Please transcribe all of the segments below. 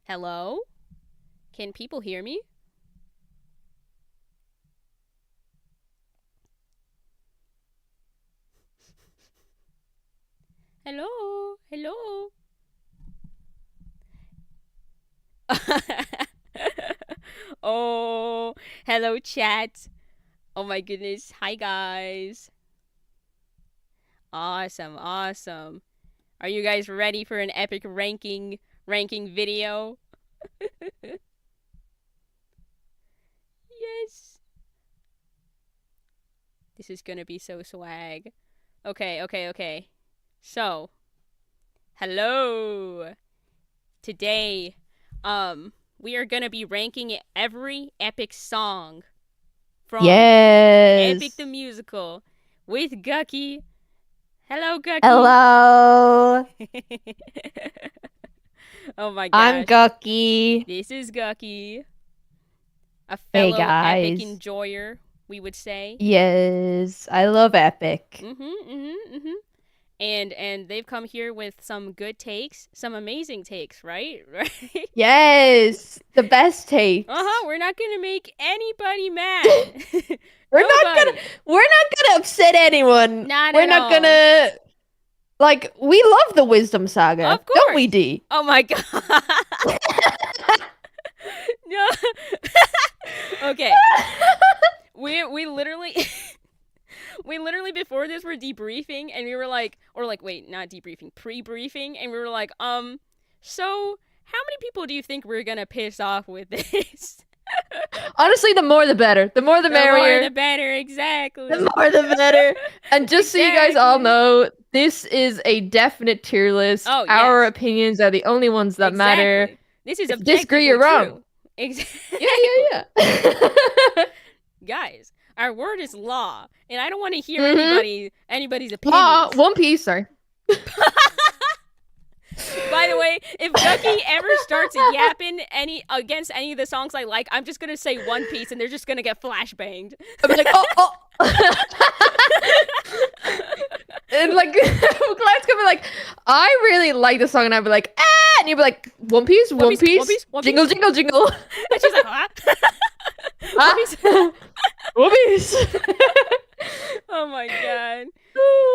Hello? Can people hear me? Hello? Hello? Oh, hello, chat. Oh my goodness. Hi, guys. Awesome, awesome. Are you guys ready for an epic ranking video? Yes. This is gonna be so swag. Okay, okay, okay. So, hello. Today, we are gonna be ranking every epic song from Epic Yes. the Musical with Gucky. Hello, Gucky. Hello. Oh my I'm gosh. Gucky. This is Gucky, a Hey fellow epic guys. enjoyer, we would say. Yes, I love Epic. And they've come here with some good takes, some amazing takes, right? Right? Yes, the best takes. We're not gonna make anybody mad. We're not gonna Nobody. we're not gonna upset anyone. Not We're at not all. gonna like we love the Wisdom Saga, Of don't we, course. D? Oh my god. No. Okay. We literally we literally before this were debriefing and we were like, or like, wait, not debriefing, pre-briefing, and we were like, so how many people do you think we're gonna piss off with this? Honestly, the more the better. The more the The more the merrier. better, The exactly. more the better. And just so you guys all Exactly. know, this is a definite tier list. Oh Our yes, opinions are the only ones that matter. exactly. This is If you disagree, objectively you're wrong. true. Yeah, Exactly. yeah, yeah. Guys, our word is law, and I don't want to hear Mm-hmm. anybody's Law, opinions. One Piece, sorry. By the way, if Gucky ever starts yapping against any of the songs I like, I'm just gonna say One Piece, and they're just gonna get flashbanged. I'll be like, oh, oh. And like, Glenn's gonna be like, I really like this song, and I'll be like, ah, and you'll be like, One Piece, One One Piece, One Piece, Piece, One jingle, Piece, jingle, jingle. and she's like, huh? One Piece. Ah, One Piece. Oh my god.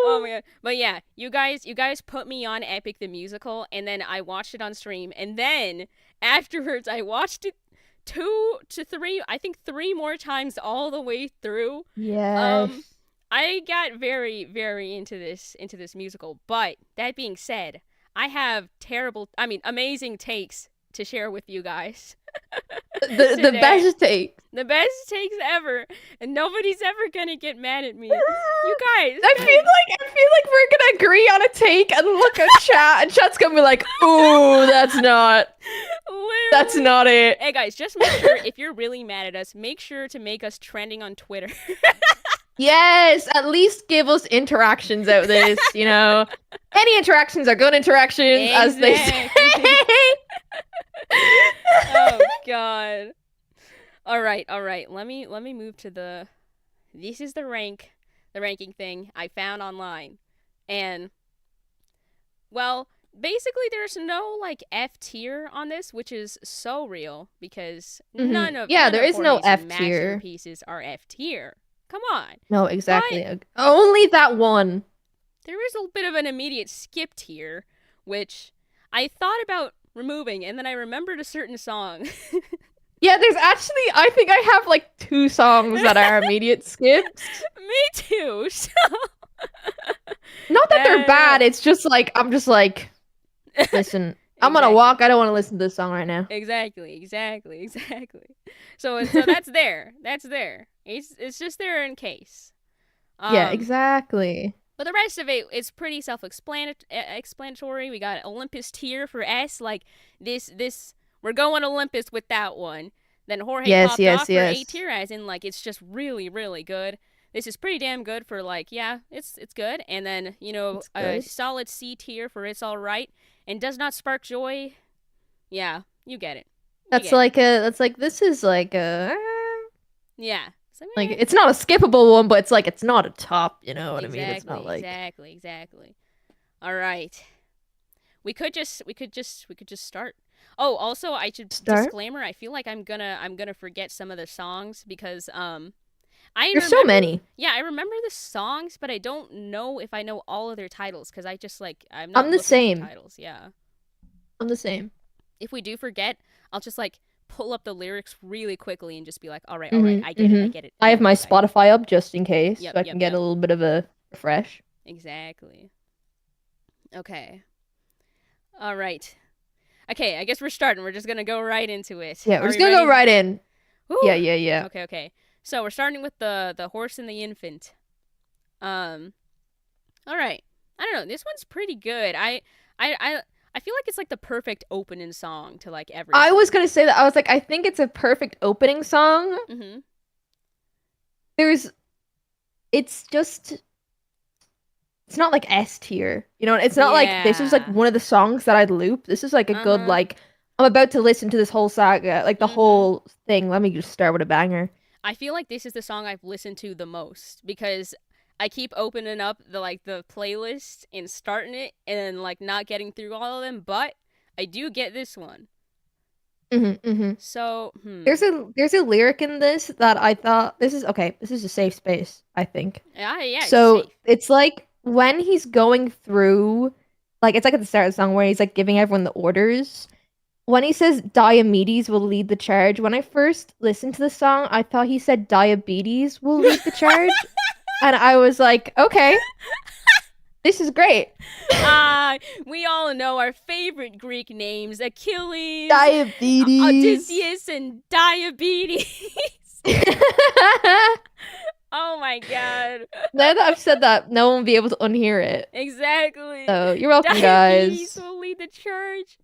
Oh my god. But yeah, you guys put me on Epic the Musical and then I watched it on stream and then afterwards I watched it 2 to 3, I think 3 more times all the way through. Um Yes. I got very into this musical, but that being said, I have amazing takes to share with you guys The today. best take. The best takes ever, and nobody's ever gonna get mad at me. You guys, I feel like we're gonna agree on a take and look at chat, and chat's gonna be like, "Ooh, that's literally. not it." Hey guys, just make sure if you're really mad at us, make sure to make us trending on Twitter. Yes, at least give us interactions out of this. Any interactions are good interactions, as they say. Exactly. Oh god. All right, all right. Let me move to the. This is the ranking thing I found online, and well, basically, there's no like F tier on this, which is so real because none of Yeah, none there of is no Jorge's F tier. masterpieces are F tier. Come on, No, but exactly. Only that one. there is a bit of an immediate skip tier, which I thought about removing, and then I remembered a certain song. Yeah, there's actually, I think I have like two songs that are immediate skips. Me too. So, Not that they're uh, bad, it's just like, I'm just like, listen, I'm on a exactly. walk. I don't want to listen to this song right now. Exactly. So that's there. That's there. It's just there in case. Yeah, Um, exactly. but the rest of it is pretty self-explanatory. We got Olympus tier for S, like this. We're going Olympus with that one. Then Jorge Yes, popped yes, off for A yes. tier, as in like it's just really good. This is pretty damn good for like yeah, it's good. And then It's a good. solid C tier for it's all right and does not spark joy. Yeah, you get it. You get it. This is Yeah. So like, it's not a skippable one, but it's like, it's not a top, you know what I mean? It's not like, Exactly. All right. We could just start. Oh, also I should Start. disclaimer, I feel like I'm gonna forget some of the songs because I There's so remember many. yeah, I remember the songs, but I don't know if I know all of their titles because I just like I'm not I'm the looking at the same. titles. Yeah. I'm the same. If we do forget, I'll just like pull up the lyrics really quickly and just be like, all right, I Mm-hmm. get it, I Mm-hmm. get it, I and have then my I Spotify up just in case, yep, so I yep, can get yep. a little bit of a refresh. Exactly. Okay. All right. Okay, I guess we're starting. We're just gonna go right into it. Yeah, we're Are just we gonna go ready? right in. Yeah, Whew. yeah, yeah. Okay, okay. So we're starting with the horse and the infant. Um. All right. I don't know. This one's pretty good. I, I, I feel like it's like the perfect opening song to like I was everything. gonna say that. I was like, I think it's a perfect opening song. Mhm. There's, it's just, it's not like S tier. You know, it's not like this is like Yeah. one of the songs that I'd loop. This is like a Uh good huh. like. I'm about to listen to this whole saga, like the Mhm. whole thing. Let me just start with a banger. I feel like this is the song I've listened to the most because I keep opening up the playlist and starting it and like not getting through all of them, but I do get this one. Mm-hmm, mm-hmm. So, There's a lyric in this that I thought this is okay. This is a safe space, I think. yeah, yeah, it's So safe. it's like when he's going through, like it's like at the start of the song where he's like giving everyone the orders. When he says Diomedes will lead the charge, when I first listened to the song, I thought he said diabetes will lead the charge, and I was like, okay, this is great. Ah, we all know our favorite Greek names: Achilles, Diabetes. Odysseus, and Diabetes. Oh my god. Now that I've said that, no one will be able to unhear it. Exactly. So you're welcome, Diabetes guys. will lead the charge.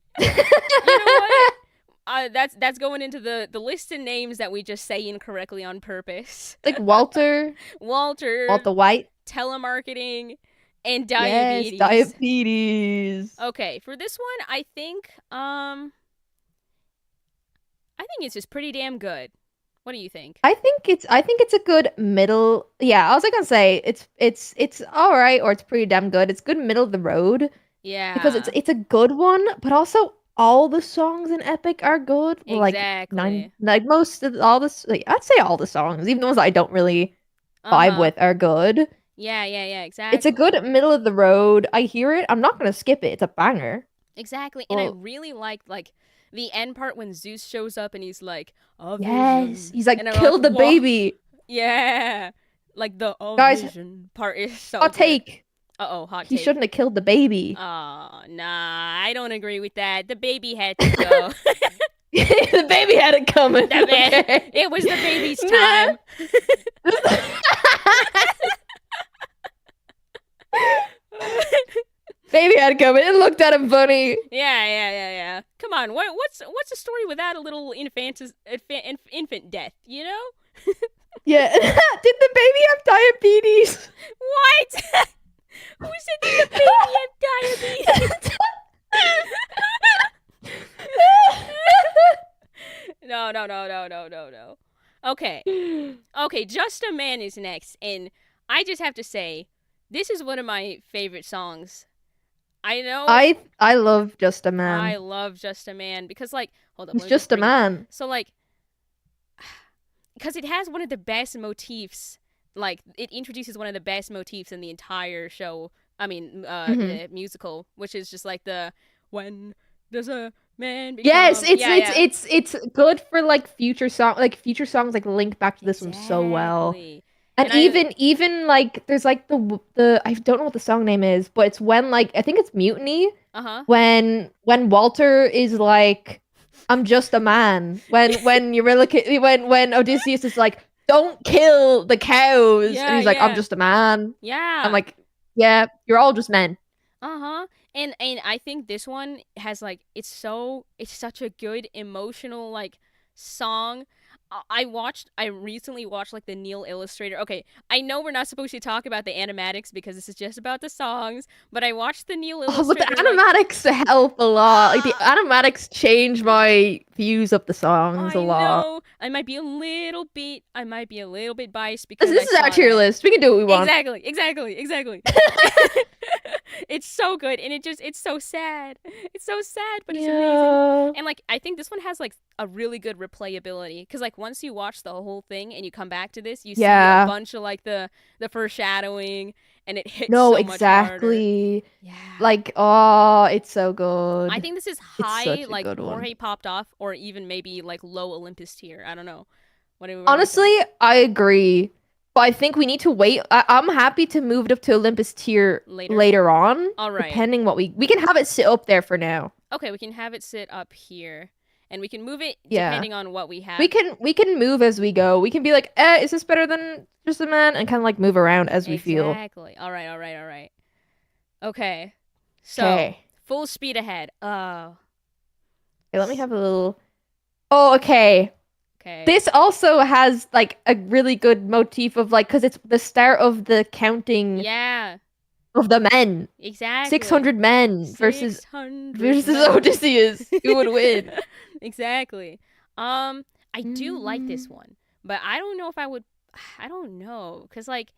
You know what? That's going into the list of names that we just say incorrectly on purpose. Like Walter, Walter, Walter White. telemarketing, and Yes, diabetes. diabetes. Okay, for this one, I think it's just pretty damn good. What do you think? I think it's a good middle. Yeah, I was like gonna say it's all right or it's pretty damn good. It's good middle of the road because it's Yeah, it's a good one, but also all the songs in Epic are good. Well, like exactly. most of all this, like I'd say all the songs, even the ones that I don't really Uh vibe huh. with, are good. Yeah, yeah, yeah, It's a exactly. good middle of the road. I hear it. I'm not gonna skip it. It's a banger. Exactly. And I Well, really liked like the end part when Zeus shows up and he's like, a yes, vision. he's like And I'm like, kill the whoa. baby, Yeah. Like the a guys. vision part is so Hot good. take. Uh oh, hot He take. shouldn't have killed the baby. Oh, nah, I don't agree with that. The baby had to go. The baby had it coming. That man, Okay. it was the baby's time. Baby had it coming. It looked at him funny. Yeah, yeah, yeah, yeah. Come on, what's a story without a little infant death? You know Yeah. Did the baby have diabetes? what? Who said did the baby have diabetes? No, no, no, no, no, no, no. Okay, okay. Just a Man is next, and I just have to say, this is one of my favorite songs. I know I love Just a I Man. love Just a Man because, like, hold up, He's let me just just a bring it. man. So, like, because it has one of the best motifs. Like it introduces one of the best motifs in the entire show. I mean, Hmm. the musical, which is just like the when does a man Yes, become? Yeah, yeah, it's good for like future songs like link back to this one so well. exactly. And And I even like there's like the I don't know what the song name is, but it's when like I think it's Mutiny uh huh. when Walter is like I'm just a man. When you really when Odysseus is like don't kill the cows and Yeah, he's like I'm yeah, just a man. I'm yeah. like yeah, you're all just men. Uh huh. And I think this one has like it's such a good emotional like song. I recently watched like the Neil Illustrator. Okay, I know we're not supposed to talk about the animatics because this is just about the songs, but I watched the Neil Oh, but the Illustrator like animatics help a lot. Like the uh animatics change my views of the songs a I lot. know I might be a little bit biased This, because I this is our saw tier that. list. We can do what we want. Exactly. It's so good and it's so sad. It's so sad, but it's amazing. Yeah. And like I think this one has like a really good replayability cuz like once you watch the whole thing and you come back to this, you see a Yeah. bunch of like the foreshadowing and it hits No, so much harder. exactly. Yeah. Like, oh, it's so I good. think this is It's high such a like good one. Jorge popped off or even maybe like low Olympus tier. I don't know. What do you think? Honestly, I agree. But I think we need to wait. I'm happy to move it up to Olympus tier Later. later on, All right. depending what we can have it sit up there for now. Okay, we can have it sit up here, and we can move it Yeah. depending on what we We have. can we can move as we go. We can be like, is this better than just a man? And kind of like move around as we feel. Exactly. All right. Okay. So, Okay. full speed ahead. Oh. Okay, let me have a little. Oh, okay. Okay. This also has like a really good motif of like, because it's the start of the counting Yeah, of the men. exactly. 600 men versus 600 versus men. Odysseus. Who would win? Exactly. Um, I do like this Mm. one, but I don't know if I would. I don't know, cause like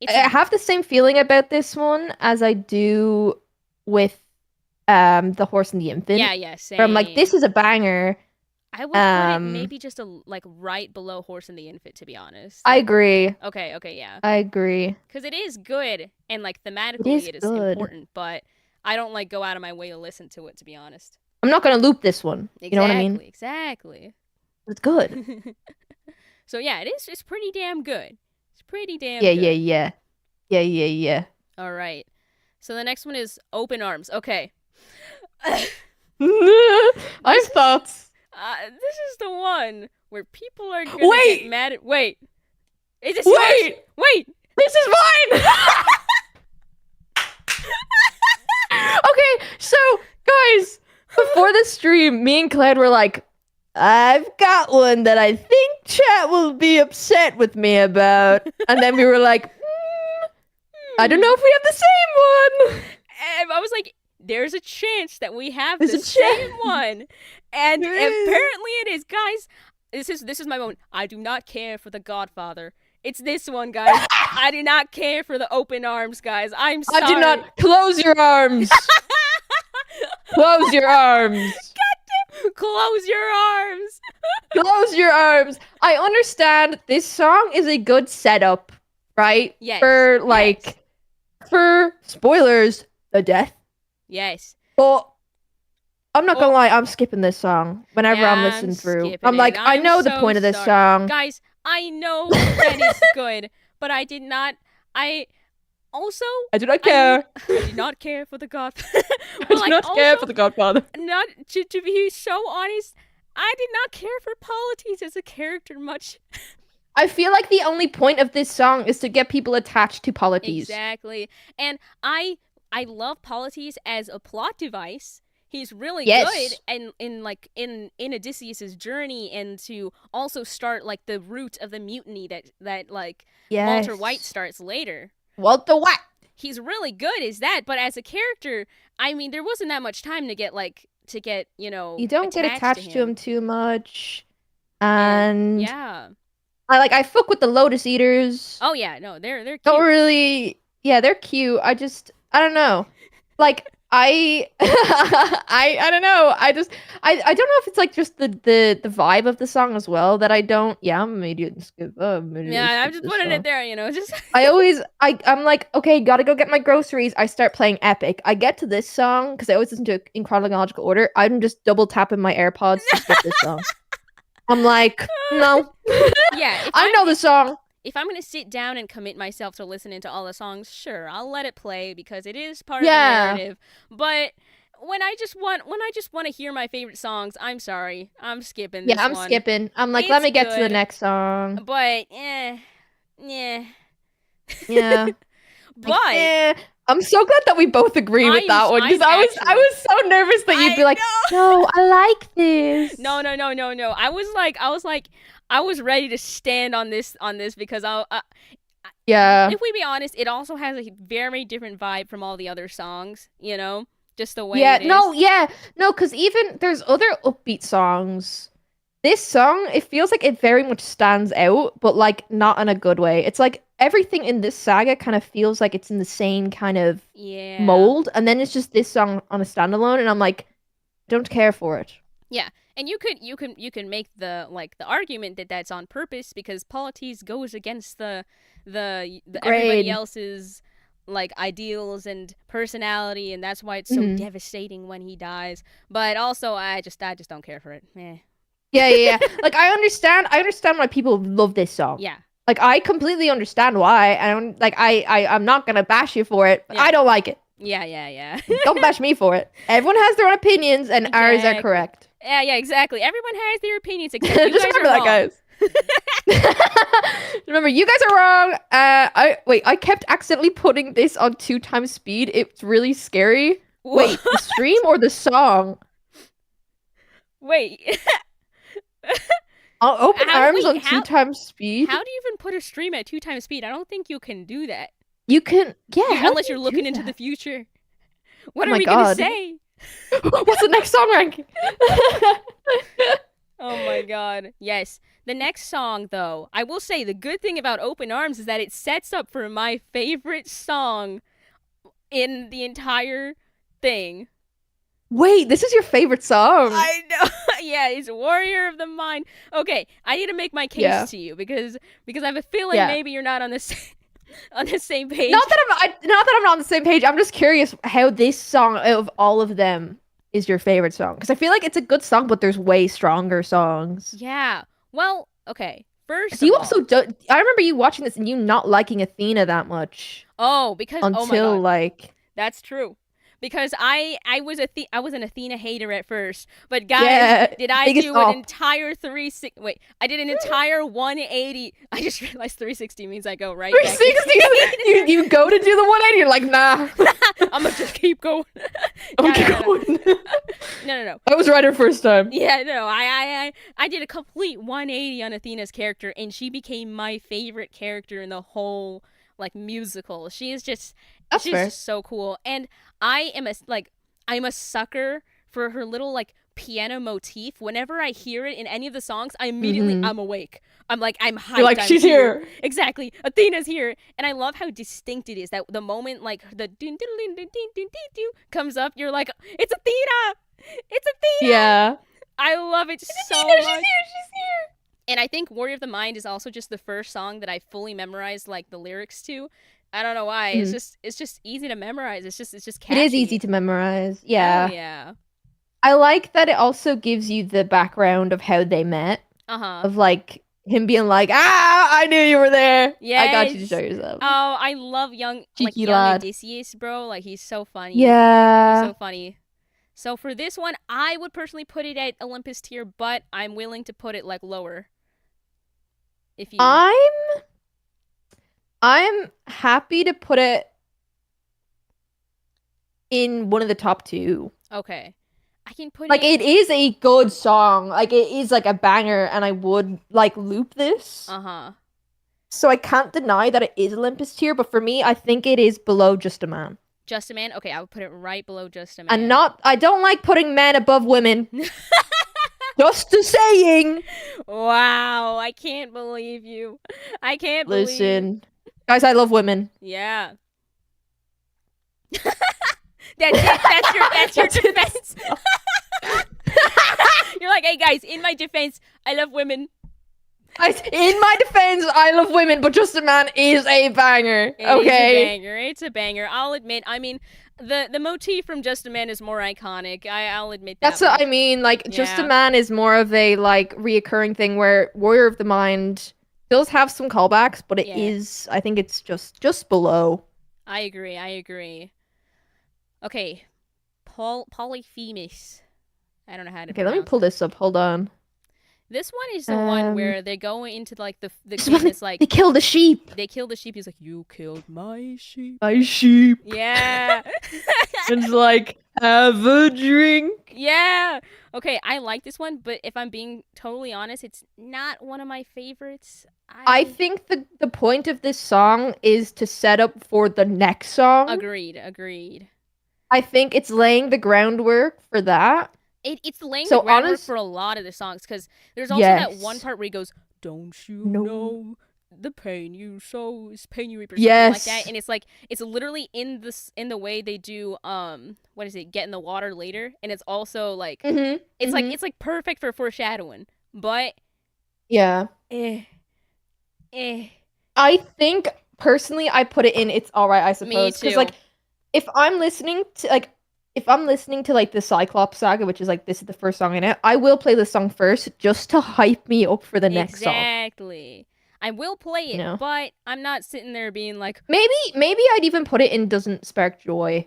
it's I have the same feeling about this one as I do with the horse and the infant. yeah, Where I'm like, this same. is a banger. I would put it Um, maybe just a like right below Horse and the Infant, to be honest. I Like, agree. okay, yeah, I agree. because it is good and like It thematically is it is good. important, but I don't like go out of my way to listen to it, to be honest. I'm not gonna loop this one. You know what I mean? Exactly. It's good. So yeah, it is. It's pretty damn good. It's pretty damn Yeah, yeah, good. yeah. Yeah, yeah, yeah. All right. So the next one is Open Arms. Okay. I This have is thoughts. this is the one where people are gonna get Wait! mad at. Wait, is this yours? Wait! Wait. This is mine! Okay, so, guys, before the stream, me and Cloud were like, I've got one that I think chat will be upset with me about. And then we were like, I don't know if we have the same one. And I was like, there's a chance that we have There's the a same chance. one. And There is. apparently it is. Guys, this is my moment. I do not care for the Godfather. It's this one, guys. I do not care for the Open Arms, guys. I'm I did sorry. not. Close your arms. Close your arms. Close your arms. Close your arms. I understand this song is a good setup, right? Yes. For Yes. for spoilers, the death. Yes. But I'm not Well, gonna lie, I'm skipping this song whenever I'm yeah, listening through. skipping I'm it. like, I I'm know the so point of this sorry. song. Guys, I know that it's good, but I did not. I also I do not care. I did not care for the God. I Well, do like not care also for the Godfather. not to be so honest, I did not care for Polites as a character much. I feel like the only point of this song is to get people attached to Polites. Exactly, and I love Polites as a plot device. He's really good, Yes. and in Odysseus's journey, and to also start like the root of the mutiny that like Walter White Yes. starts later. Walter White. He's really good as that, but as a character, I mean, there wasn't that much time to get You don't get attached to him too much. And yeah. I fuck with the Lotus Eaters. Oh yeah, no, they're cute. Don't really. Yeah, they're cute. I don't know. Like I I don't know. I don't know if it's like just the vibe of the song as well that I don't. Yeah, I'm immediately skip. I'm immediately Yeah, I'm skip just this putting it song. there, just I'm like, okay, gotta go get my groceries. I start playing Epic. I get to this song because I always listen to it in chronological order. I'm just double tapping my AirPods to skip this song. I'm like, no. yeah. I know the song. If I'm gonna sit down and commit myself to listening to all the songs, sure, I'll let it play because it is part of the Yeah. narrative. But when I just want to hear my favorite songs, I'm sorry, I'm skipping this Yeah, I'm one. skipping. I'm like, let It's me get to the good, next song. but yeah. Yeah. Like, But I'm so glad that we both agree with that one because I'm I actually was so nervous that you'd be I like, know. no, I like No, this. no, no, no, no. I was ready to stand on this because Yeah. if we be honest, it also has a very different vibe from all the other songs, you know? Just the way Yeah, it is. no, because even there's other upbeat songs. This song, it feels like it very much stands out, but like not in a good way. It's like everything in this saga kind of feels like it's in the same kind of Yeah. mold, and then it's just this song on a standalone, and I'm like, don't care for it. Yeah. And you can make the argument that that's on purpose because Polites goes against the everybody Great. else's like ideals and personality, and that's why it's so Hmm. devastating when he dies. But also I just don't care for it. Yeah. Like I understand why people love this song. Yeah. Like I completely understand why. I don't like I'm not gonna bash you for it, but Yeah. I don't like it. Yeah. Don't bash me for it. Everyone has their own opinions, and ours are Exactly. correct. Yeah, evertly. Everyone has their opinions except you Just guys remember are that, wrong. guys. Remember, you guys are wrong. I kept accidentally putting this on 2 times speed. It's really scary. What? Wait, the stream or the song? Wait. I'll open arms Wait, on 2 times speed. how do you even put a stream at 2 times speed? I don't think you can do that. You can, yeah. How do Unless you're you do looking into the that? future. Oh What are my we gonna god. say? What's the next song ranking? Oh my god. Yes. The next song, though, I will say the good thing about Open Arms is that it sets up for my favorite song in the entire thing. Wait, this is your favorite song? I know. Yeah, it's Warrior of the Mind. Okay, I need to make my case Yeah. to you because I have a feeling Yeah. maybe you're not on the same, on the same page. Not that I'm not on the same page. I'm just curious how this song out of all of them is your favorite song because I feel like it's a good song, but there's way stronger songs. Yeah. Well, okay. First So of you all, also do. I remember you watching this and you not liking Athena that much because oh my until god, like that's true. Because I was an Athena hater at first, but guys, yeah, did I biggest do an up. entire 360? Wait, I did an entire 180. I just realized 360 means I go right back. 360. You go to do the 180. You're like nah. I'm gonna just keep going. I'm No. going. No. I was right her first time. Yeah, no. I did a complete 180 on Athena's character, and she became my favorite character in the whole like musical. That's She's fair. just so cool, and I am I'm a sucker for her little like piano motif. Whenever I hear it in any of the songs, I immediately Mhm. I'm awake. I'm like I'm hyped. You're like I'm she's here. Exactly, Athena's here, and I love how distinct it is. That the moment like the dun, dun, dun, dun, dun, dun, dun, dun, comes up, you're like, it's Athena. It's Athena. Yeah. I love it so Athena, much. she's here. She's here. And I think Warrior of the Mind is also just the first song that I fully memorized like the lyrics to. I don't know why. Mhm. It's just easy to memorize. It's just It is easy catchy. to memorize. Hell Yeah. yeah. I like that it also gives you the background of how they met, Uh-huh. of like him being like, I knew you were there. I got you to show Yes. yourself. Oh, I love Cheeky young lad. Odysseus, bro. Like he's so funny. He's Yeah. so funny. So for this one, I would personally put it at Olympus tier, but I'm willing to put it like lower. If you I'm happy to put it in one of the top two. Okay. I can put Like it it is a good song. Like it is like a banger and I would like loop this. Uh-huh. So I can't deny that it is Olympus tier, but for me I think it is below Just a Man. Just a Man? Okay, I would put it right below Just a Man. And not I don't like putting men above women. Just a saying. Wow, I can't believe you. I can't believe. Listen. Guys, I love women. Yeah. That's it. That's your defense. You're like, hey guys, in my defense, I love women. Guys, in my defense, I love women, but Just a Man is a banger. It Okay. is a banger. It's a banger. I'll admit. I mean, the motif from Just a Man is more iconic. I'll admit that. That's what I mean. Like, Just a Yeah. Man is more of a like reoccurring thing where Warrior of the Mind does have some callbacks, but it Yeah. is, I think it's just below. I agree. Okay, Polyphemus. I don't know how to Okay, let me pronounce pull that. this up. Hold on. This one is the one Um, where they go into like the this king one, is like they killed a sheep. they kill the sheep. He's like, "You killed my sheep." My sheep. Yeah. It's like, have a drink. Yeah. Okay, I like this one, but if I'm being totally honest, it's not one of my favorites. I I think the point of this song is to set up for the next song. agreed. I think it's laying the groundwork for that. It's laying the So groundwork honest, for a lot of the songs because there's also that one yes. part where he goes, "Don't you No. know the pain you sow is pain you reap," or something like that, Yes. and it's like it's literally in the way they do what is it, get in the water later, and it's also like Mhm. Mhm. it's like perfect for foreshadowing, but Yeah. eh eh. I think personally I put it in it's all right, I Me suppose, cuz too. like if I'm listening to like the Cyclops saga, which is like this is the first song in it, I will play the song first just to hype me up for the next song, Exactly. I will play you it, know. but I'm not sitting there being like, Maybe I'd even put it in doesn't spark joy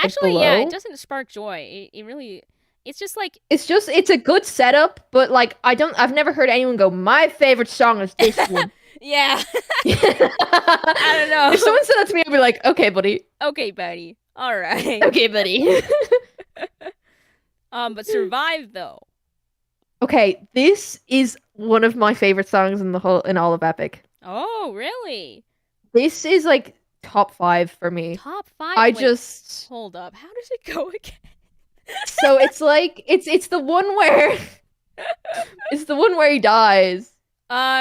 like actually, yeah, it below. doesn't spark joy. It really, it's just like, It's a good setup, but like I've never heard anyone go, "My favorite song is this one." yeah, I don't If know. someone said that to me, I'd be like, "Okay, buddy. Okay, buddy. All right. Okay, buddy." But survive though. Okay, this is one of my favorite songs in all of Epic. Oh, really? This is like top 5 for me. Top five? I Wait, just hold up. How does it go again? so it's like it's the one where it's the one where he dies.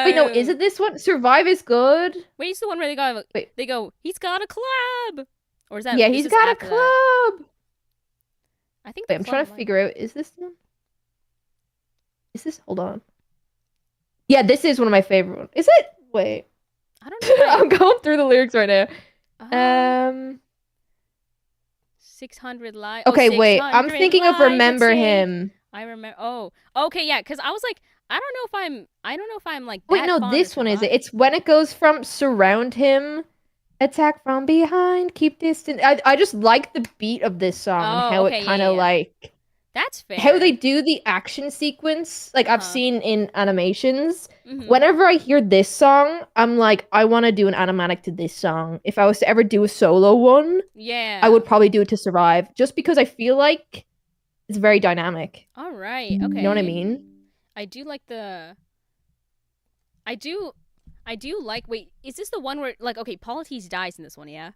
Wait, no, is Uh, it this one? Survive is good. wait, it's the one where they go. Wait, They go. He's got a club. Or is that? yeah, Is he's this got a after that? club. I think Wait, the I'm club trying to might. figure out. Is this one? Is this? Hold on. Yeah, this is one of my favorite ones. Is it? Wait, I don't know if I. I'm going through the lyrics right now. Uh, Um. 600 lives. Oh, Okay, wait. I'm 600 thinking of lives at Remember stake. Him. I remember. Oh, okay, yeah. Because I was like, I don't know if I'm like Wait, that no, fond of this one is it. Survive. It's when it goes from surround him, attack from behind, keep distance. I just like the beat of this song and Oh, how it okay, kind yeah, of yeah. like That's how they fair. do the action sequence. Like Uh I've huh. seen in animations. Mhm. Whenever I hear this song, I'm like, I want to do an animatic to this song. If I was to ever do a solo one, I Yeah. would probably do it to Survive, just because I feel like it's very dynamic. All right. You know what I Okay. mean? I do like the. I do. I do like. Wait, is this the one where like okay, Polites dies in this one? Yeah.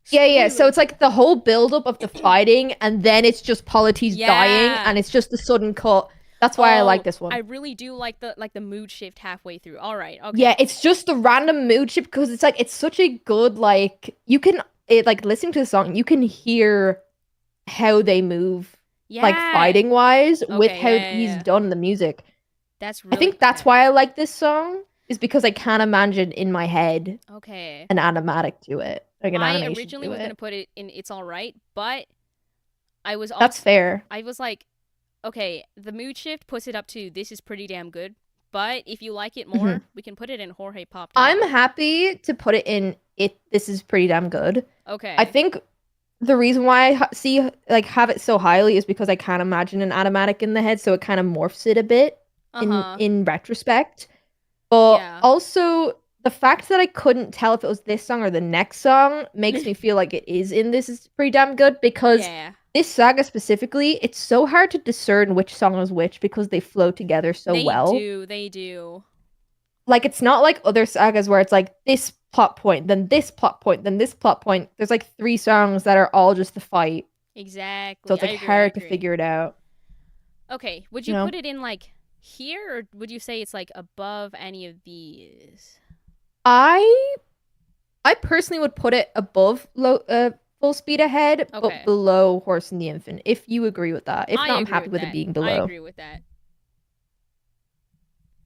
Yeah, yeah. So Spoiler. it's like the whole buildup of the fighting, and then it's just Polites dying, Yeah. and it's just the sudden cut. That's why I like Oh, this I one. really do like the mood shift halfway through. All right. Yeah, Okay. it's just the random mood shift because it's like it's such a good like you can it like listening to the song, you can hear how they move like Yeah. fighting wise with Okay. how Yeah. Yeah. he's Yeah. done the music. That's I really think that's okay. why I like this song is because I can't imagine in my head Okay. an animatic to it, like an I animation originally to was gonna it. put it in It's All Right, but I was That's also fair. I was like, okay, the mood shift puts it up to this is pretty damn good. But if you like it Mhm. more, we can put it in Jorge Popped I'm Out. happy to put it in it. This is pretty damn good. I Okay. think the reason why see like have it so highly is because I can't imagine an automatic in the head, so it kind of morphs it a bit Uh huh. in retrospect. But Yeah. also the fact that I couldn't tell if it was this song or the next song makes me feel like it is in this is pretty damn good because Yeah. this saga specifically, it's so hard to discern which song is which because they flow together so They well. do. They do. Like it's not like other sagas where it's like this plot point, then this plot point, then this plot point. There's like 3 songs that are all just the fight. So Exactly. it's I like agree. I hard to agree. figure it out, Okay. Would you you know? put it in like here, or would you say it's like above any of these? I I personally would put it above full speed ahead, but Okay. below Horse and the Infant, if you agree with that. If I not, I'm agree happy with with it that. being I below. agree with that.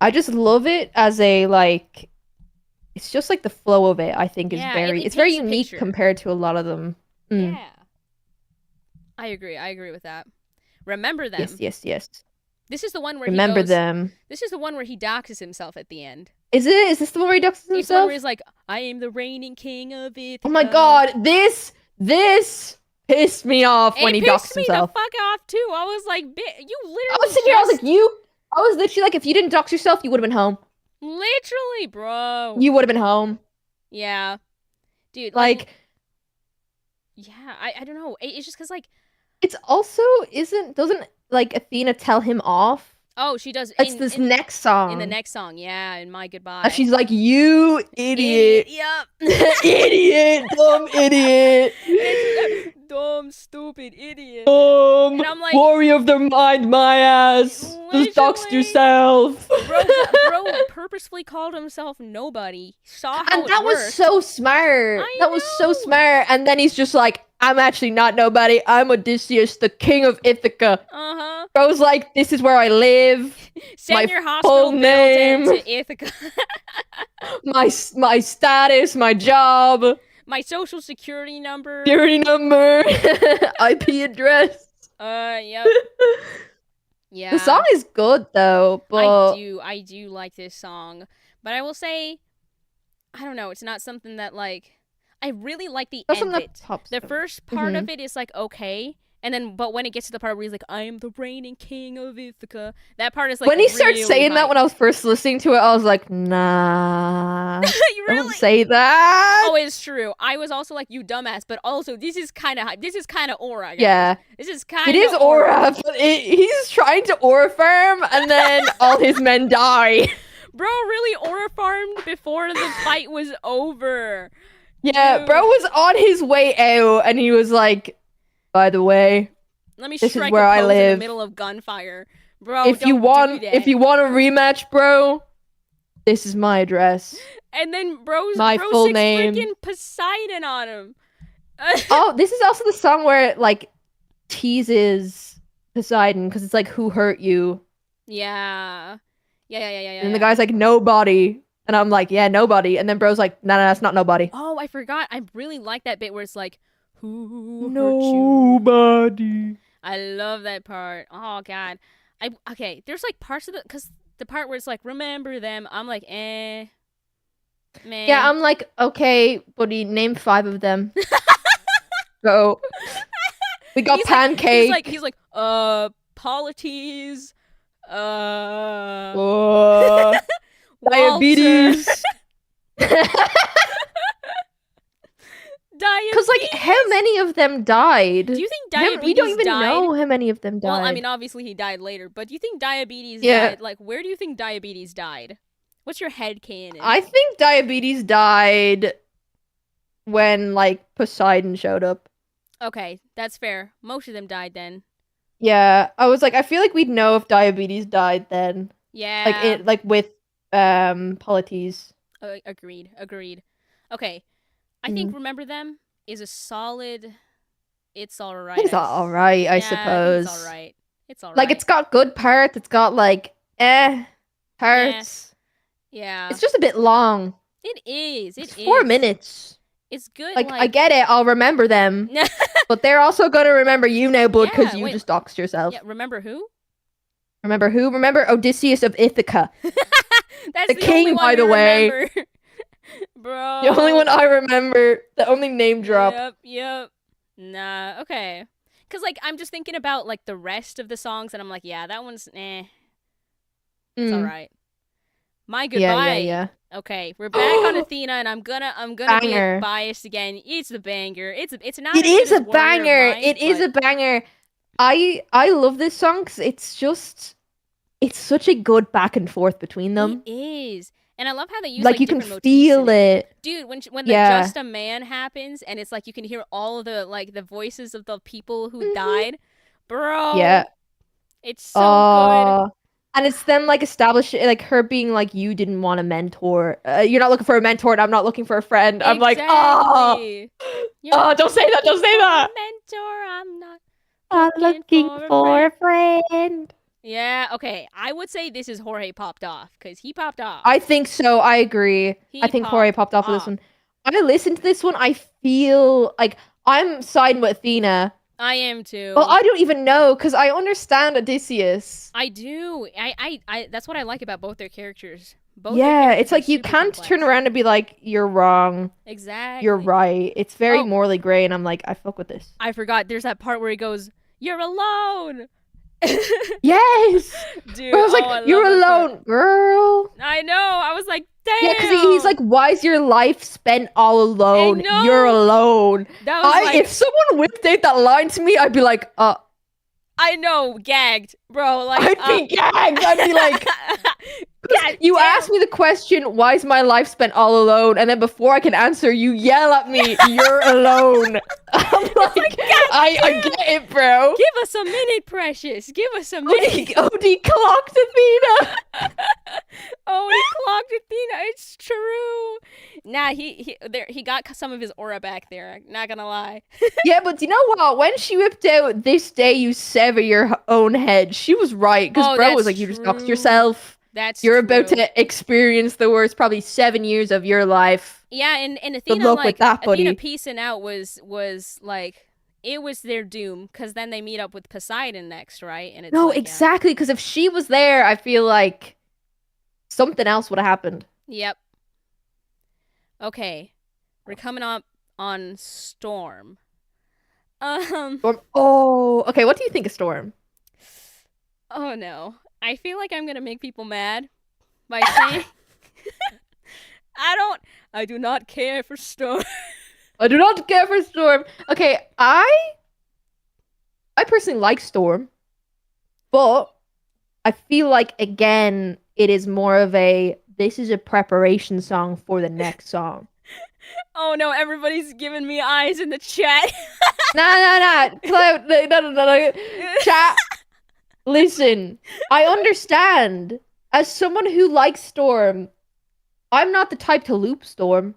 I just love it as a like it's just like the flow of it, I think is Yeah. It it's very paints a unique picture. compared to a lot of them. Mm. Yeah. I agree. I agree with that. Remember Yes, them. yes, yes. This is the one where he Remember goes. them. This is the one where he doxes himself at the end. Is it? Is this the one where he ducks It's the one where himself? he's like, "I am the reigning king of Oh my Ithaca." god, this pissed me off when It he pissed ducks me the himself. fuck off too. I was like, "You I was literally sitting here, I was like, just." I was literally like, if you didn't dox yourself, you would have been home. Literally, bro. You would have been home. Yeah, dude. Like, Like, yeah. I don't know. It's just because like, it's also doesn't like Athena tell him off? oh, she does It's this next in the song. next song. Yeah, in My And Goodbye. she's like, you Idiot. idiot. Yep. Idiot, dumb idiot. And it's just dumb, stupid idiot. And I'm like, Warrior of the mind, my ass. Just doxed literally, yourself. bro purposefully called himself nobody. Saw how And it that was worked. so smart. I That was so know. smart. And then he's just like, I'm actually not nobody. I'm Odysseus, the king of Ithaca. Uh huh. Bro's like, this is where I live. Send My your full hospital bill name. to Ithaca. My status, my job, My social security number. security number, IP address. Yep. Yeah. The song is good though, but I do like this song. But I will say, I don't know, it's not something that like I really like the that's end something that bit. pops The up. first part of it is like okay. And then, but when it gets to the part where he's like, "I am the reigning king of Ithaca," that part is like When he starts really saying that, hype. when I was first listening to it, I was like, nah, You don't really? say that. Oh, it's true. I was also like, "You dumbass," but also this is kind of hype. This is kind of aura, guys. Yeah, This is kind it of is aura, but he's trying to aura farm, and then all his men die. Bro really aura farmed before the fight was over. Yeah, Dude. bro was on his way out, and he was like, by the way, Let me this is strike where a I pose in the live. middle of gunfire, bro. If you want, do if that. you want a rematch, bro, this is my address. And then bro My full six name. freaking Poseidon on him. Oh, this is also the song where it like teases Poseidon because it's like, who hurt you? Yeah. And the guy's like, nobody. And I'm like, yeah, nobody. And then bro's like, no, that's not nobody. Oh, I forgot. I really like that bit where it's like, who hurt you? Nobody. I love that part. Oh god. Okay. There's like parts of because the part where it's like, remember them. I'm like, man. Yeah, I'm like, okay, buddy, name 5 of them. Go. We got pancake. He's like, Polites, Diabetes. Diabetes. Because like, how many of them died? Do you think diabetes We don't even died? know how many of them died. Well, I mean, obviously he died later, but do you think diabetes Yeah. died? Like, where do you think diabetes died? What's your head canon? I think diabetes died when like Poseidon showed up. Okay, that's fair. Most of them died then. Yeah, I was like, I feel like we'd know if diabetes died then. Yeah. Like with Polites. Agreed. Okay. I think Remember Them is a solid. It's alright. It's all right, I yeah, suppose. It's alright. It's alright. Like, it's got good parts. It's got like parts. Yeah. It's just a bit long. It is. It's 4 minutes. It's good. Like, I get it. I'll remember them. But they're also gonna remember you now, bud, because you just doxed yourself. Yeah. Remember who? Remember who? Remember Odysseus of Ithaca. That's the king, only one by the way. remember. Bro. The only one I remember. The only name drop. Yep. Nah. Okay. Cause like I'm just thinking about like the rest of the songs, and I'm like, yeah, that one's It's alright. My Goodbye. Yeah. Okay, we're back on Athena, and I'm gonna Banger. be biased again. It's a banger. It's not. It as is good a as Warrior of banger. Mine, It is but a banger. I love this song because it's such a good back and forth between them. It is, and I love how they use Like you can different motifs feel in it. dude. When the Just a Man happens, and it's like you can hear all of the like the voices of the people who died, bro. Yeah, it's so good. And it's them like establishing like her being like, you didn't want a mentor. You're not looking for a mentor, and I'm not looking for a friend. I'm like, don't say that. Don't say that. Mentor, I'm not looking for a friend. Yeah, okay. I would say this is Jorge popped off because he popped off. I think so. I agree. I think Jorge popped off with this one. When I listen to this one, I feel like I'm siding with Athena. I am too. Well, I don't even know because I understand Odysseus. I do. I that's what I like about both their characters. It's like you can't turn around and be like, you're wrong. Exactly. You're right. It's very morally gray, and I'm like, I fuck with this. I forgot. There's that part where he goes, "You're alone." Yes. Dude, Bro, I was oh, like, I love you're that part. alone, girl. I know. I was like, Yeah, because he's damn. like, why is your life spent all I alone? You're know. alone. That was If like, someone whipped out that line to me, I'd be like, I know, gagged, bro. Like, I'd be gagged. I'd be like, God you damn. asked me the question, why is my life spent all alone? And then before I can answer, you yell at me, you're alone. I'm It's like, like, God I damn. get it, bro. Give us a minute, precious. Give us a minute. OD clocked Athena. Oh, and he clocked Athena. It's true. Nah, he got some of his aura back there. Not gonna lie. Yeah, but you know what? When she whipped out this day you sever your own head, she was right. Because Oh, bro was that's like, you just doxed true. yourself. That's You're about true. to experience the worst, probably 7 years of your life. Yeah, and Good Athena luck with like that, Athena buddy. piecing out was like it was their doom because then they meet up with Poseidon next, right? And it's No, like, yeah, exactly. Because if she was there, I feel like something else would have happened. yep. Okay, we're coming up on Storm. Um, Storm. Oh, okay. What do you think of Storm? oh no, I feel like I'm gonna make people mad by saying I do not care for Storm. I do not care for Storm. Okay, I personally like Storm, but I feel like again it is more of a this is a preparation song for the next song. Oh no, everybody's giving me eyes in the chat. Nah, Cloud, no. Chat, listen. I understand. As someone who likes Storm, I'm not the type to loop Storm.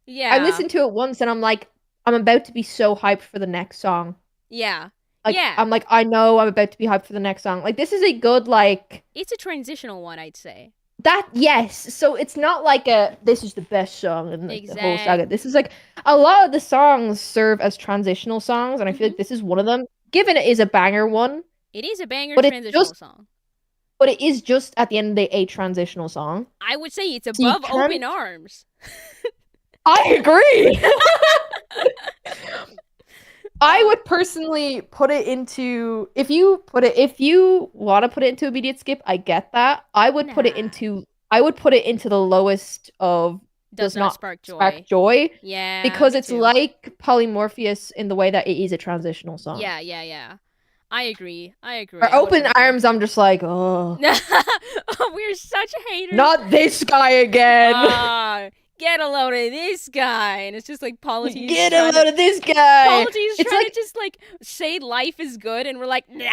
I Yeah, listened to it once and I'm like, I'm about to be so hyped for the next song. yeah, Like, yeah. I'm like, I know I'm about to be hyped for the next song. Like, this is a good, like, It's a transitional one, I'd say. that, yes. So it's not like this is the best song in like, the whole saga. Exactly. This is like, a lot of the songs serve as transitional songs, and I feel Hmm. like this is one of them. Given it is a banger one, It is a banger but it's transitional just, song. but it is just at the end of the day a transitional song. I would say it's So you above Open can't, Arms. I agree. I would personally put it into if you want to put it into immediate skip, I get that. Nah, I would put it into the lowest of does does not not spark spark joy. joy Yeah, because me it's too. like Polymorpheus in the way that it is a transitional song. Yeah. I agree. I agree. Or I would open put it there. arms, I'm just like, oh, Oh, we're such haters. not this guy again. Ah, get a load of this guy. And it's just like Polity's Get a trying to load of this guy. Polity's It's trying to like just like say life is good and we're like, nah.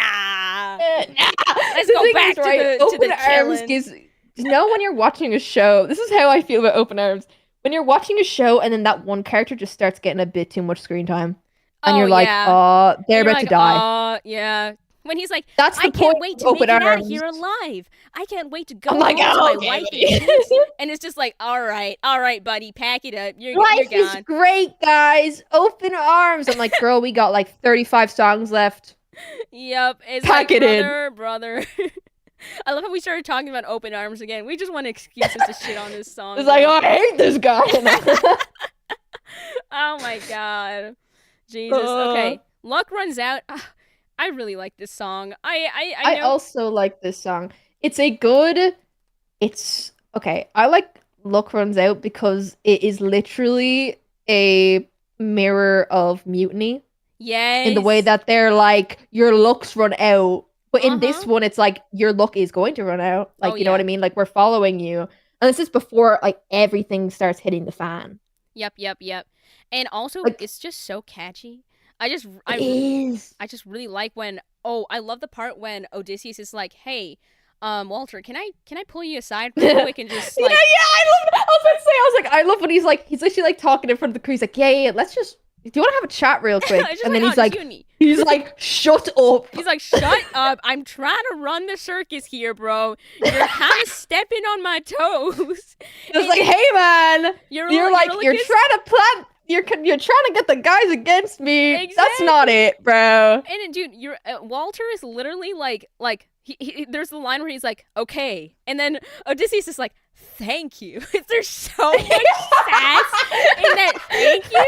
nah. Let's The go thing back is, right? to Open the arms chillin'. gives. You know, when you're watching a show, this is how I feel about open arms. When you're watching a show and then that one character just starts getting a bit too much screen time, and Oh you're like, yeah. oh, And they're you're about to like, die. yeah. When he's like, That's I the point can't wait of to make open it out of arms. here alive. I can't wait to I'm go like, home to oh, my okay, wife and buddy. kids. And it's just like, all right, buddy, pack it up. You're Life is gone. great, guys. Open arms. I'm like, girl, we got like 35 songs left. Yep. It's Pack like, it in. brother. I love how we started talking about open arms again. We just want excuses to shit on this song. It's like, Bro. oh, I hate this guy. Oh my god. Jesus. Okay. Luck runs out. I really like this song. I I know. also like this song. It's a good. It's okay. I like Luck Runs Out because it is literally a mirror of Mutiny in the way Yes. that they're like your luck's run out, but in Uh-huh. this one it's like your luck is going to run out. Oh Like you know what yeah. I mean? Like we're following you, and this is before like everything starts hitting the fan. Yep. And also, Like it's just so catchy. it is. I just really like when. Oh, I love the part when Odysseus is like, "Hey, Walter, can I pull you aside real quick and just Yeah, like, I love. I was about to say, I was like, I love when he's literally like talking in front of the crew. He's like, yeah. Let's just. Do you want to have a chat real quick? it's just And like, then oh, he's just you like, and me." shut up. He's like, "Shut up! I'm trying to run the circus here, bro. You're kind of stepping on my toes." It's like, hey man, you're Eurylochus- trying to plant. You're trying to get the guys against me. That's not Exactly. it, bro. And dude, Walter is literally like there's the line where he's like, "Okay," and then Odysseus is like, "Thank you." There's so much sass in that "thank you."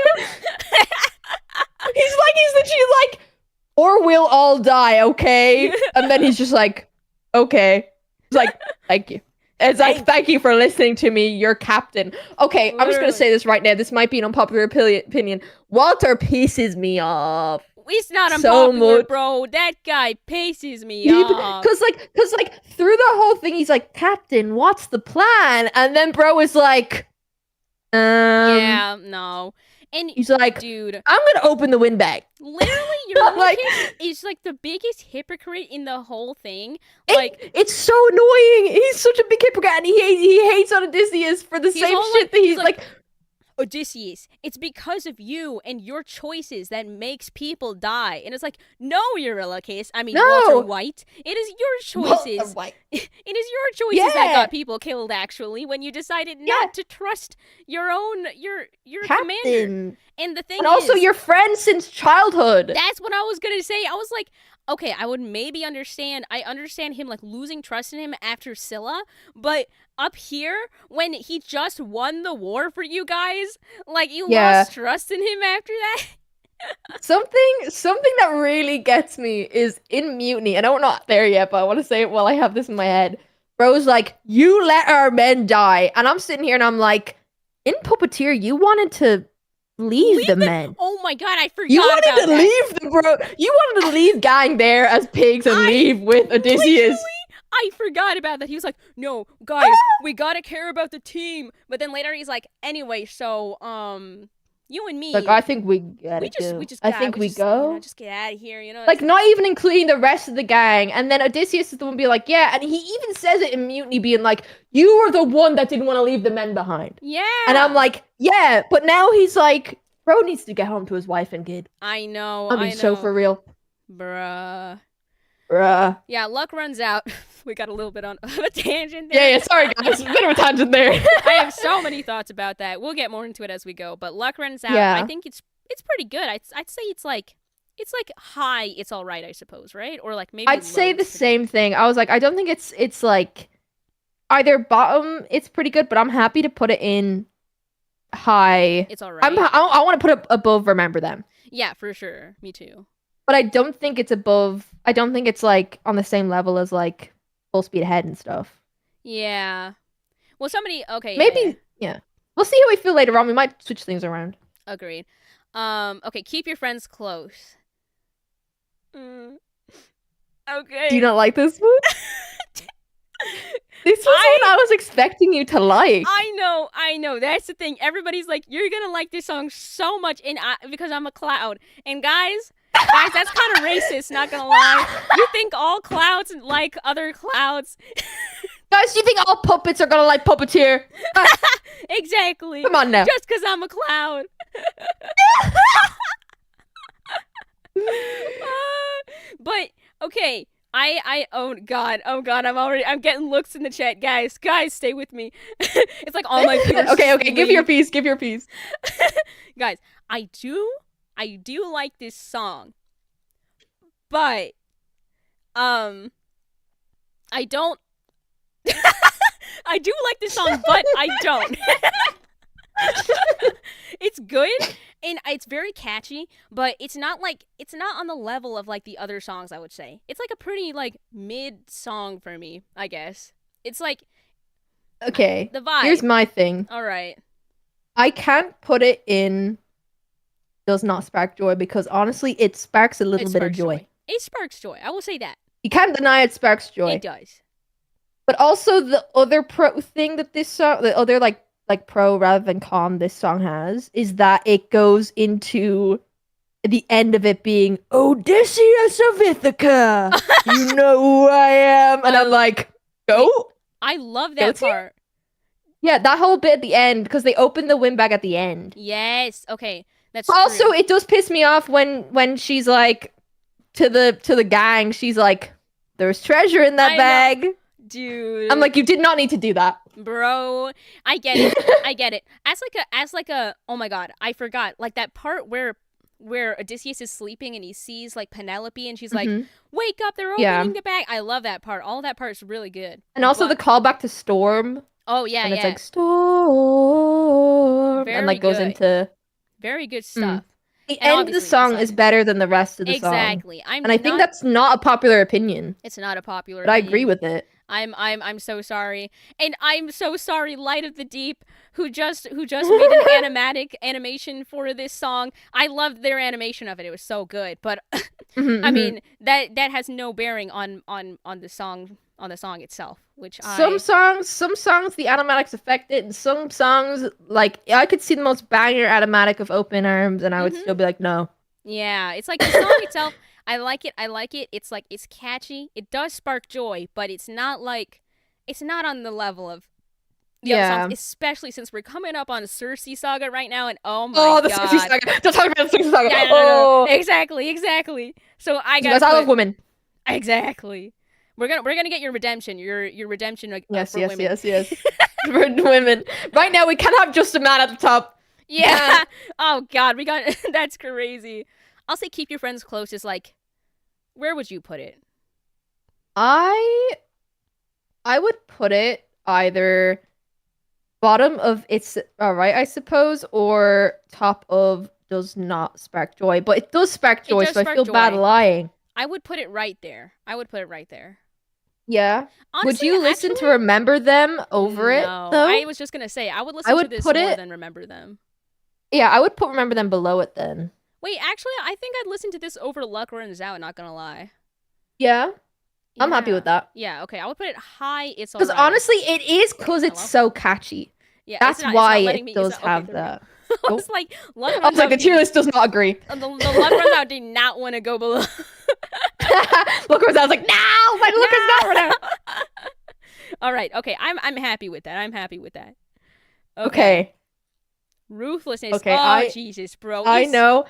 He's literally like, or we'll all die, okay? And then he's just like, okay. It's like, thank you. It's like, thank you for listening to me, your captain. Okay, I'm just gonna Literally. say this right now. This might be an unpopular opinion. Walter pisses me off It's not so unpopular, much. bro. That guy pisses me off. Cause like through the whole thing, he's like, Captain, what's the plan? And then bro is like, Yeah, no. And he's like, dude, I'm gonna open the windbag. literally I'm like, Eurymachus is like the biggest hypocrite in the whole thing. Like it's so annoying. He's such a big hypocrite, and he hates on Odysseus for the he's same all shit that he's like Odysseus, it's because of you and your choices that makes people die. And it's like, no, Eurymachus. I mean, no. Walter White. It is your choices. Walter White. It is your choices that got people killed. Actually, when you decided not to trust your own your commander. And the thing and also is, your friend since childhood. that's what I was gonna say. I was like, okay, I would maybe understand. I understand him like losing trust in him after Scylla, but up here when he just won the war for you guys, like you lost trust in him after that. Something that really gets me is in Mutiny, and I'm not there yet, but I want to say it while I have this in my head. Bro's like, you let our men die, and I'm sitting here and I'm like, in Puppeteer, you wanted to leave the men. Oh my god, I forgot. You wanted about to leave the bro. You wanted to leave gang there as pigs and leave with Odysseus. I forgot about that. He was like, "No, guys, we gotta care about the team." But then later he's like, "Anyway, so you and me." Like, I think we gotta go. I think we go. You know, just get out of here, you know. Like, not even including the rest of the gang. And then Odysseus is the one being like, yeah. And he even says it in Mutiny, being like, you were the one that didn't want to leave the men behind. Yeah. And I'm like, yeah. But now he's like, bro needs to get home to his wife and kid. I know. I mean, so for real. Bruh. Yeah, luck runs out. We got a little bit on a tangent there. Yeah, sorry guys. A bit of a tangent there. I have so many thoughts about that. We'll get more into it as we go. But luck runs out. Yeah. I think it's pretty good. I'd say it's like high, it's all right, I suppose, right? Or like maybe I'd say the same thing. I was like, I don't think it's like either bottom, it's pretty good, but I'm happy to put it in high. It's all right. I want to put it above Remember Them. Yeah, for sure. Me too. But I don't think it's above. I don't think it's like on the same level as like Full Speed Ahead and stuff. Yeah. Well, okay. Maybe, yeah. We'll see how we feel later on. We might switch things around. Agreed. Okay, keep your friends close. Okay. Do you not like this one? This was one I was expecting you to like. I know. That's the thing. Everybody's like, you're gonna like this song so much, and because I'm a cloud. And guys, that's kind of racist. Not gonna lie. You think all clouds like other clouds? Guys, you think all puppets are gonna like Puppeteer? Exactly. Come on now. Just because I'm a cloud. But okay. Oh god, I'm getting looks in the chat, guys, stay with me. It's like all my viewers. okay, give your piece. Guys, I do like this song, but I don't. I do like this song, but I don't. It's good and it's very catchy, but it's not on the level of like the other songs, I would say. It's like a pretty like mid song for me, I guess. It's like okay. The vibe. Here's my thing. All right. I can't put it in Does Not Spark Joy because honestly it sparks a little bit of joy. It sparks joy. I will say that. You can't deny it sparks joy. It does. But also the other pro thing that this song, the other like pro rather than con this song has is that it goes into the end of it being Odysseus of Ithaca. You know who I am, and I'm like, go. I love that part. Yeah, that whole bit at the end because they open the windbag at the end. Yes. Okay. That's also true. It does piss me off when she's like to the gang. She's like, "There's treasure in that bag." Dude, I'm like, you did not need to do that, bro. I get it. I get it. As like a. Oh my god, I forgot. Like that part where Odysseus is sleeping and he sees like Penelope and she's like, "Wake up! They're opening the bag." I love that part. All that part is really good. And also the callback to Storm. Oh yeah, and it's like Storm, and like goes into very good stuff. The And end of the obviously song is Poseidon. better than the rest of the song. Exactly. And I think that's not a popular opinion, It's not a popular but I agree opinion. with it. I'm so sorry. And I'm so sorry, Light of the Deep, who just made an animation for this song. I loved their animation of it. It was so good. But Mhm, I mhm. mean, that has no bearing on the song itself, which Some I songs, the animatics affect it, and some songs, like I could see the most banger animatic of Open Arms, and I would Mhm. still be like, no. Yeah, it's like the song itself. I like it. I like it. It's like it's catchy. It does spark joy, but it's not on the level of the other songs, Yeah. especially since we're coming up on Circe Saga right now, and oh my Oh, the Circe god. Saga. Don't talk about the Circe Saga. Yeah, no. Oh, Exactly, exactly. So I gotta because I love put women. exactly. We're gonna get your redemption, your redemption Yes, for yes, women. yes, yes. For women. Right now, we can't have just a man at the top. We Yeah. can't. Oh god, we got that's crazy. I'll say keep your friends close is like, where would you put it? I I would put it either bottom of It's Alright, I suppose, or top of Does Not Spark Joy. But it does spark It joy, does so I spark feel bad joy. lying. I would put it right there. I would put it right there. Yeah. Would Honestly, you listen actually, to Remember Them over it, no. I though? was just gonna say I would I listen to would this put more it. than remember them. Yeah, I would put Remember Them below it then. Wait, actually, I think I'd listen to this over Luck Runs Out. Not gonna lie. Yeah, I'm happy with Yeah, that. yeah. Okay, I would put it high. It's Because alright. honestly, it is because it's Hello. so catchy. Yeah, it's That's not. It's why not letting it me. It's does not. Okay, have there we go. that. I Oh, was like, Luck I Runs was like, Out the tier did list does not agree. the Luck Runs Out did not want to go below. Look, I was like, no, my look is not right No. All right. Okay. I'm happy with that. I'm happy with that. Okay. Okay, Ruthlessness. okay, Oh Jesus, bro. I It's know,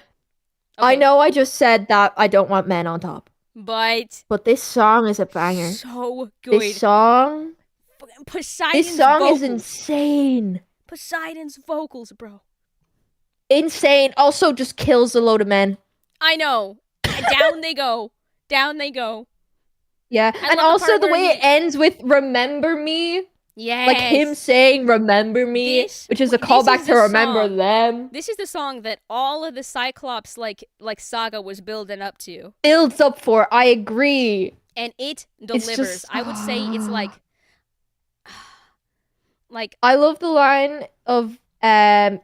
okay, I just said that I don't want men on top, but but this song is a banger. so This good. song, this Poseidon's song is vocals. insane, Poseidon's vocals, bro. insane. Also, just kills a load of men. I know. Down they go. Down they go. Yeah, I and love the also part the where way it he. ends with "Remember Me," like him Yes. saying "Remember Me," This. which is a This callback is to the "Remember song. Them." This is the song that all of the Cyclops like saga was building up to, Builds up for. I agree. and it It's delivers. just. I would say it's like I love the line of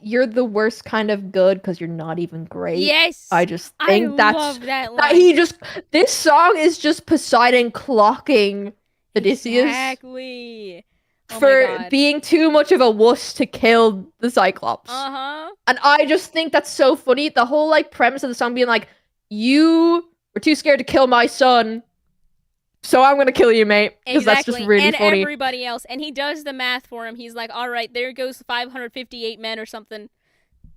"You're the worst kind of good because you're not even great." I yes. just I think love that that line. he just. This song is just Poseidon clocking Odysseus Exactly. Oh my for god. being too much of a wuss to kill the Cyclops. Uh-huh. And I just think that's so funny. The whole like premise of the song being like, "You were too scared to kill my son, so I'm gonna kill you, mate." Because that's just Exactly. really And funny. everybody else. And he does the math for him. He's like, all right, there goes 558 men or something.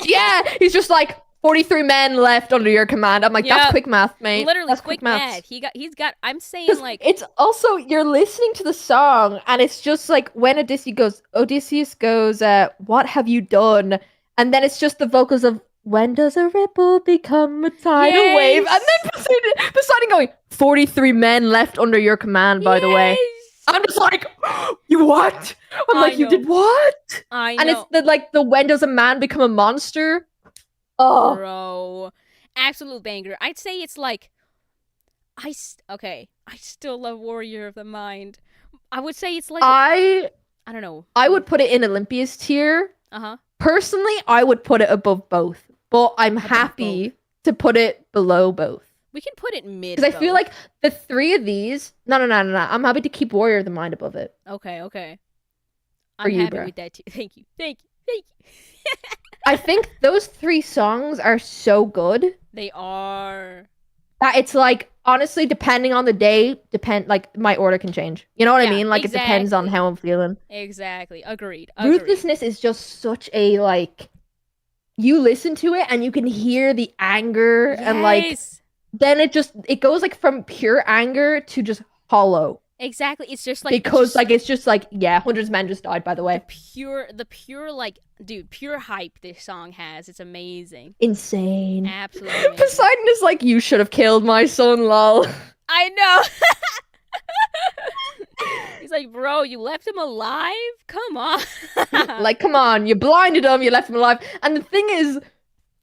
Yeah, he's just like 43 men left under your command. I'm like, that's Yep. quick math, mate. Literally That's quick maths. math. He's got I'm saying Because like it's also you're listening to the song, and it's just like when Odysseus goes, "What have you done?" And then it's just the vocals of "When does a ripple become a tidal wave?" And yes. then Poseidon going, "43 men left under your command, by the way." Yes. I'm just like, you what? I'm I like, you know. did what? I And it's know. the when does a man become a monster? Oh, Bro. Absolute banger. I'd say it's like okay. I still love Warrior of the Mind. I would say it's like I don't know. I would put it in Olympia's tier. Uh-huh. Personally, I would put it above both, but I'm Above happy to put it below both. We can put it mid. Because I feel both. like the three of these, no. I'm happy to keep Warrior of the Mind above it. Okay, okay. For I'm you, happy bro. with that too. Thank you. Thank you. Thank you. I think those three songs are so good They are. that it's like, honestly, depending on the day, like my order can change. You know what I Yeah, mean? Like it depends on exactly. how I'm feeling. Exactly. Agreed. Agreed. Ruthlessness is just such a like, you listen to it and you can hear the anger and like, Yes. then it goes like from pure anger to just hollow. Exactly. It's just like Because like it's just like, yeah, hundreds of men just died, by the way. the pure like dude, pure hype this song has. It's amazing. Insane. Absolutely amazing. Poseidon is like, you should have killed my son, lol. I know. He's like, bro, you left him alive? Come on. Like, come on, you blinded him, you left him alive. And the thing is,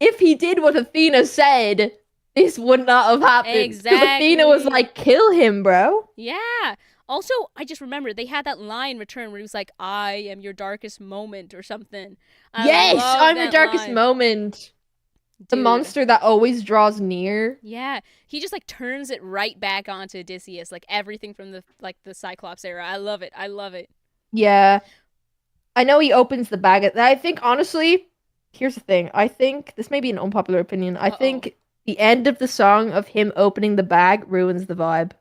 if he did what Athena said, this would not have happened. Because Athena was Exactly. like, kill him, bro. Yeah. Also, I just remember they had that line return where he was like, "I am your darkest moment" or something. I Yes, love I'm your that darkest line, moment. The dude. monster that always draws near. Yeah, he just like turns it right back onto Odysseus, like everything from the Cyclops era. I love it. I love it. Yeah. I know he opens the bag. I think, honestly, here's the thing. I think, this may be an unpopular opinion. I Uh oh. think the end of the song of him opening the bag ruins the vibe.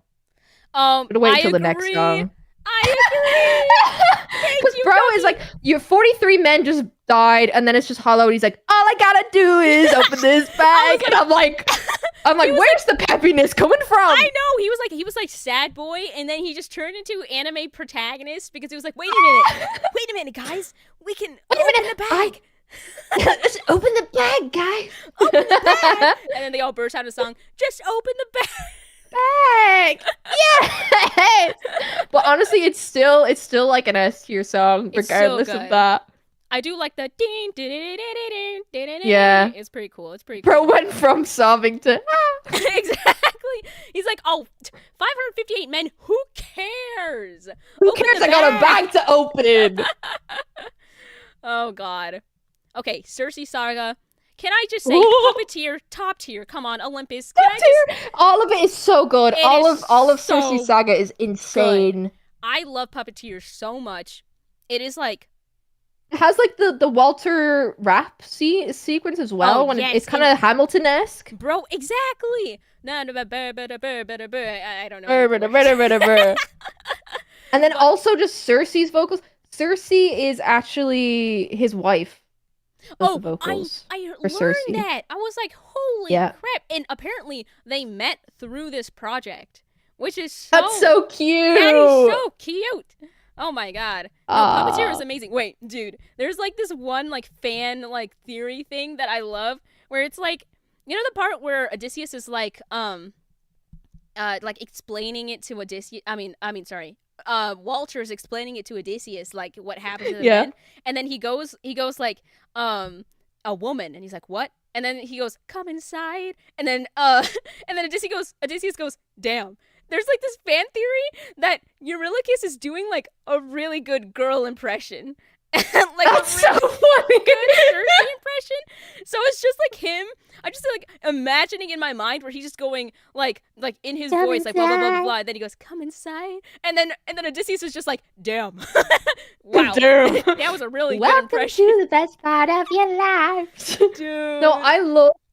Gotta wait I until the next agree. song. I agree. Thank Because you, bro is Cookie. like, your 43 men just died, and then it's just hollow, and he's like, all I gotta do is open this I was bag. And like, I'm he like, was where's like, the peppiness coming I from? know he was like sad boy, and then he just turned into anime protagonist because he was like, wait a minute, guys, we can Wait a open minute, the bag, let's open the bag, open the bag, guys. and then they all burst out a song, just open the bag. Bag. Yes. But honestly, it's still like an S tier song, It's so regardless of good. that. I do like the ding, ding, ding, ding, ding, ding, Yeah. ding. It's pretty cool. It's pretty Bro cool. went from sobbing to Exactly. He's like, oh, 558 men. Who cares? who Open cares? the I got a bag. bag to open. Oh God. Okay, Circe saga. Can I just say, Ooh, puppeteer, top tier? Come on, Olympus. Can top I just? tier. All of it is so good. It All is of Circe's so saga is good. insane. I love puppeteer so much. It is like, It has like the Walter rap sequence as oh well when it's yes, kind and of Hamilton-esque. bro, exactly. I don't know any of the words. And then But also just Cersei's vocals. Circe is actually his wife. Does the oh, I vocals I for Circe. learned that. I was like, holy Yeah. crap! And apparently they met through this project, which is That's so so that is cute. so cute. Oh my god. No, Puppeteer is Ah. amazing. Wait, dude, there's like this one like fan like theory thing that I love where it's like you know the part where Odysseus is like explaining it to Odysseus. I mean, sorry. Walter is explaining it to Odysseus, like what happened to the Yeah. men, and then he goes like, a woman, and he's like, what? And then he goes, come inside, and then and then Odysseus goes, damn. There's like this fan theory that Eurylochus is doing like a really good girl impression, like a That's so really funny. good Cersei impression. So it's just like him. I'm just like imagining in my mind where he's just going like in his Come voice like blah blah blah blah inside. blah. And then he goes come inside, and then Odysseus is just like damn, wow, Damn. that was a really good Welcome impression, to the best part of your life. No, dude.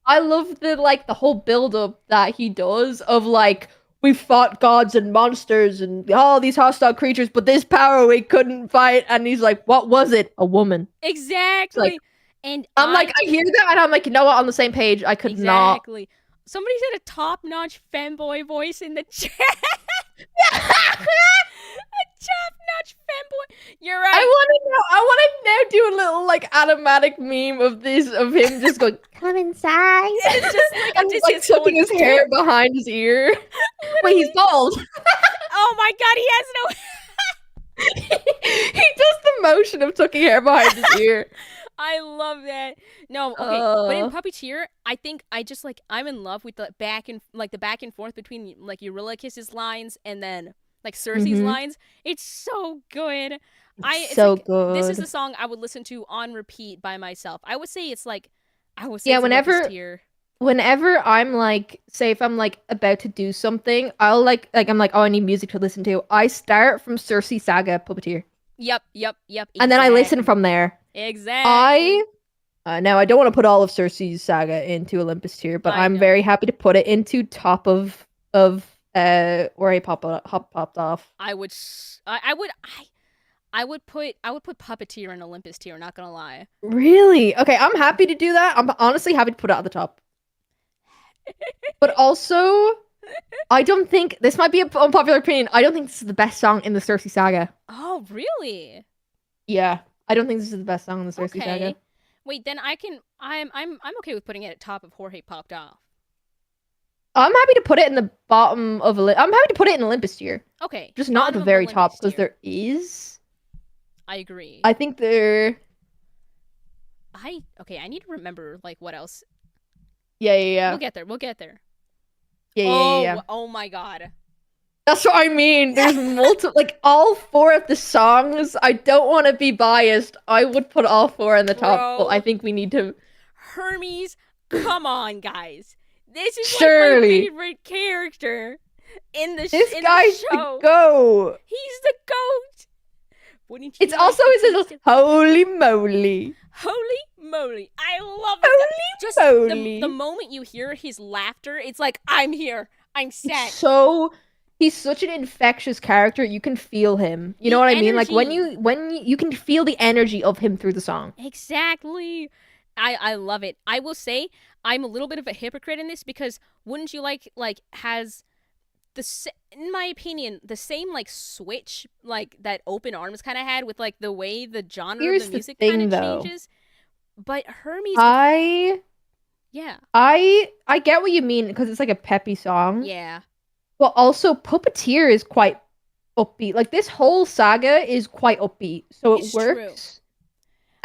I love the like the whole build up that he does of like we fought gods and monsters and all these hostile creatures, but this power we couldn't fight. And he's like, what was it? A woman. It's like Exactly. And I'm like, I hear that and I'm like, you know what? On the same page, I could not. exactly. Somebody said a top-notch fanboy voice in the chat. A top-notch fanboy. You're right. I want to now do a little like automatic meme of this of him just going come inside And it's just like and like Odysseus tucking going his hair behind his ear. Wait, he's literally. bald. Oh my god, he has no. He does the motion of tucking hair behind his ear. I love that. No, okay, but in Puppeteer, I think I'm in love with the back and forth between like Eurylochus's lines and then like Cersei's Mhm. lines. It's so good. It's So like this is the good. song I would listen to on repeat by myself. I would say Yeah, it's Olympus tier. whenever I'm like, say if I'm like about to do something, I'll like I'm like, oh, I need music to listen to. I start from Circe Saga Puppeteer, Yep. and then I listen Exactly. from there. Exactly. I now I don't want to put all of Circe's Saga into Olympus tier, but I I'm know. very happy to put it into top of where he popped off. I would s- I would put Puppeteer in Olympus tier, not gonna lie. Really? Okay, I'm happy to do that. I'm honestly happy to put it at the top. But also, I don't think this might be an unpopular opinion. I don't think this is the best song in the Circe Saga. Oh, really? Yeah, I don't think this is the best song in the Circe Okay. Saga. Wait, then I'm okay with putting it at top of Jorge Popped Off. I'm happy to put it in the bottom of I'm happy to put it in Olympus tier, Okay. just not at bottom the of very top Olympus because tier. there is. I agree. I think there. Okay, I need to remember like what else Yeah, yeah, We'll yeah. get there. We'll get there. Yeah, yeah, yeah, yeah. Oh my god. That's what I mean. There's multiple, like all four of the songs. I don't want to be biased. I would put all four in the top, but I Bro, think we need to. Hermes, come on, guys. This is like my Surely, favorite character in this in the guy's the show. go. He's the goat. Wouldn't you It's like also to his taste little it? holy moly, Holy moly. I love this guy. holy Just the moly. moment you hear his laughter, it's like, I'm here. I'm It's set. so he's such an infectious character. You can feel him. You know The what I mean? Like energy. when you can feel the energy of him through the song. Exactly. I love it. I will say I'm a little bit of a hypocrite in this because wouldn't you like has in my opinion the same like switch like that Open Arms kind of had with like the way the genre of the Here's the music kind thing of though. changes. But Hermes, I yeah, I get what you mean because it's like a peppy song, yeah, but also Puppeteer is quite upbeat. Like this whole saga is quite upbeat, so it it's true. works.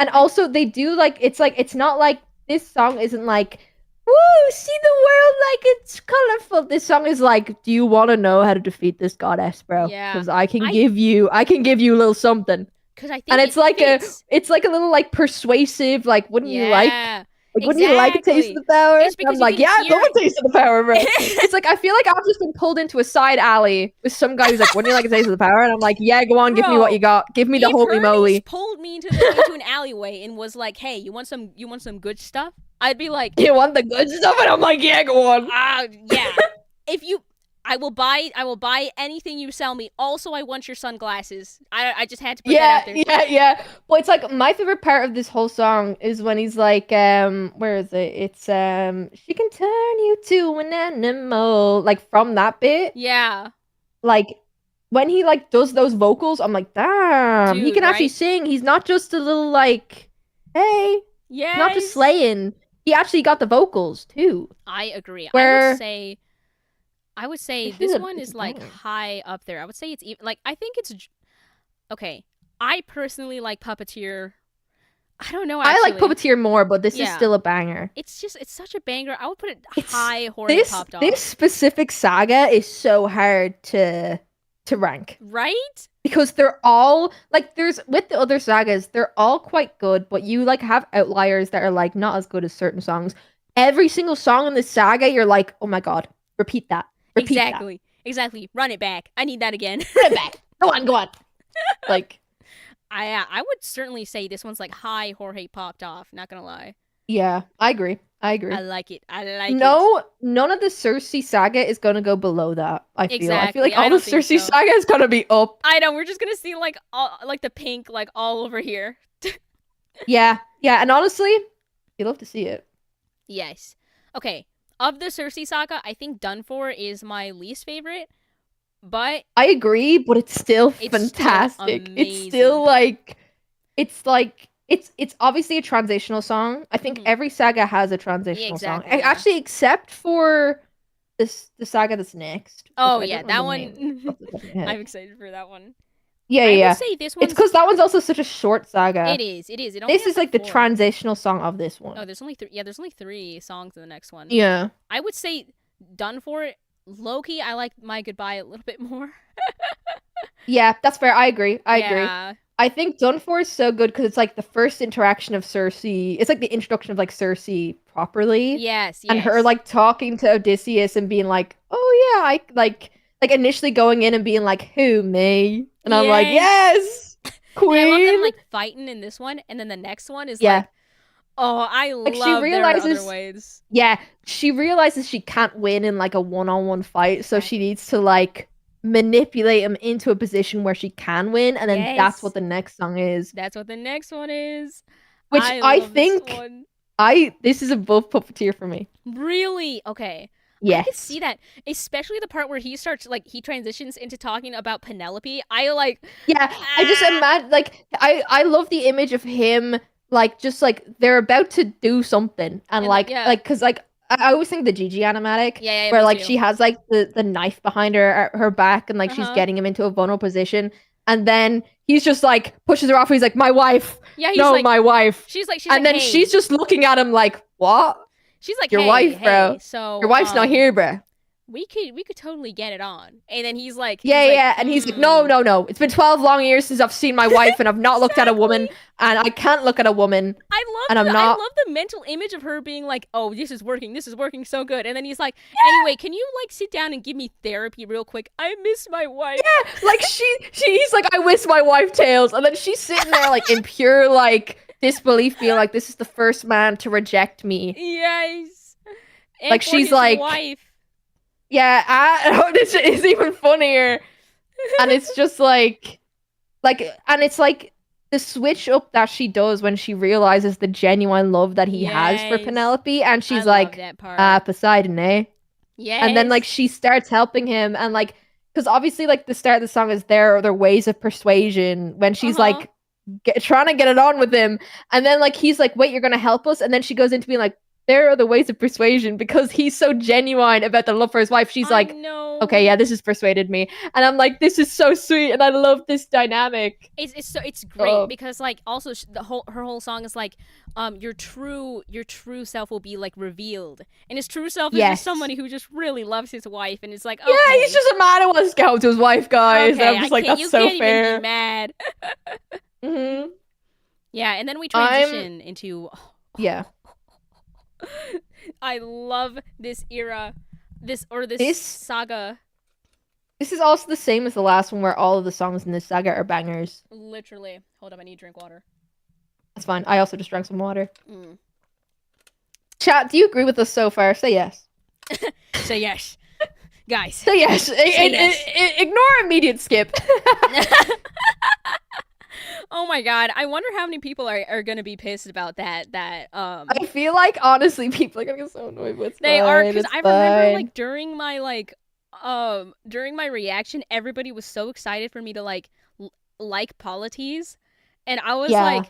And I also they do like it's not like this song isn't like woo, see the world like it's colorful. This song is like, do you want to know how to defeat this goddess, bro? yeah, Because I I can give you a little something. because I And think it fits. it's like a little like persuasive, like, Yeah, wouldn't you like a taste of exactly. the power? It's And I'm because you like, can yeah, I'd hear love a taste of the power, bro. It's like I feel like I've just been pulled into a side alley with some guy who's like, wouldn't you like a taste of the power? And I'm like, yeah, go on, give me what you bro. got. Give me the If holy Hermes moly. pulled me into an alleyway and was like, "Hey, you want some good stuff?" I'd be like, You want the good stuff? And I'm like, yeah, go on. yeah. If you, I will buy anything you sell me. Also, I want your sunglasses. I just had to put that Yeah, out there. yeah, yeah. But it's like my favorite part of this whole song is when he's like, where is it? It's she can turn you to an animal. Like from that bit, Yeah, like when he like does those vocals, I'm like, damn, he dude, can actually right? sing. He's not just a little like, hey, not just Yes, slaying. He actually got the vocals too. I agree. Where I would say this is this a one it's a is like banger. high up there. I would say it's even like I think it's okay. I personally like Puppeteer. I don't know I like actually. Puppeteer more, but this is Yeah, still a banger. it's such a banger. I would put it It's high. Jorge popped this off. specific saga is so hard to rank Right? because they're all like there's with the other sagas they're all quite good, but you like have outliers that are like not as good as certain songs. Every single song in this saga, you're like, oh my god, repeat that, Exactly. Exactly. Run it back. I need that again. put it back, go on, like I would certainly say this one's like high Jorge popped off, not gonna lie. yeah, I agree. I like it. I like it. No, none of the Circe saga is gonna go below that. I feel Exactly. like I all the don't think Circe so. saga is gonna be up. I know, we're just gonna see like like the pink like all over here. Yeah, yeah, and honestly, you love to see it. Yes. Okay. Of the Circe saga, I think Done For is my least favorite, but I agree, but it's still it's still fantastic. It's amazing. still it's obviously a transitional song. I think Mhm. every saga has a Yeah, transitional song. exactly, yeah. Actually, except for the saga that's next, which Oh I yeah, don't know that the name one. off the top of my head. I'm excited for that one. Yeah, yeah, I would yeah. say this It's one's because that one's also such a short saga. it is. It is. It only This has is like like the four. transitional song of this Oh, one. there's only three. Yeah, there's only three songs in the next one. Yeah. I would say Done For. Loki, I like My Goodbye a little bit more. Yeah, that's fair. I agree. I agree. Yeah. I think Done For is so good because it's like the first interaction of Circe. It's like the introduction of like Circe properly, Yes. and her Yes. like talking to Odysseus and being like, "Oh yeah, I like initially going in and being like, who me?" And I'm like, Yes. "Yes, And I love them queen." like fighting in this one, and then the next one is Yeah, like, oh, I like she love their other realizes. ways. Yeah, she realizes she can't win in like a one-on-one fight, so she Exactly. needs to like manipulate him into a position where she can win, and then that's what Yes. the next song is. That's what the next one is. Which I I love this think one. I this is above Puppeteer for me. Really? Okay. I could Yes. see that, especially the part where he starts like he transitions into talking about Penelope. I like Yeah, I just ah, imagine like I love the image of him like just like they're about to do something and and yeah, like because like I always think the Gigi animatic yeah, yeah, where me like too. she has like the knife behind her back and like Uh she's huh. getting him into a vulnerable position and then he's just like pushes her off. He's like, my wife, Yeah, he's no, like, my wife, she's and like, then she's hey, just looking at him like, what? She's like, Your hey, wife, bro. hey, so Your wife's not here, bro. we could totally get it on. And then Yeah, he's like, yeah. And he's like, no, no, no. It's been 12 long years since I've seen my wife and I've not looked at a woman exactly. and I can't look at a woman and I'm I not. love the mental image of her being like, oh, this is working so good. And then he's like, anyway, can you like sit down and give me therapy real quick? I miss my wife. Like he's like, I wish my wife tails. And then she's sitting there like in pure like disbelief, being like, this is the first man to reject me. Yes. And Like for she's his like, wife. yeah, this is even funnier. And it's just and it's like the switch up that she does when she realizes the genuine love that he has for Yes. Penelope, and I she's love like, that ah, part. Poseidon, eh? And then like Yes. she starts helping him, and like, because obviously like the start of the song is there are their ways of persuasion when she's Uh-huh. like trying to get it on with him, and then like he's like, wait, you're gonna help us, and then she goes into being like, there are the ways of persuasion because he's so genuine about the love for his wife. She's I like, okay, know. yeah, this has persuaded me, and I'm like, this is so sweet, and I love this dynamic. It's great Uh, because like also her whole song is like your true self will be like revealed, and his true self is just yes. somebody who just really loves his wife, and it's like, Yeah, he's okay, just a man who wants to get home to his wife, guys. And okay, I'm I just like, can't, that's you so can't even be fair. mad. Hmm. Yeah, and then we I'm transition into yeah. I love this era, this This saga. this is also the same as the last one where all of the songs in this saga are bangers. Literally, hold up, I need to drink water. That's fine. I also just drank some water. Mm. Chat, do you agree with us so far? Say yes. So yes, guys, Say yes. say yes. Ignore immediate skip. Oh my god, I wonder how many people are gonna be pissed about that. I feel like honestly people are gonna get so annoyed, but it's They are, fine. because It's I remember fine. like during my reaction, everybody was so excited for me to like Polities, and Yeah.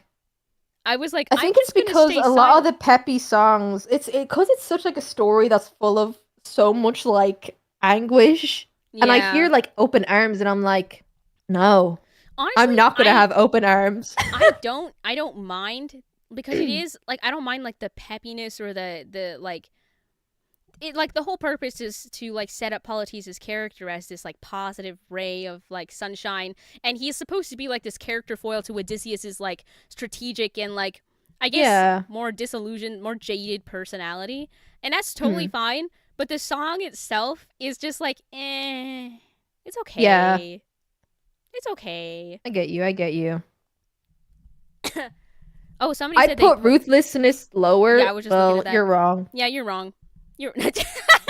I was like, I I'm think it's just gonna because stay a lot of the silent. peppy songs, because it's such like a story that's full of so much like anguish, and I hear Yeah, like open arms, and I'm like, no, I'm honestly, not gonna have open arms. I don't mind, because it is like I don't mind like the peppiness or the like it, like the whole purpose is to like set up Polites' character as this like positive ray of like sunshine, and he's supposed to be like this character foil to Odysseus's like strategic and like I guess Yeah. more disillusioned, more jaded personality, and that's totally Mhm. fine. But the song itself is just like, it's Yeah. okay, it's okay. I get you. I get you. Oh, somebody I'd said they put put. ruthlessness Yeah, I lower. was just looking Well, at that. you're wrong. Yeah, you're wrong. You're.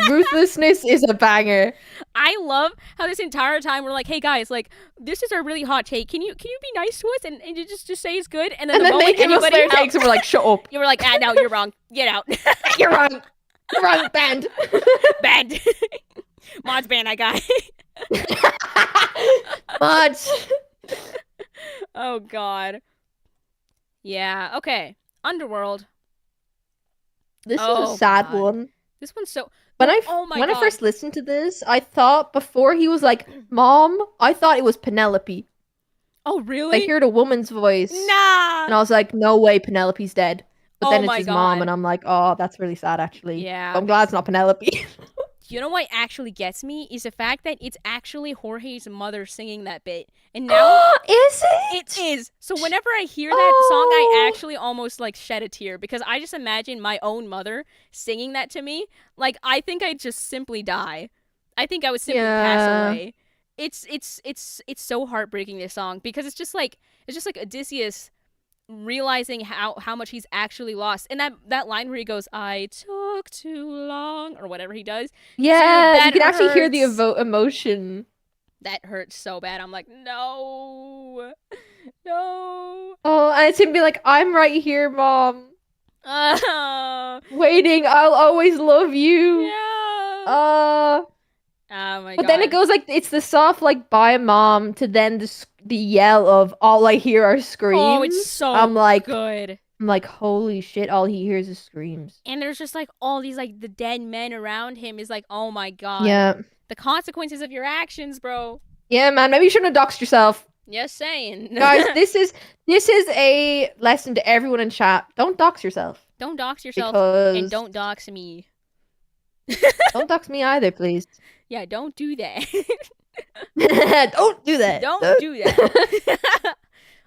Ruthlessness is a banger. I love how this entire time we're like, hey guys, like this is a really hot take. Can you be nice to us and you just say it's good? And then And the then they moment give us anybody their help, takes, and we're like, shut up. you were like, ah, no, you're wrong. Get out. You're wrong. You're wrong, banned. Banned. Mods ban I got. Mods. Oh god. Yeah. Okay. Underworld. This is a Oh sad god. one. This one's so. When Oh my when I god. first listened to this, I thought before he was like, "Mom," I thought it was Penelope. Oh I really? heard a woman's voice, Nah. and I was like, "No way, Penelope's dead." But Oh then it's my his mom, and god. I'm like, "Oh, that's really sad, actually." But Yeah. I'm glad it's not Penelope. You know what actually gets me is the fact that it's actually Jorge's mother singing that bit. And now Is it it? is. So whenever I hear that song, I Oh, actually almost like shed a tear, because I just imagine my own mother singing that to me. Like I think I'd just simply die. I think I would simply pass yeah, away. It's so heartbreaking, this song, because it's just like Odysseus realizing how much he's actually lost. And that line where he goes, I took too long, or whatever he does. Dude, yeah. You that can actually hear the hurts. Emotion. That hurts so bad. I'm like, no. No. Oh, and it's him be like, "I'm right here, Mom, Uh, waiting. I'll always love you." yeah. Uh, Oh my but then it god. goes like it's the soft like "bye, Mom" to then the yell of "all I hear are Oh, it's screams." so good. I'm like, holy shit! All he hears is screams. And there's just like all these like the dead men around him is like, oh my god. Yeah, The consequences of your actions, bro. yeah, man. Maybe you shouldn't have doxed yourself, Just saying. guys. This is a lesson to everyone in chat. Don't dox yourself. Don't dox yourself and because don't dox me. don't dox me either, please. Yeah, don't do that. Don't do that. Don't do that.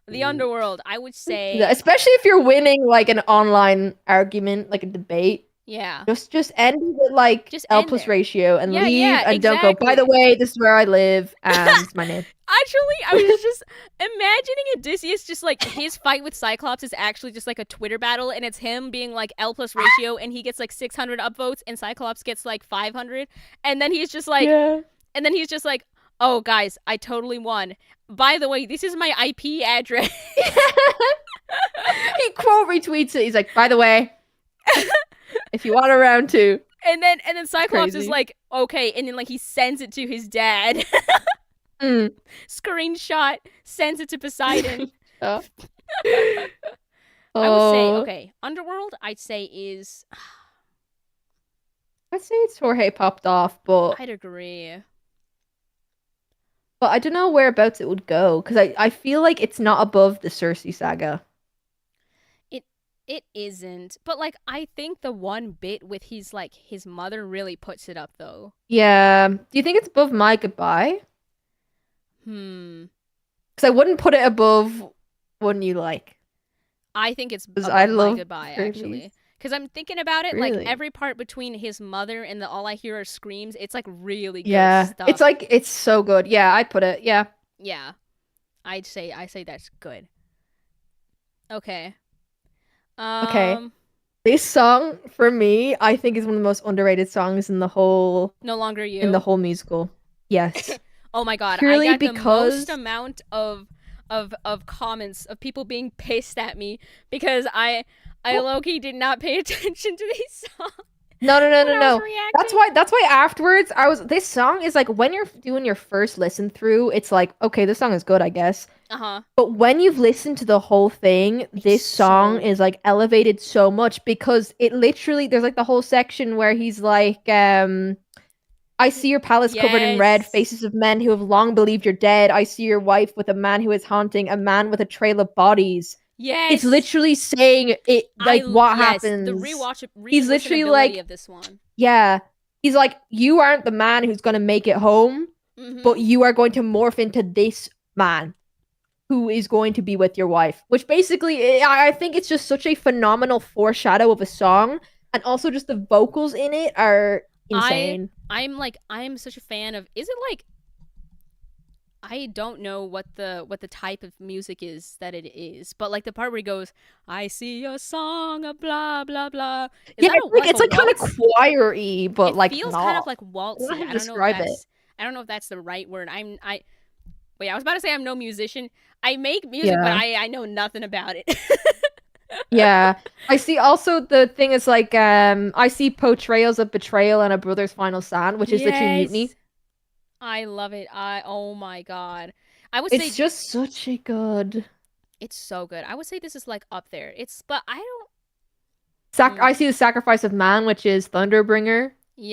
The Underworld, I would say, Especially if you're winning like an online argument, like a debate. yeah. Just end it with like Just L end plus there. ratio and Yeah, leave yeah, and don't go, by the exactly. way, this is where I live and it's my name. Actually, I was just imagining Odysseus just like his fight with Cyclops is actually just like a Twitter battle, and it's him being like L plus ratio, and he gets like 600 upvotes, and Cyclops gets like 500, and then he's just like, Yeah. oh guys, I totally won. By the way, this is my IP address. He quote retweets it. He's like, by the way, if you want a round two. And then Cyclops is Crazy. like, okay, and then like he sends it to his dad. Mm. Screenshot, sends it to Poseidon. Oh. I would say, Oh. okay, Underworld, I'd say is. I'd say it's Jorge popped off, but I'd agree. I don't know whereabouts it would go because I feel like it's not above the Circe saga. It it isn't, but like I think the one bit with his mother really puts it up though. Yeah. Do you think it's above My Goodbye? Hmm. Because I wouldn't put it above One You Like. I think it's Because I above My love Goodbye Hermes. actually. Because I'm thinking about it, like Really? every part between his mother and the all I hear are screams. It's like really good Yeah. It's stuff. like it's so good. Yeah, I'd put it. Yeah. Yeah, I say that's good. Okay. Okay. Um, This song for me, I think is one of the most underrated songs No Longer in the You. whole musical. Yes. Oh my god, I Purely got the most because amount of comments of people being pissed at me because I well, low-key did not pay attention to these songs no, no, no, when no, I was no. reacting. That's why afterwards I was this song is like when you're doing your first listen through, it's like, okay, this song is good, I guess. Uh-huh. But when you've listened to the whole thing, It's this song so is like elevated so much because it literally there's like the whole section where he's like, I see your palace covered in red, yes. faces of men who have long believed you're dead. I see your wife with a man who is haunting, a man with a trail of bodies. It's Yes. literally saying it like what Yes, the happens. rewatch He's literally re-listenability like, of this one. yeah. He's like, you aren't the man who's gonna make it home, but Mhm. you are going to morph into this man who is going to be with your wife. Which basically, I think it's just such a phenomenal foreshadow of a song, and also just the vocals in it are I insane. I'm such a fan of is it like I don't know what the type of music is that it is, but like the part where he goes, "I see your song, a blah blah blah." Is Yeah, that it's a like kind of waltz? choir-y, but It like feels kind of not. like I don't know waltzy. how to describe it. I don't know if that's the right word. I wait. I was about to say I'm no musician. I make music, but Yeah. I know nothing about it. Yeah. I see also the thing is like I see portrayals of betrayal and a brother's final stand, which is literally mutiny. Yes, I love it. I oh my god. I would It's say just such a good it's so good. I would say this is like up there. It's but I don't. I Mm, see the sacrifice of man, which is Thunderbringer,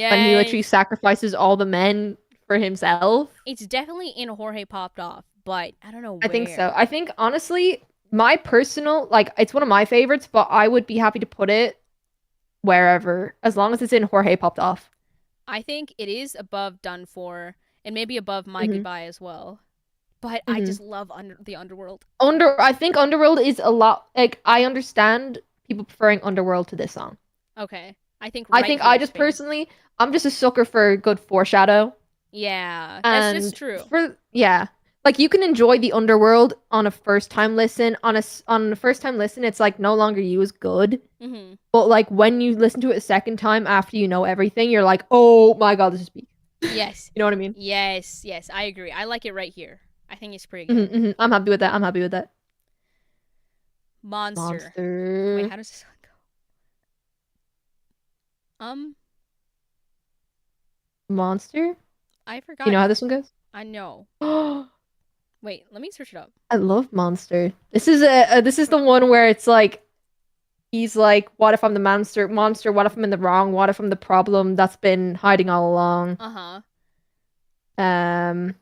when he literally yes, sacrifices all the men for himself. it's definitely in Jorge popped off, but I don't know I think so. where. I think honestly, my personal like it's one of my favorites, but I would be happy to put it wherever as long as it's in Jorge popped off. I think it is above Done For and maybe above My Hmm. Goodbye as well. But I Hmm. just love the Underworld. I think Underworld is a lot like I understand people preferring Underworld to this song. Okay, I think I right think here I it's just fair. personally I'm just a sucker for good foreshadow. Yeah, that's And true. for yeah, like you can enjoy the Underworld on a first time listen. On a first time listen, it's like No Longer You is good. Hmm. But like when you listen to it a second time after you know everything, you're like, oh my god, this is peak. Yes, You know what I mean? yes, I agree. I like it right here. I think it's pretty Hmm. good. Hmm. I'm happy with that. I'm happy with that. Monster. Wait, Monster. how does this one go? Monster? I You forgot. know how this one goes? I know. Wait, let me search it up. I love Monster. This is the one where it's like he's like, what if I'm the monster? Monster, what if I'm in the wrong? What if I'm the problem that's been hiding all along? Uh huh. Um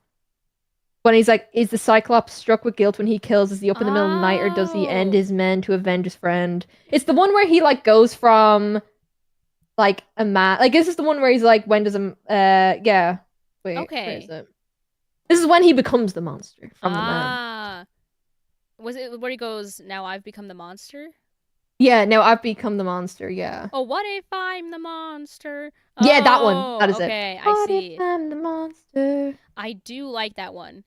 When he's like, is the Cyclops struck with guilt when he kills? Is he up in the middle of the night, or does he end Oh. his men to avenge his friend? It's the one where he like goes from like a man. Like this is the one where he's like, when does a yeah. Wait, where is Okay. it? This is when he becomes the monster from the man. Ah. Was it where he goes, now I've become the monster? Yeah, no, I've become the monster. Yeah, Oh, what if I'm the monster? yeah, that one. Oh, That is it. okay, I What if see. I'm the monster? I do like that one.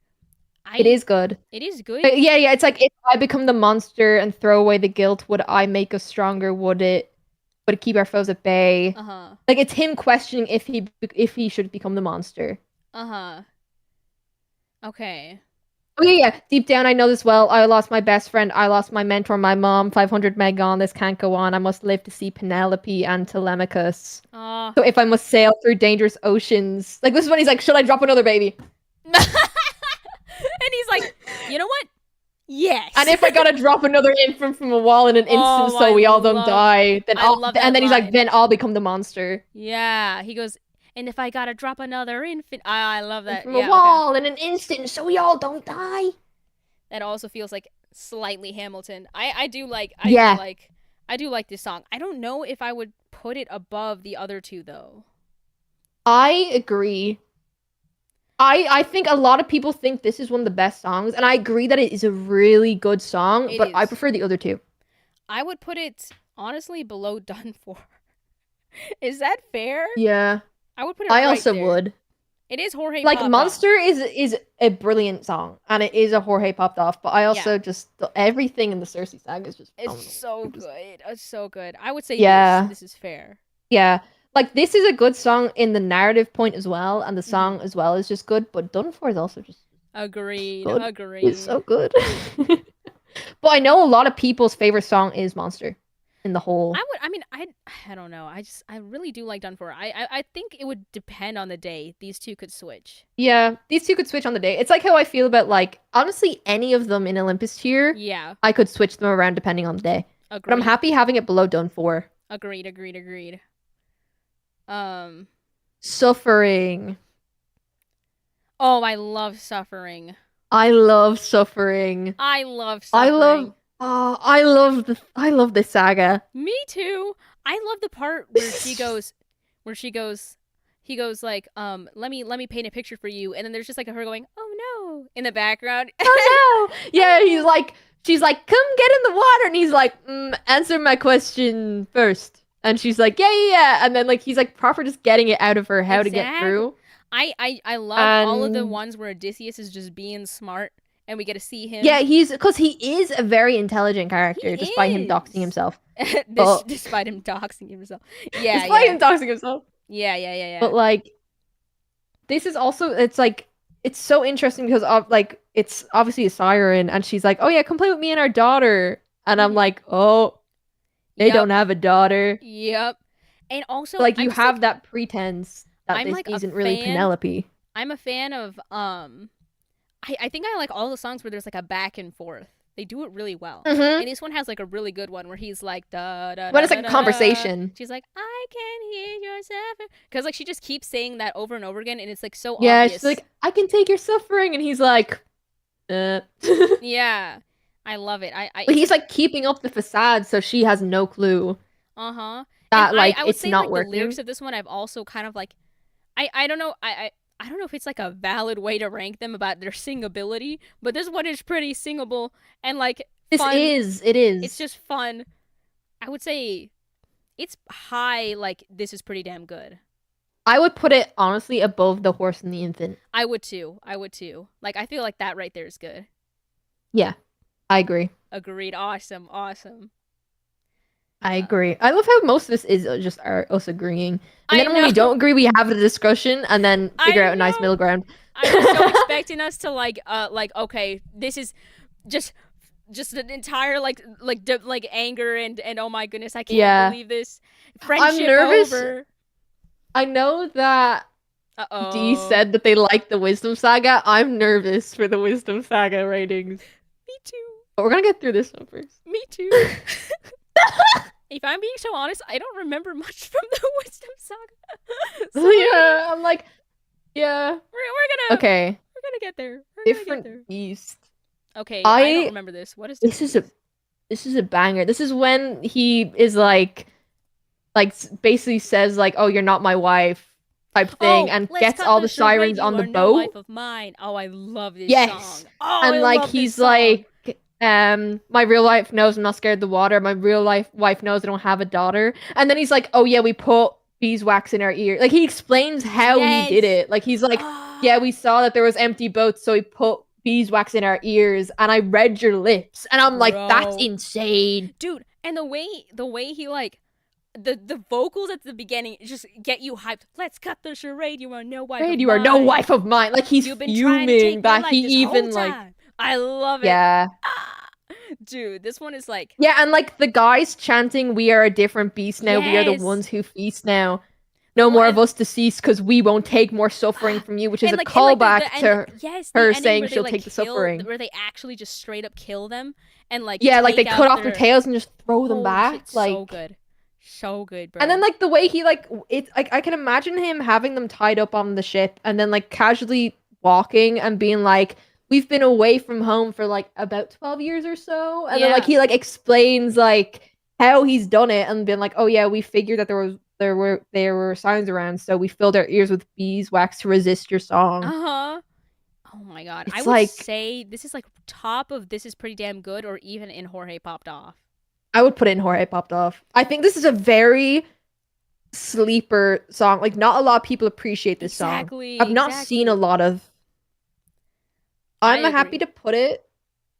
It I is good. It is good. Yeah, yeah. It's like if I become the monster and throw away the guilt, would I make us stronger? Would it keep our foes at bay? Uh-huh. Like it's him questioning if he should become the monster. Uh-huh. Okay. Oh yeah, yeah. Deep down, I know this well. I lost my best friend. I lost my mentor, my mom. 500 meg on. This can't go on. I must live to see Penelope and Telemachus. Uh So if I must sail through dangerous oceans, like this is when he's like, should I drop another baby? And he's like, "You know what? And Yes." if I gotta drop another infant from a wall in an instant Oh, so we all don't die, then I love and that then he's like, line. then I'll become the monster. Yeah, he goes, "And if I got to drop another infant." I love And that. from a Yeah, okay. wall in an instant so we all don't die. That also feels like slightly Hamilton. Yeah, I do like this song. I don't know if I would put it above the other two though. I agree. I think a lot of people think this is one of the best songs, and I agree that it is a really good song, It but I is. prefer the other two. I would put it honestly below Done For. Is that fair? Yeah, I would put it I right also there. would. It is Jorge Like popped off. Monster is a brilliant song, and it is a Jorge popped off, but I Yeah. also just everything in the Circe saga is just It's phenomenal. so good. It's so good. I would say this. Yeah, This is fair. yeah. Like this is a good song in the narrative point as well, and the Hmm. song as well is just good. But Done For is also just Agreed. good. It's so Agreed. good. But I know a lot of people's favorite song is Monster in the whole. I mean, I don't know. I really do like Done For. I think it would depend on the day. These two could switch. Yeah, these two could switch on the day. It's like how I feel about like honestly any of them in Olympus tier. Yeah. I could switch them around depending on the day. But I'm Agreed. happy having it below Done For. Agreed. Agreed. Agreed. Um. Suffering. Oh, I love Suffering. I love Suffering. I love I love Suffering. I love this saga. Me too. I love the part where she goes, where she goes, he goes like, let me paint a picture for you, and then there's just like her going, oh no, in the background. Oh no! Yeah, Oh no. she's like, come get in the water, and he's like, answer my question first. And she's like, yeah, yeah, yeah. And then like he's like proper just getting it out of her how to get Exactly. through. I love all of the And ones where Odysseus is just being smart, and we get to see him. yeah, he is a very intelligent He character, despite him doxing is. himself. But Despite him doxing himself. Yeah, despite yeah, him doxing himself. yeah, yeah, yeah, But yeah. like this is also it's like it's so interesting because of like it's obviously a siren and she's like, oh yeah, come play with me and our daughter. And I'm Hmm. like, oh, they Yep, don't have a daughter. yep. And also, Like you have that pretense that I'm this like a isn't really fan. Penelope. I'm a fan of I think I like all the songs where there's like a back and forth. They do it really well. Mm-hmm. And this one has like a really good one where he's like da da When da it's da like a da da. conversation. She's like, I can hear yourself, because like she just keeps saying that over and over again, and it's like so Yeah, she's obvious. like, I can take your suffering, and he's like, but Yeah, I love it. It's he's like keeping up the facade, so she has no clue uh-huh. And that like I would it's say not like the lyrics working. of this one I've also kind of like I don't know I don't know if it's like a valid way to rank them about their singability, but this one is pretty singable and like fun. It It's is. just fun. I would say it's high, like this is pretty damn good. I would put it honestly above the horse and the infant. I would too. I would too. Like I feel like that right there is good. Yeah, I agree. Agreed. Awesome. Awesome. I agree. I love how most of this is just us agreeing. And I then when we know. don't agree, we have the discussion and then figure I out a nice know. middle ground. I was so expecting us to like okay, this is just an entire like anger and oh my goodness, I can't Yeah. believe this. I'm Friendship nervous. over. I know that Dee Uh-oh. said that they like the Wisdom Saga. I'm nervous for the Wisdom Saga ratings. Me too. But we're gonna get through this one first. Me too. If I'm being so honest, I don't remember much from the Wisdom Saga. So Yeah, I'm like, yeah. we're gonna Okay. gonna get there. We're gonna get there. Different beast. Okay, I don't I remember this. What is this different is a beast? this is a banger. This is when he is like basically says like, "Oh, you're not my wife," type thing, Oh, and let's gets cut all the the charade. sirens You on the are no wife boat. of mine. Oh, I love this Yes. song. Oh, And I like love this he's song. like, my real life knows I'm not scared of the water. My real life wife knows I don't have a daughter. And then he's like, oh yeah, we put beeswax in our ear. Like he explains how he did Yes. it. Like he's like, yeah, Ah, we saw that there was empty boats, so we put beeswax in our ears, and I read your lips. And I'm like, that's bro, insane. dude, and the way he like the vocals at the beginning just get you hyped. Let's cut the charade. You are no wife of Great, you are no mine. wife of mine. Like he's You've been trying to fuming take my that he life this whole even like, time. I love it. yeah. Ah, dude, this one is like Yeah, and like the guys chanting, "We are a different beast now. We are the yes. ones who feast now. No Well, more of us deceased, because we won't take more suffering from you." Which is a and like the callback end, to yes, the her ending saying where they she'll like take the kill, suffering. where they actually just straight up kill them and like Yeah, like they take cut out off their their tails and just throw them holy back. shit, so Like, good, so good, and then bro. like the way he like it's like I can imagine him having them tied up on the ship and then like casually walking and being like, "We've been away from home for like about 12 years or so," and then like Yeah. he like explains like how he's done it and been like, "Oh yeah, we figured that there were signs around, so we filled our ears with beeswax to resist your song." Uh huh. Oh my god, I It's would like say this is like top of this is pretty damn good, or even in Jorge popped off. I would put it in Jorge Popped Off. I think this is a very sleeper song. Like not a lot of people appreciate this song. Exactly, I've not seen a exactly. lot of. I I'm happy agree. to put it.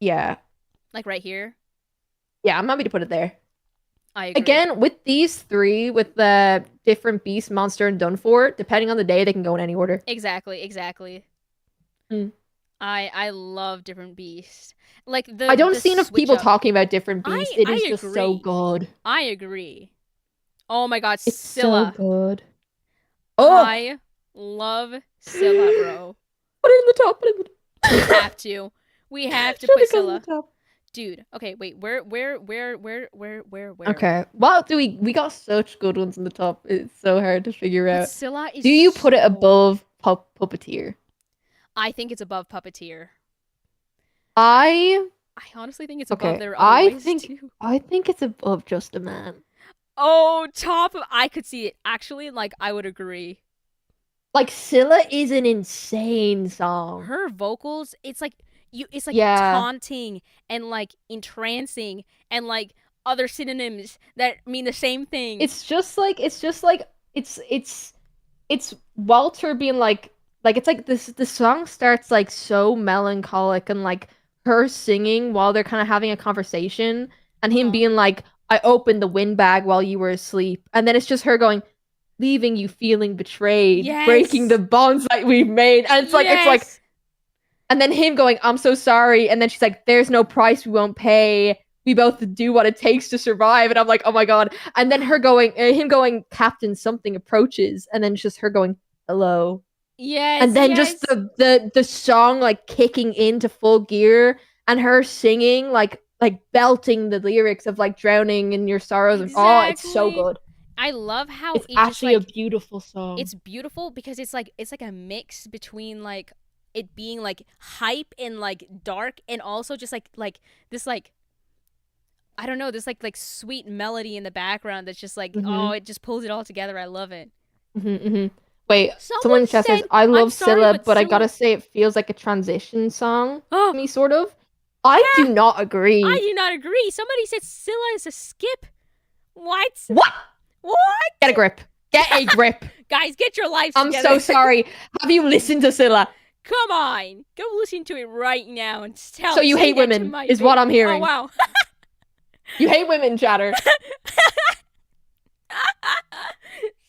Yeah. Like right here, Yeah, I'm happy to put it there. I agree. Again, with these three, with the different beast, monster, and done for, depending on the day, they can go in any order. Exactly, exactly. Mm. I love different beasts. Like I don't the see enough switch people up. talking about different beast. It I is just so agree. good. I agree. Oh my god, It's so Scylla. good. Oh, I love Scylla, bro. put it in the top. Put it in the We top. have to. We have to Should put it goes in the Scylla. top? Dude, okay, wait, where? Okay. Wow, do we got such good ones in the top. It's so hard to figure But out. Scylla is Do you put it so above Puppeteer? I think it's above Puppeteer. I I honestly think it's above okay. their other I ways think too. I think it's above Just a Man. Oh, top of I could see it. Actually, like I would agree. Like Scylla is an insane song. Her vocals, it's like Yeah. taunting and like entrancing and like other synonyms that mean the same thing. It's Walter being like it's like this the song starts like so melancholic and like her singing while they're kind of having a conversation and him Uh-huh. being like, I opened the windbag while you were asleep, and then it's just her going, leaving you feeling betrayed, breaking the Yes. bonds that we've made. And it's like Yes. and then him going, I'm so sorry, and then she's like, there's no price we won't pay, we both do what it takes to survive. And I'm like, oh my god. And then him going, Captain something approaches, and then just her going, hello. And Yes, then just yes. the song like kicking into full gear and her singing like belting the lyrics of like drowning in your sorrows, and oh, it's so Exactly. good. I love how It's it just actually a like beautiful song. it's beautiful because it's like a mix between like it being like hype and like dark and also just like this like I don't know, this like sweet melody in the background that's just like oh, Mm-hmm. it just pulls it all together. I love it. Mm-hmm, mm-hmm. Wait, someone Someone in chat said, says, I "I'm love sorry, Scylla, but but I Scylla." gotta say it feels like a transition song Oh, to me, sort of. I yeah, do not I agree. do not agree. Somebody said Scylla is a skip. What? What? What? Get a grip. Get a grip. Guys, get your lives I'm together. so sorry. Have you listened to Scylla? Come on, go listen to it right now and tell So you say hate that to women, my is face. what I'm Oh hearing. wow. You hate women, chatter.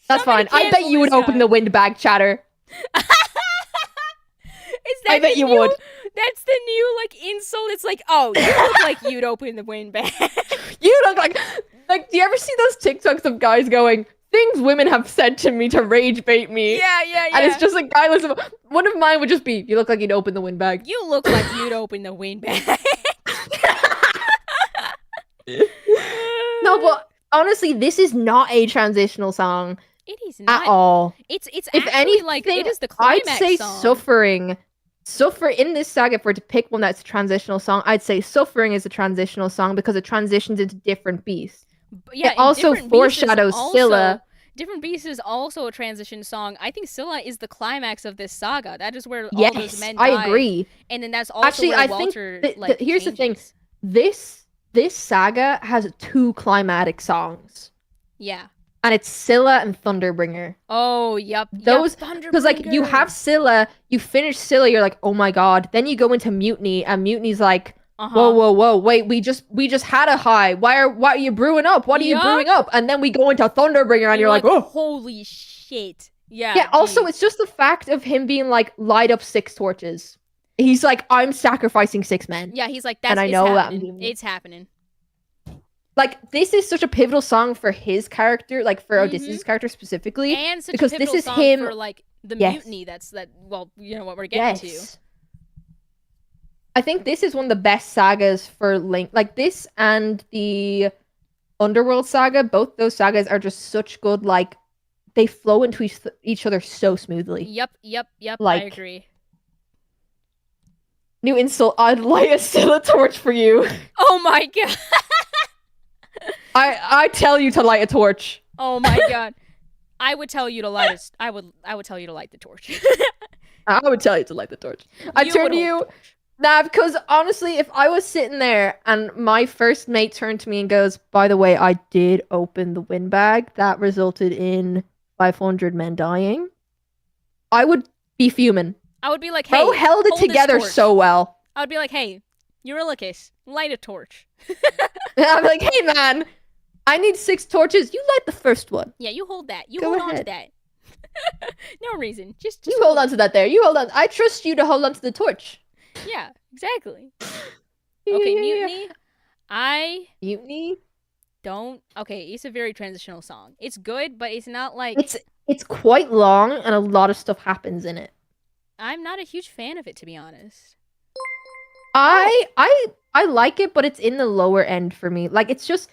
That's Somebody fine. I bet cancel you this would open guy. the windbag, chatter. Is I that bet the you new? would. That's the new like insult. It's like, oh, you look like you'd open the windbag. You look like. Do you ever see those TikToks of guys going, things women have said to me to rage bait me? Yeah, yeah, And it's yeah. just like, guy, listen. One of mine would just be, you look like you'd open the windbag. You look like you'd open the windbag. No, but honestly, this is not a transitional song It is at not. all. It's If actually like anything, it is the I'd climax say song. Suffering Suffer in this saga, for it to pick one that's a transitional song, I'd say Suffering is a transitional song because it transitions into different beasts. Yeah, It and also foreshadows Scylla. Different beast is also a transition song. I think Scylla is the climax of this saga. That is where all those Yes, men I die, agree. and then that's also Actually, where I think Walter here's the thing. changes. This this saga has two climatic songs, Yeah. and it's Scylla and Thunderbringer. Oh, yep. Those, because like you have Thunderbringer. Scylla, you finish Scylla, you're like, oh my god. Then you go into Mutiny, and Mutiny's like, Uh whoa, huh. whoa, whoa, wait, we just had a high. Why are you brewing up? What are you Yup. brewing up? And then we go into Thunderbringer, And and you're you're like, like, oh. holy shit. Yeah. Yeah, also, it's Jeez. just the fact of him being like, light up 6 torches. He's like, I'm sacrificing 6 men. Yeah. He's like, And that's I it's know that I'm happening. doing it. It's happening. Like, this is such a pivotal song for his character, like for Mm-hmm. Odysseus' character specifically, And such a because this pivotal is song him. for like the Yes. mutiny. That's that. Well, you know what we're getting to. Yes. I think this is one of the best sagas for Link. Like, this and the Underworld saga, both those sagas are just such good, like, they flow into each other so smoothly. Yep. I Like, agree. new insult, I'd light a Scylla torch for you. Oh my god. I tell you to light a torch. Oh my god. I would tell you to light it. I would tell you to light the torch. I would tell you to light the torch. I turn to you. Nah, because honestly, if I was sitting there and my first mate turned to me and goes, by the way, I did open the windbag that resulted in 500 men dying, I would be fuming. I would be like, hey, Bro held it hold this together torch. so well. I would be like, hey, Eurylochus, light a torch. I'm like, hey man, I need 6 torches. You light the first one. Yeah, you hold that. You Go hold on to ahead. that. No reason. Just You hold on to that there. You hold on. I trust you to hold on to the torch. Yeah, exactly. Yeah, Okay, yeah, yeah. Mutiny. I Mutiny? don't. Okay, it's a very transitional song. It's good, but it's not like It's quite long and a lot of stuff happens in it. I'm not a huge fan of it, to be honest. I like it, but it's in the lower end for me. Like, it's just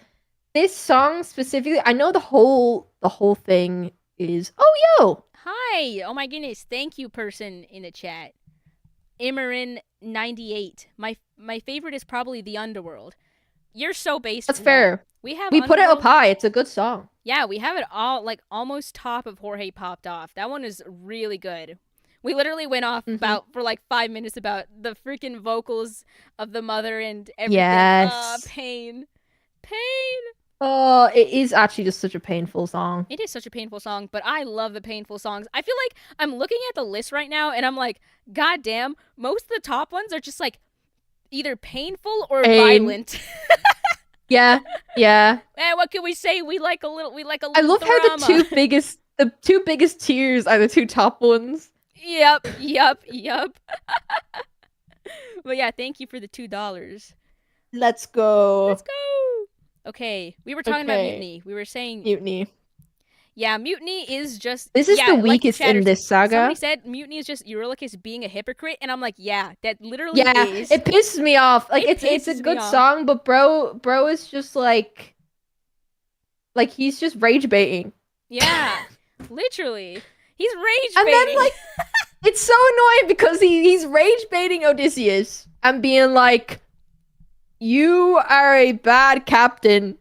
this song specifically. I know the whole thing is, oh yo, Hi. Oh my goodness. Thank you, person in the chat. Immerin98. My favorite is probably the Underworld. You're so based. that's in fair. that. We have We put it up Underworld. high. It's a good song. Yeah, we have it all like almost top of Jorge Popped Off. That one is really good. We literally went off about for like 5 minutes about the freaking vocals of the mother and everything. Yes. Pain. Oh, it is actually just such a painful song. It is such a painful song, but I love the painful songs. I feel like I'm looking at the list right now and I'm like, God damn, most of the top ones are just like either painful or violent. Yeah. And what can we say? We like a little I love drama. how the two biggest tiers are the two top ones. Yep. But yeah, thank you for the $2. Let's go. Let's go. Okay, we were talking about Mutiny. We were saying Mutiny. Yeah, Mutiny is just This is the weakest in this saga. Somebody said Mutiny is just Eurylochus being a hypocrite, and I'm like, yeah, that literally is. It pisses me off. Like, it's a pisses good me off. song, but bro is just like he's just rage baiting. Yeah, literally, he's rage And baiting. then like it's so annoying because he's rage baiting Odysseus and being like, you are a bad captain,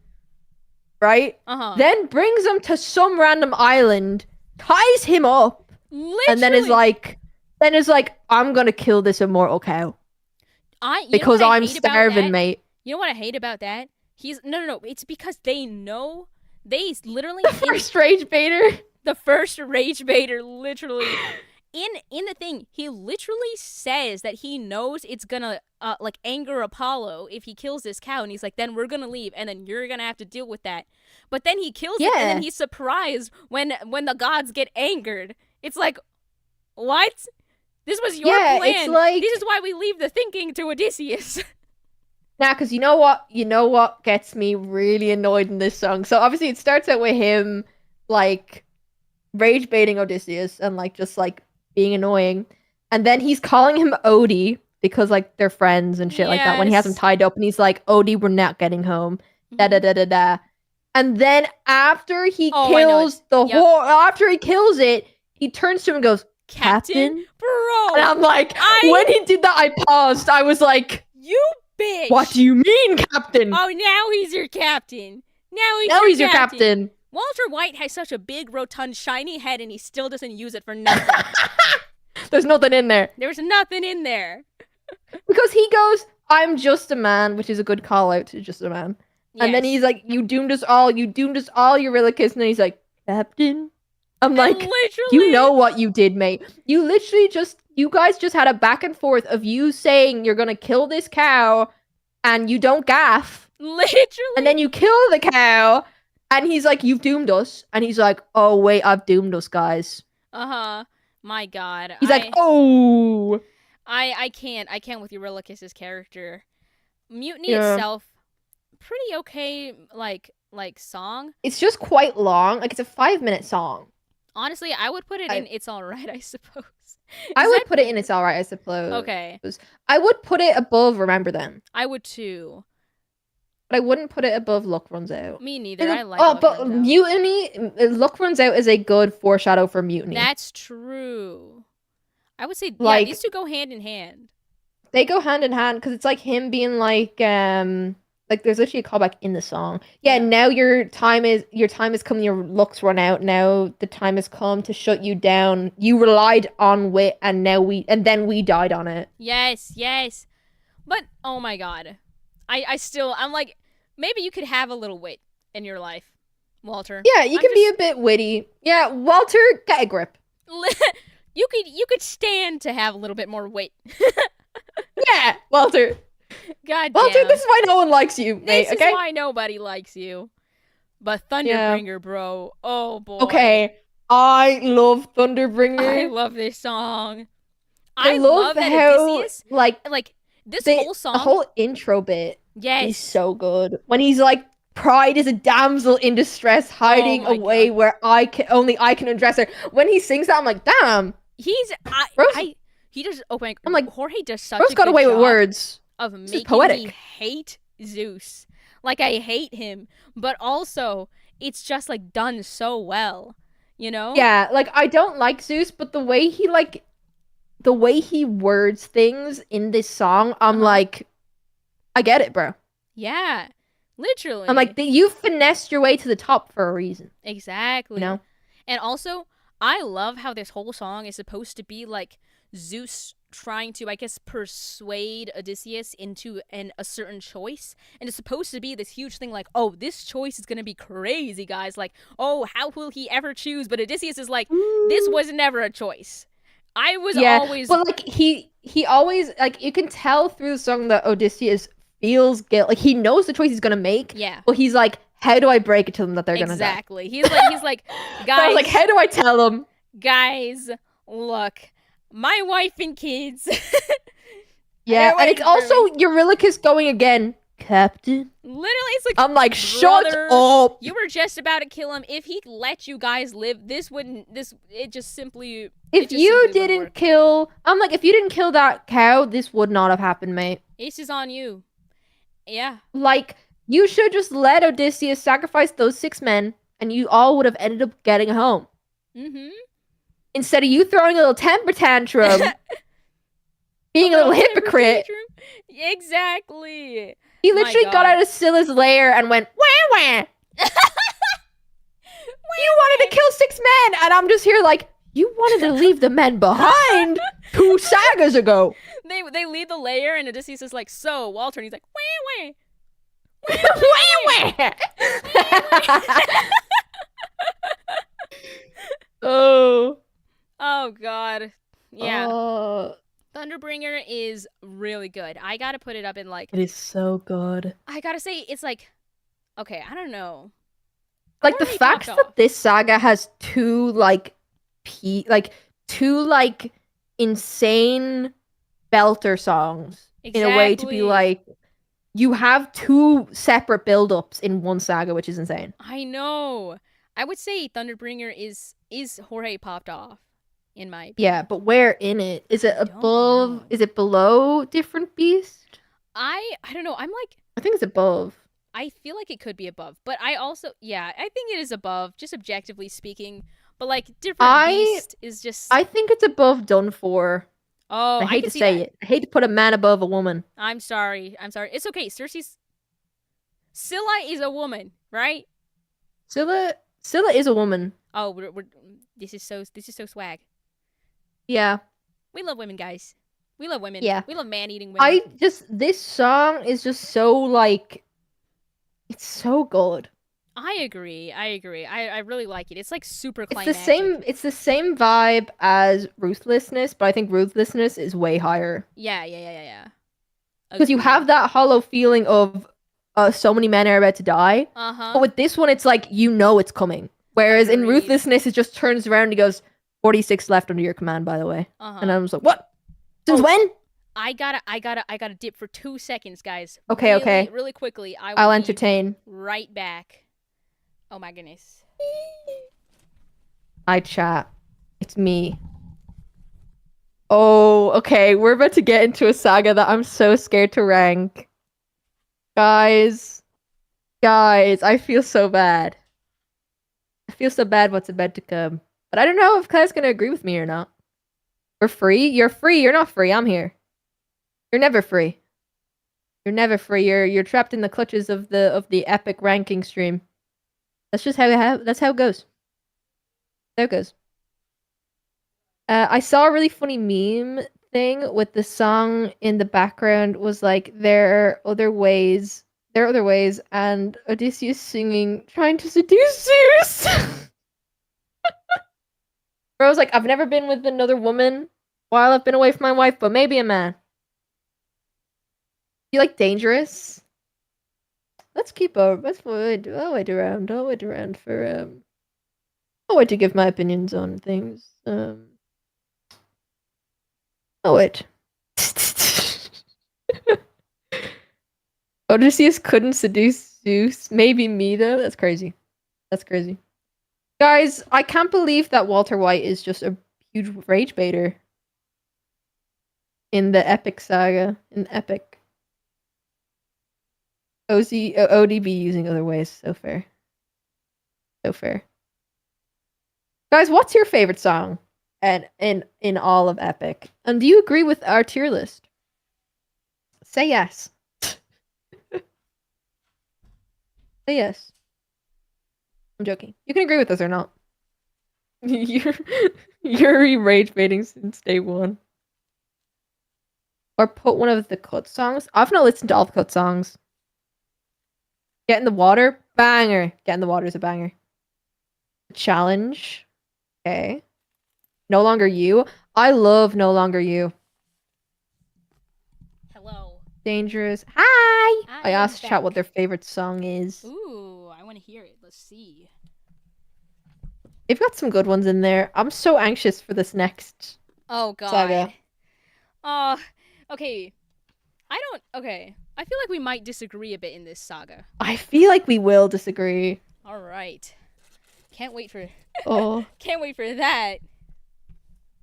right? Then brings him to some random island, ties him up, literally. and then is like, I'm gonna kill this immortal cow because I'm starving, mate. You know what I hate about that? He's no. It's because they know they literally The first rage baiter. The first rage baiter, literally. In the thing, he literally says that he knows it's gonna like anger Apollo if he kills this cow, and he's like, then we're gonna leave, and then you're gonna have to deal with that. But then he kills it, and then he's surprised when the gods get angered. It's like, what? This was your plan. It's like, this is why we leave the thinking to Odysseus. Nah, because you know what gets me really annoyed in this song. So obviously it starts out with him like rage baiting Odysseus and like just like being annoying, and then he's calling him Odie because like they're friends and shit like that when he has him tied up, and he's like, Odie, we're not getting home. Da da da da da. And then after he kills after he kills it, he turns to him and goes, Captain? Captain? And Bro, I'm like, I when he did that, I paused. I was like, you bitch. what do you mean, Captain? Oh, now he's your captain. Now he's Now your he's your captain. captain. Walter White has such a big, rotund, shiny head, and he still doesn't use it for nothing. There's nothing in there. There's nothing in there. Because he goes, I'm just a man, which is a good call out to just a man. Yes. And then he's like, you doomed us all, Eurylochus. And then he's like, Captain? I'm like, literally, you know what you did, mate. You guys just had a back and forth of you saying you're gonna kill this cow and you don't gaff. Literally. And then you kill the cow and he's like, you've doomed us. And he's like, oh, wait, I've doomed us, guys. Uh-huh. My God. He's like, oh. I can't with Eurylochus's character. Mutiny itself, pretty okay, like song. It's just quite long. Like, it's a 5-minute song. Honestly, I would put it in It's Alright, I suppose. I would put it in It's Alright, I suppose. Okay. I would put it above Remember Then. I would too. But I wouldn't put it above Luck Runs Out. Me neither. I like Luck Runs Out. Mutiny, Luck Runs Out is a good foreshadow for Mutiny. That's true. I would say, like, these two go hand in hand. They go hand in hand because it's like him being like there's literally a callback in the song. Yeah, now your time is come, your luck's run out. Now the time has come to shut you down. You relied on wit and then we died on it. Yes. But oh my God. I'm like, maybe you could have a little wit in your life, Walter. Yeah, you can be a bit witty. Yeah, Walter, get a grip. You could stand to have a little bit more wit. Yeah, Walter. God damn. Walter, this is why no one likes you, mate. This is why nobody likes you. But Thunderbringer, bro. Oh boy. Okay, I love Thunderbringer. I love this song. I love that how Odysseus, like this whole song, the whole intro bit. Yes, is so good. When he's like, pride is a damsel in distress, hiding away God. Where only I can undress her. When he sings that, I'm like, damn. He does. Oh my! I'm like, Jorge does such Rose a got good away job with words of making me hate Zeus. Like, I hate him, but also it's just like done so well, you know? Yeah, like I don't like Zeus, but the way he words things in this song, I'm like, I get it, bro. Yeah, literally. I'm like, you finessed your way to the top for a reason. Exactly. You know? And also, I love how this whole song is supposed to be like Zeus trying to, I guess, persuade Odysseus into a certain choice. And it's supposed to be this huge thing like, oh, this choice is going to be crazy, guys. Like, oh, how will he ever choose? But Odysseus is like, this was never a choice. I was always... But, like, he always, like, you can tell through the song that Odysseus feels guilt. Like, he knows the choice he's going to make. Yeah. But he's like, how do I break it to them that they're going to die? Exactly. He's like, guys... I was like, how do I tell them? Guys, look, my wife and kids... Yeah, and it's also Eurylochus going again, Captain. Literally, it's like, I'm like, shut up. You were just about to kill him. If he let you guys live, it just simply... If you didn't kill that cow, this would not have happened, mate. It's just on you. Yeah. Like, you should just let Odysseus sacrifice those 6 men, and you all would have ended up getting home. Mm-hmm. Instead of you throwing a little temper tantrum, being a little hypocrite. Exactly. He literally got out of Scylla's lair and went, wah, wah. You wanted to kill 6 men, and I'm just here like, you wanted to leave the men behind 2 sagas ago. They leave the lair, and Odysseus is like, so, Walter, and he's like, wah, wah. Oh God. Yeah. Thunderbringer is really good. I gotta put it up in like... It is so good. I gotta say, it's like... Okay, I don't know. Like, the fact that this saga has 2, like... 2, like, insane belter songs. Exactly. In a way to be like... You have 2 separate build-ups in one saga, which is insane. I know. I would say Thunderbringer is Jorge popped off, in my opinion. Yeah, but where in it? Is it above? Is it below Different Beast? I don't know. I'm like... I think it's above. I feel like it could be above. But I also... Yeah, I think it is above, just objectively speaking. But like different I beast is just. I think it's above done for. Oh, I I hate can to see say that. it. I hate to put a man above a woman. I'm sorry. I'm sorry. It's okay. Circe's Scylla is a woman, right? Scylla is a woman. Oh, this is so swag. Yeah. We love women, guys. We love women. Yeah. We love man-eating women. I just this song is just so like it's so good. I agree. I agree. I really like it. It's like super It's the climactic. same vibe as Ruthlessness, but I think Ruthlessness is way higher. Yeah. Because you Agreed. have that hollow feeling of so many men are about to die. Uh But huh. with this one, it's like you know it's coming. Whereas in Agreed. Ruthlessness, it just turns around and he goes, 46 left under your command, by the way. Uh And huh. I was like, what? Since Oh, when? I gotta dip for 2 seconds, guys. Okay, Really, okay. really quickly. I will I'll be entertain. right back. Oh my goodness. I chat. It's me. Oh, okay. We're about to get into a saga that I'm so scared to rank. Guys, guys, I feel so bad. I feel so bad what's about to come. But I don't know if Claire's gonna agree with me or not. We're free? You're free. You're not free. I'm here. You're never free. You're never free. You're trapped in the clutches of the epic ranking stream. That's just that's how it goes. There it goes. I saw a really funny meme thing with the song in the background was like there are other ways, and Odysseus singing, trying to seduce Zeus. Where I was like, I've never been with another woman while I've been away from my wife, but maybe a man. You like dangerous? Let's keep over. I'll wait around. I'll wait around for I'll wait to give my opinions on things. Oh wait. Odysseus couldn't seduce Zeus. Maybe me though. That's crazy. That's crazy. Guys, I can't believe that Walter White is just a huge rage baiter in the epic saga. In epic. ODB using other ways. So fair. So fair. Guys, what's your favorite song? And in all of Epic? And do you agree with our tier list? Say yes. Say yes. I'm joking. You can agree with us or not. You're rage baiting since day one. Or put one of the cut songs. I've not listened to all the cut songs. Get in the water, banger. Get in the water is a banger. Challenge. Okay. No Longer You. I love No Longer You. Hello. Dangerous. Hi. I am asked chat what back. their favorite song is. Ooh, I want to hear it. Let's see. They've got some good ones in there. I'm so anxious for this next Oh God. saga. Okay. Okay. I feel like we might disagree a bit in this saga. I feel like we will disagree. All right. Can't wait for Oh, can't wait for that.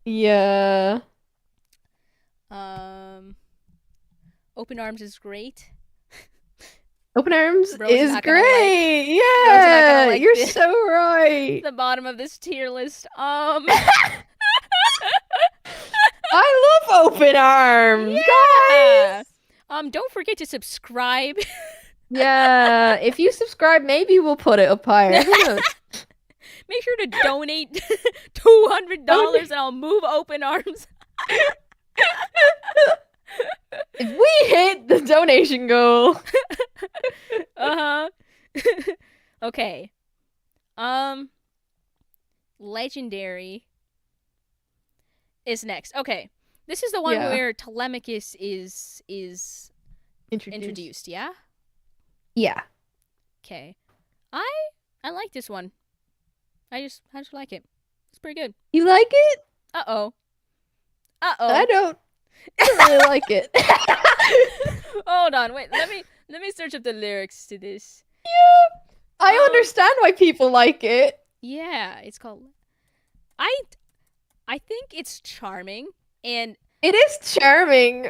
yeah. Open Arms is great. Open Arms Bro's is not gonna like- great. Bro's not gonna Yeah, like you're this. so right. The bottom of this tier list. I love Open Arms, Yeah. guys. Don't forget to subscribe. Yeah, if you subscribe, maybe we'll put it up higher. Who knows? Make sure to donate $200 and I'll move Open Arms. If we hit the donation goal. Uh-huh. Okay. Legendary is next. Okay. This is the one Yeah. where Telemachus is introduced, yeah? Yeah. Okay. I like this one. I just like it. It's pretty good. You like it? Uh-oh. I Uh-oh. don't really like it. Hold on. Wait. Let me search up the lyrics to this. Yeah. I understand why people like it. Yeah, it's called I think it's charming and It is charming.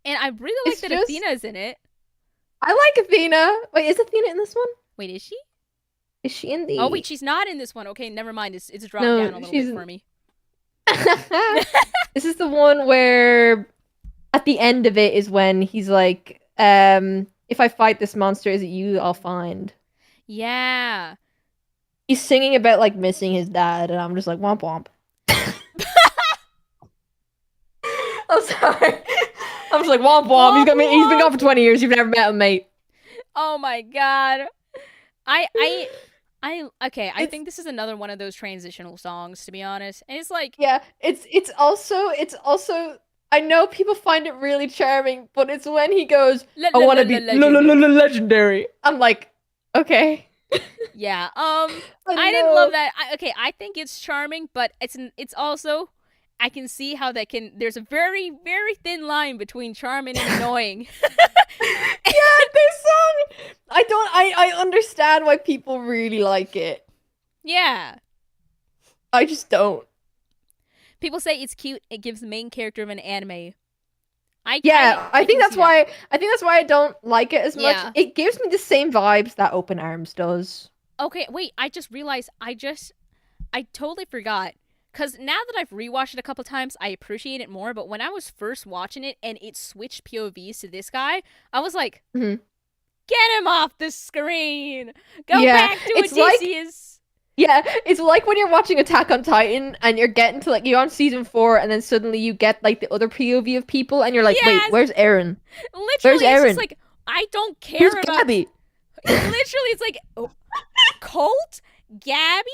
I really like It's that just- Athena's in it. I like Athena. Wait, is Athena in this one? Wait, is she? Is she in Oh wait, the? she's not in this one. Okay, never mind. It's dropped No, down a little bit she's. for me. This is the one where at the end of it is when he's like, if I fight this monster, is it you I'll find? Yeah. He's singing about like missing his dad, and I'm just like, womp womp. I'm sorry. I'm just like, womp womp. Womp He's been womp. gone for 20 years. You've never met him, mate. Oh my god. I okay, I It's think this is another one of those transitional songs, to be honest. And it's like yeah. It's also. I know people find it really charming, but it's when he goes, la "I la want la to la be legendary. legendary." I'm like, okay. Yeah. I I didn't love know. that. Okay, I think it's charming, but it's also I can see how that can there's a very very thin line between charming and annoying. Yeah, this song. I don't. I understand why people really like it. Yeah. I just don't. People say it's cute. It gives the main character of an anime. I I Yeah, I I think can that's see that. why. I think that's why I don't like it as much. Yeah. It gives me the same vibes that Open Arms does. Okay, wait, I just realized I totally forgot. Cause now that I've rewatched it a couple times, I appreciate it more. But when I was first watching it and it switched POVs to this guy, I was like, Mhm. "Get him off the screen! Go Yeah, back to it's like Odysseus!" yeah, it's like when you're watching Attack on Titan and you're getting to like you're on season 4 and then suddenly you get like the other POV of people and you're like, wait, Yes, where's Aaron? Where's literally, it's just Aaron? like I don't Who's care about. Gabby? Literally, it's like oh, Colt, Gabby.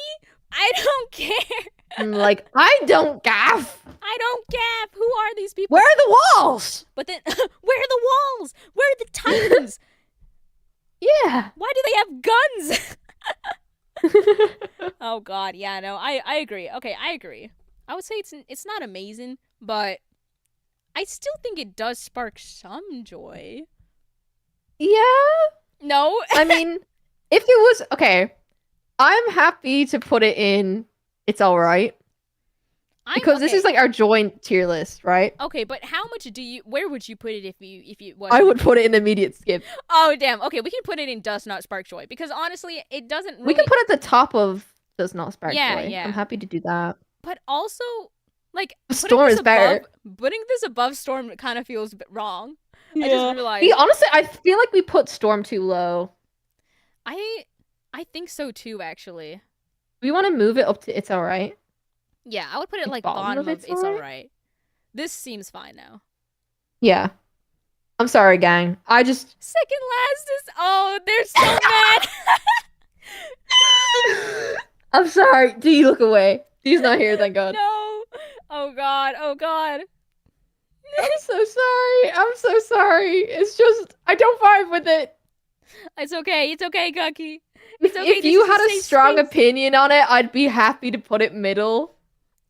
I don't care. I'm like, I don't gaff. I don't care. Who are these people? Where are the walls? But then, where are the walls? Where are the Titans? Yeah. Why do they have guns? Oh God, yeah, no, I agree. Okay, I agree. I would say it's not amazing, but I still think it does spark some joy. Yeah. No, I mean, if it was okay, I'm happy to put it in. It's all right I'm because this okay. is like our joint tier list, right? Okay, but how much do you? Where would you put it if you I wasn't? would put it in immediate skip. Oh damn. Okay, we can put it in does not spark joy because honestly, it doesn't We can really. put it at the top of does not spark Yeah, joy. I'm yeah. happy to do that. But also, like Storm is better. putting this above storm kind of feels a bit wrong. I just Yeah. We realized. honestly, I feel like we put Storm too low. I I think so too. Actually, We want to move it up to it's all right. yeah, I would put it Like like bottom bottom of of it's it's all all right. right. This seems fine now. Yeah. I'm sorry, gang. I just Second last is oh, they're so mad. I'm sorry. D, look away. D's not here, thank God. No. Oh God. Oh God. I'm so sorry. I'm so sorry. It's just I don't vibe with it. It's okay. It's okay, Gucky. It's okay. If This you is a had a safe strong space. opinion on it, I'd be happy to put it middle.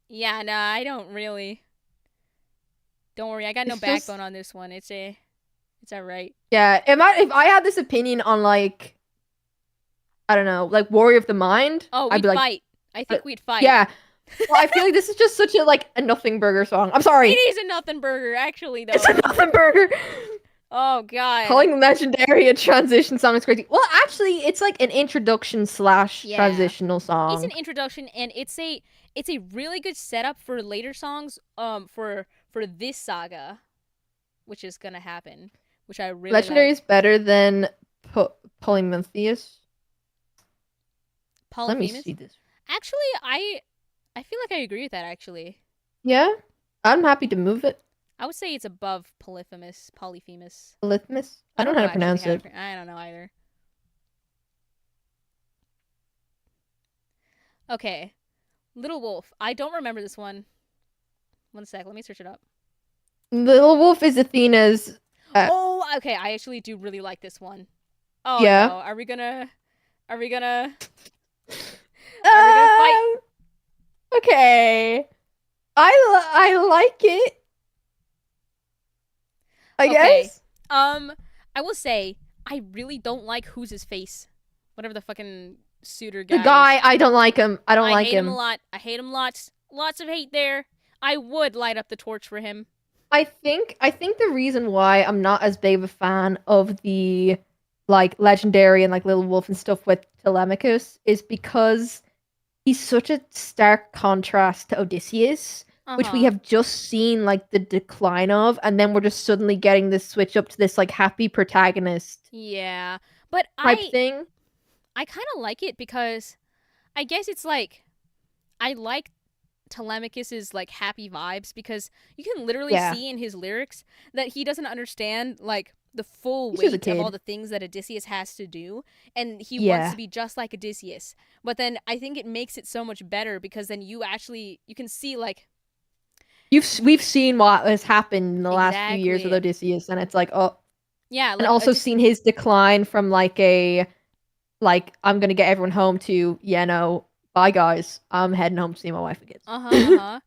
Yeah. Nah. I don't really. Don't worry. I got no It's just backbone on this one. It's all right. yeah. If I had this opinion on like I don't know, like Warrior of the Mind, Oh, I'd we'd be like, fight. I think we'd fight. yeah. Well, I feel like this is just such a like a nothing burger song. I'm It sorry. is a nothing burger, actually, It's a though. nothing burger. Oh God. Calling Legendary a transition song is crazy. Well, actually, it's like an introduction slash Yeah. transitional It's an song. introduction, and it's a really good setup for later songs. For this saga, which is gonna happen, which I really Legendary like. is better than Polymotheus. Let me Polyphemus. see this. Actually, I feel like I agree with that. Actually, Yeah, I'm happy to move it. I would say it's above Polyphemus. Polyphemus. Polyphemus. I I don't don't know know how to actually pronounce how it. to. I don't know either. Okay, Little Wolf. I don't remember this one. One sec. Let me search it up. Little Wolf is Athena's. Oh, okay. I actually do really like this one. Oh Yeah. no. Are we gonna? Are we gonna? Are we gonna fight? Um, okay. I like it. I Okay. guess. I will say I really don't like who's his face, whatever the fucking suitor The guy is. guy, I don't like him. I don't I like hate him a him. lot. I hate him lots. Lots of hate there. I would light up the torch for him. I think the reason why I'm not as big of a fan of the like Legendary and like Little Wolf and stuff with Telemachus is because he's such a stark contrast to Odysseus, which we Uh-huh. have just seen like the decline of, and then we're just suddenly getting this switch up to this like happy protagonist Yeah. But type I thing. I kind of like it because I guess it's like I like Telemachus's like happy vibes because you can literally Yeah, see in his lyrics that he doesn't understand like the full he's just a weight of all kid. the things that Odysseus has to do, and he wants to Yeah, be just like Odysseus. But then I think it makes it so much better because then you can see like we've seen what has happened in the last few years with exactly. Odysseus, and it's like oh, Yeah, and like also seen his decline from like a like I'm gonna get everyone home to yeah no bye guys I'm heading home to see my wife and uh-huh, kids. uh-huh.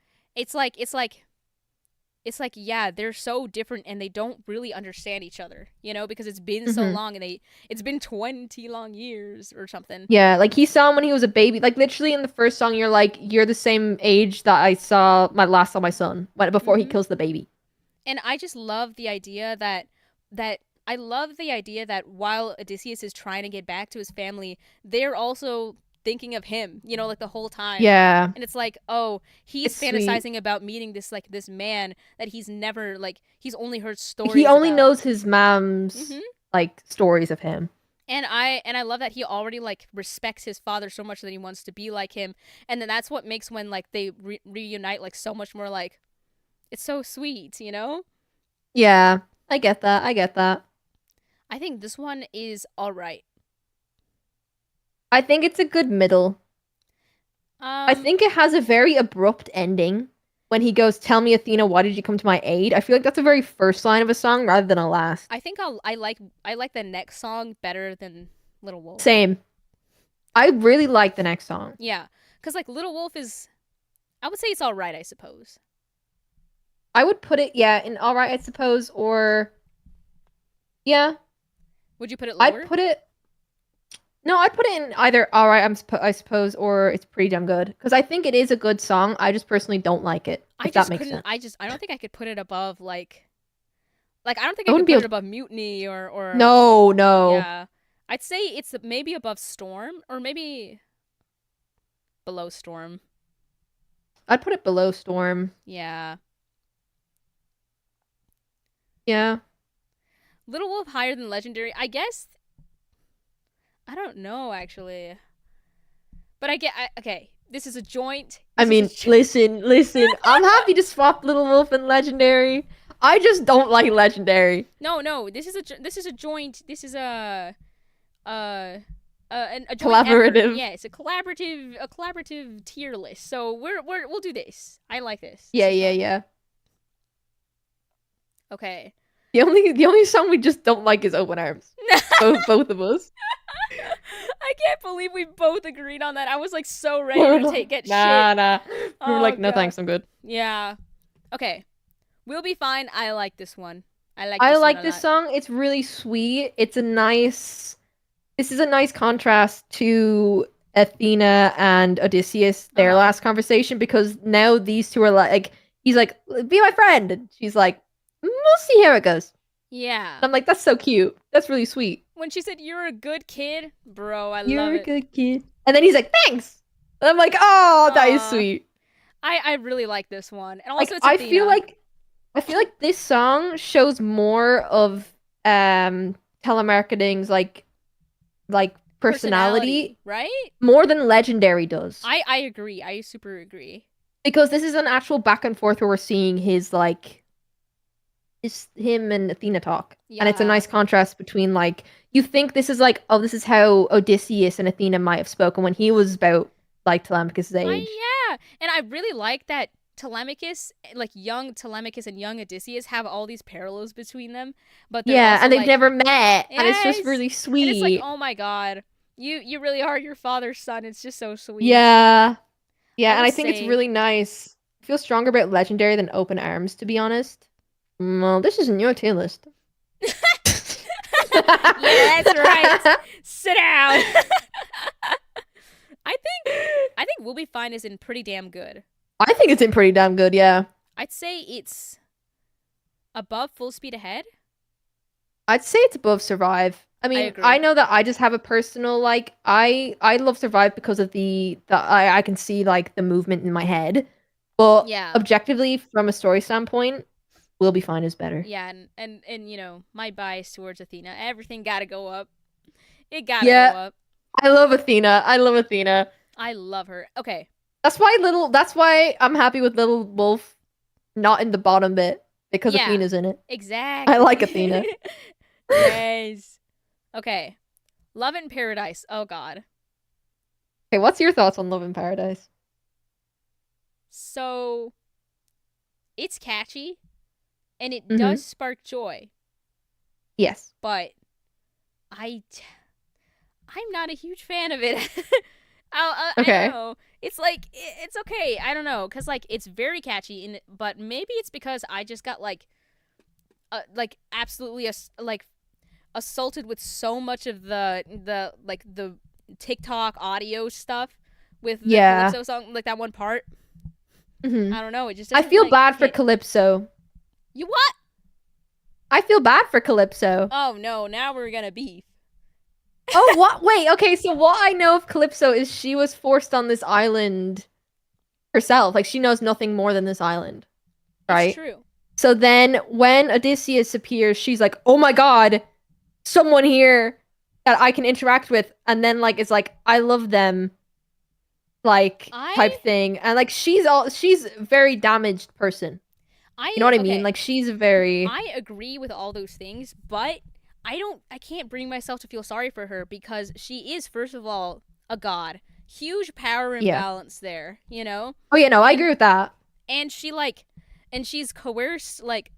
It's like yeah, they're so different and they don't really understand each other, because it's been so hmm long and it's been 20 long years or something. Yeah, like he saw him when he was a baby. Like literally in the first song, you're like, you're the same age that I saw my son when before he Mhm. kills the baby. And I just love the idea that I love the idea that while Odysseus is trying to get back to his family, they're also thinking of him, like the whole time. Yeah, And it's like, oh, he's it's sweet. fantasizing about meeting this man that he's never like he's only heard He stories only about. knows his mom's Mhm. like stories of him. And I love that he already like respects his father so much that he wants to be like him. And then that's what makes when like they reunite like so much more like it's so sweet. Yeah, I get that. I get that. I think this one is all right. I think it's a good middle. I Um, think it has a very abrupt ending when he goes, "Tell me, Athena, why did you come to my aid?" I feel like that's a very first line of a song rather than a last. I think I like the next song better than Little Wolf. Same. I really like the next song. Yeah, because like Little Wolf is, I would say it's all right, I suppose. I would put it, yeah, in all right, I suppose, or yeah, Would you put it I'd lower? put it. No, I'd put it in either all right, I suppose, or it's pretty damn good because I think it is a good song. I just personally don't like it, I if that just makes couldn't. sense. I don't think I could put it above like I don't think I I could wouldn't be put it able to. above Mutiny or No, no. yeah. I'd say it's maybe above Storm or maybe below Storm. I'd put it below Storm. Yeah, Yeah. Little Wolf higher than Legendary. I guess I don't know actually, but okay. This is a joint. I This is a mean, listen. I'm happy to swap Little Wolf and Legendary. I just don't like Legendary. no. This is a joint. This is uh a joint effort. Collaborative. Yeah, it's a collaborative tier list. So we'll do this. I like this. This Yeah, is yeah, fun. yeah. Okay. The only song we just don't like is Open Arms. Both of us. I can't believe we both agreed on that. I was like so ready to take get shit. Nah, nah. We were Oh like, no god. thanks, I'm good. Yeah. Okay. We'll be fine. I like this one. I like I this one like a this lot. song. It's really sweet. This is a nice contrast to Athena and Odysseus, Uh their huh. last conversation, because now these two are like he's like, be my friend. And she's like, we'll see how it goes. Yeah. And I'm like, that's so cute. That's really sweet. When she said you're a good kid, bro, I love You're a it. good kid. And then he's like, thanks. And I'm like, oh, that is Aw. sweet. I really like this one, and also Like it's Athena. I feel like this song shows more of telemarketing's like personality Personality, right? more than Legendary does. I agree. I super agree. Because this is an actual back and forth where we're seeing his like is him and Athena talk. And it's a Yeah. nice contrast between like you think this is like, oh, this is how Odysseus and Athena might have spoken when he was about like Telemachus' age. Yeah. And I really like that Telemachus, like young Telemachus and young Odysseus, have all these parallels between them, but they're Yeah, also and they've like, never met, and it's just yes. really And it's like, sweet. oh my god, you really are your father's son. It's just so sweet. Yeah. I Yeah, and will I think it's say, really nice. I feel stronger about Legendary than Open Arms, to be honest. Well, this isn't your tier list. yeah, that's right. Sit down. I think We'll Be Fine is in pretty damn good. I think it's in pretty damn good, yeah. I'd say it's above Full Speed Ahead. I'd say it's above Survive. I I mean, I agree. know that I just have a personal like I love Survive because of the I can see like the movement in my head. But Yeah. objectively, from a story standpoint, Will Be Fine is better. Yeah, and you know, my bias towards Athena, everything got to go up. It got to go Yeah, up. I love Athena. I love Athena. I love her. Okay. That's why I'm happy with Little Wolf not in the bottom bit because Yeah. Athena's in it. I like Exactly. Athena. Yes. Okay. Love in Paradise. Oh god. Okay, what's your thoughts on Love in Paradise? So, it's catchy and it Mm-hmm. does spark joy, Yes. but I I'm not a huge fan of it. I don't Okay. know. It's like it's okay. I don't know cuz like it's very catchy but maybe it's because I just got like absolutely like assaulted with so much of the like the TikTok audio stuff with the Yeah. Calypso song, like that one part. Mm-hmm. I don't know. It just I doesn't feel like bad for hit. Calypso. You what? I feel bad for Calypso. Oh no! Now we're gonna beef. Oh, what? Wait, okay, so what I know of Calypso is she was forced on this island herself. Like, she knows nothing more than this island, It's right? true. So then when Odysseus appears, she's like, oh my god, someone here that I can interact with. And then, like, it's like, I love them, like, I type thing. And, like, she's a very damaged person. You know I what I mean? okay. Like, she's very, I agree with all those things, but I can't bring myself to feel sorry for her because she is first of all a god. Huge power yeah. imbalance there, you know? Oh, yeah, no, I And agree with that. and she like and she's coerced like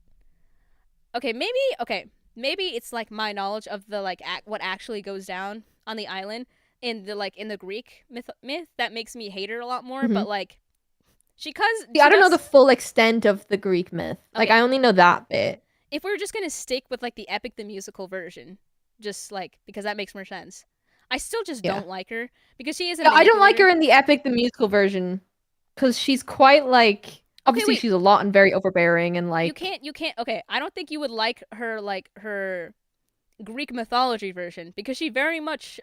okay, maybe it's like my knowledge of the like what actually goes down on the island in the Greek myth that makes me hate her a lot more, Mhm. but like See, I she don't know the does full extent of the Greek myth. Like, okay. I only know that bit. If we are just gonna stick with like the epic the musical version, just like because that makes more sense. I still just Yeah. don't like her because she is a Yeah, I don't like manipulator. her in the Epic the Musical version because she's quite like Okay, obviously wait. she's a lot and very overbearing and like You can't okay, I don't think you would like her Greek mythology version because she very much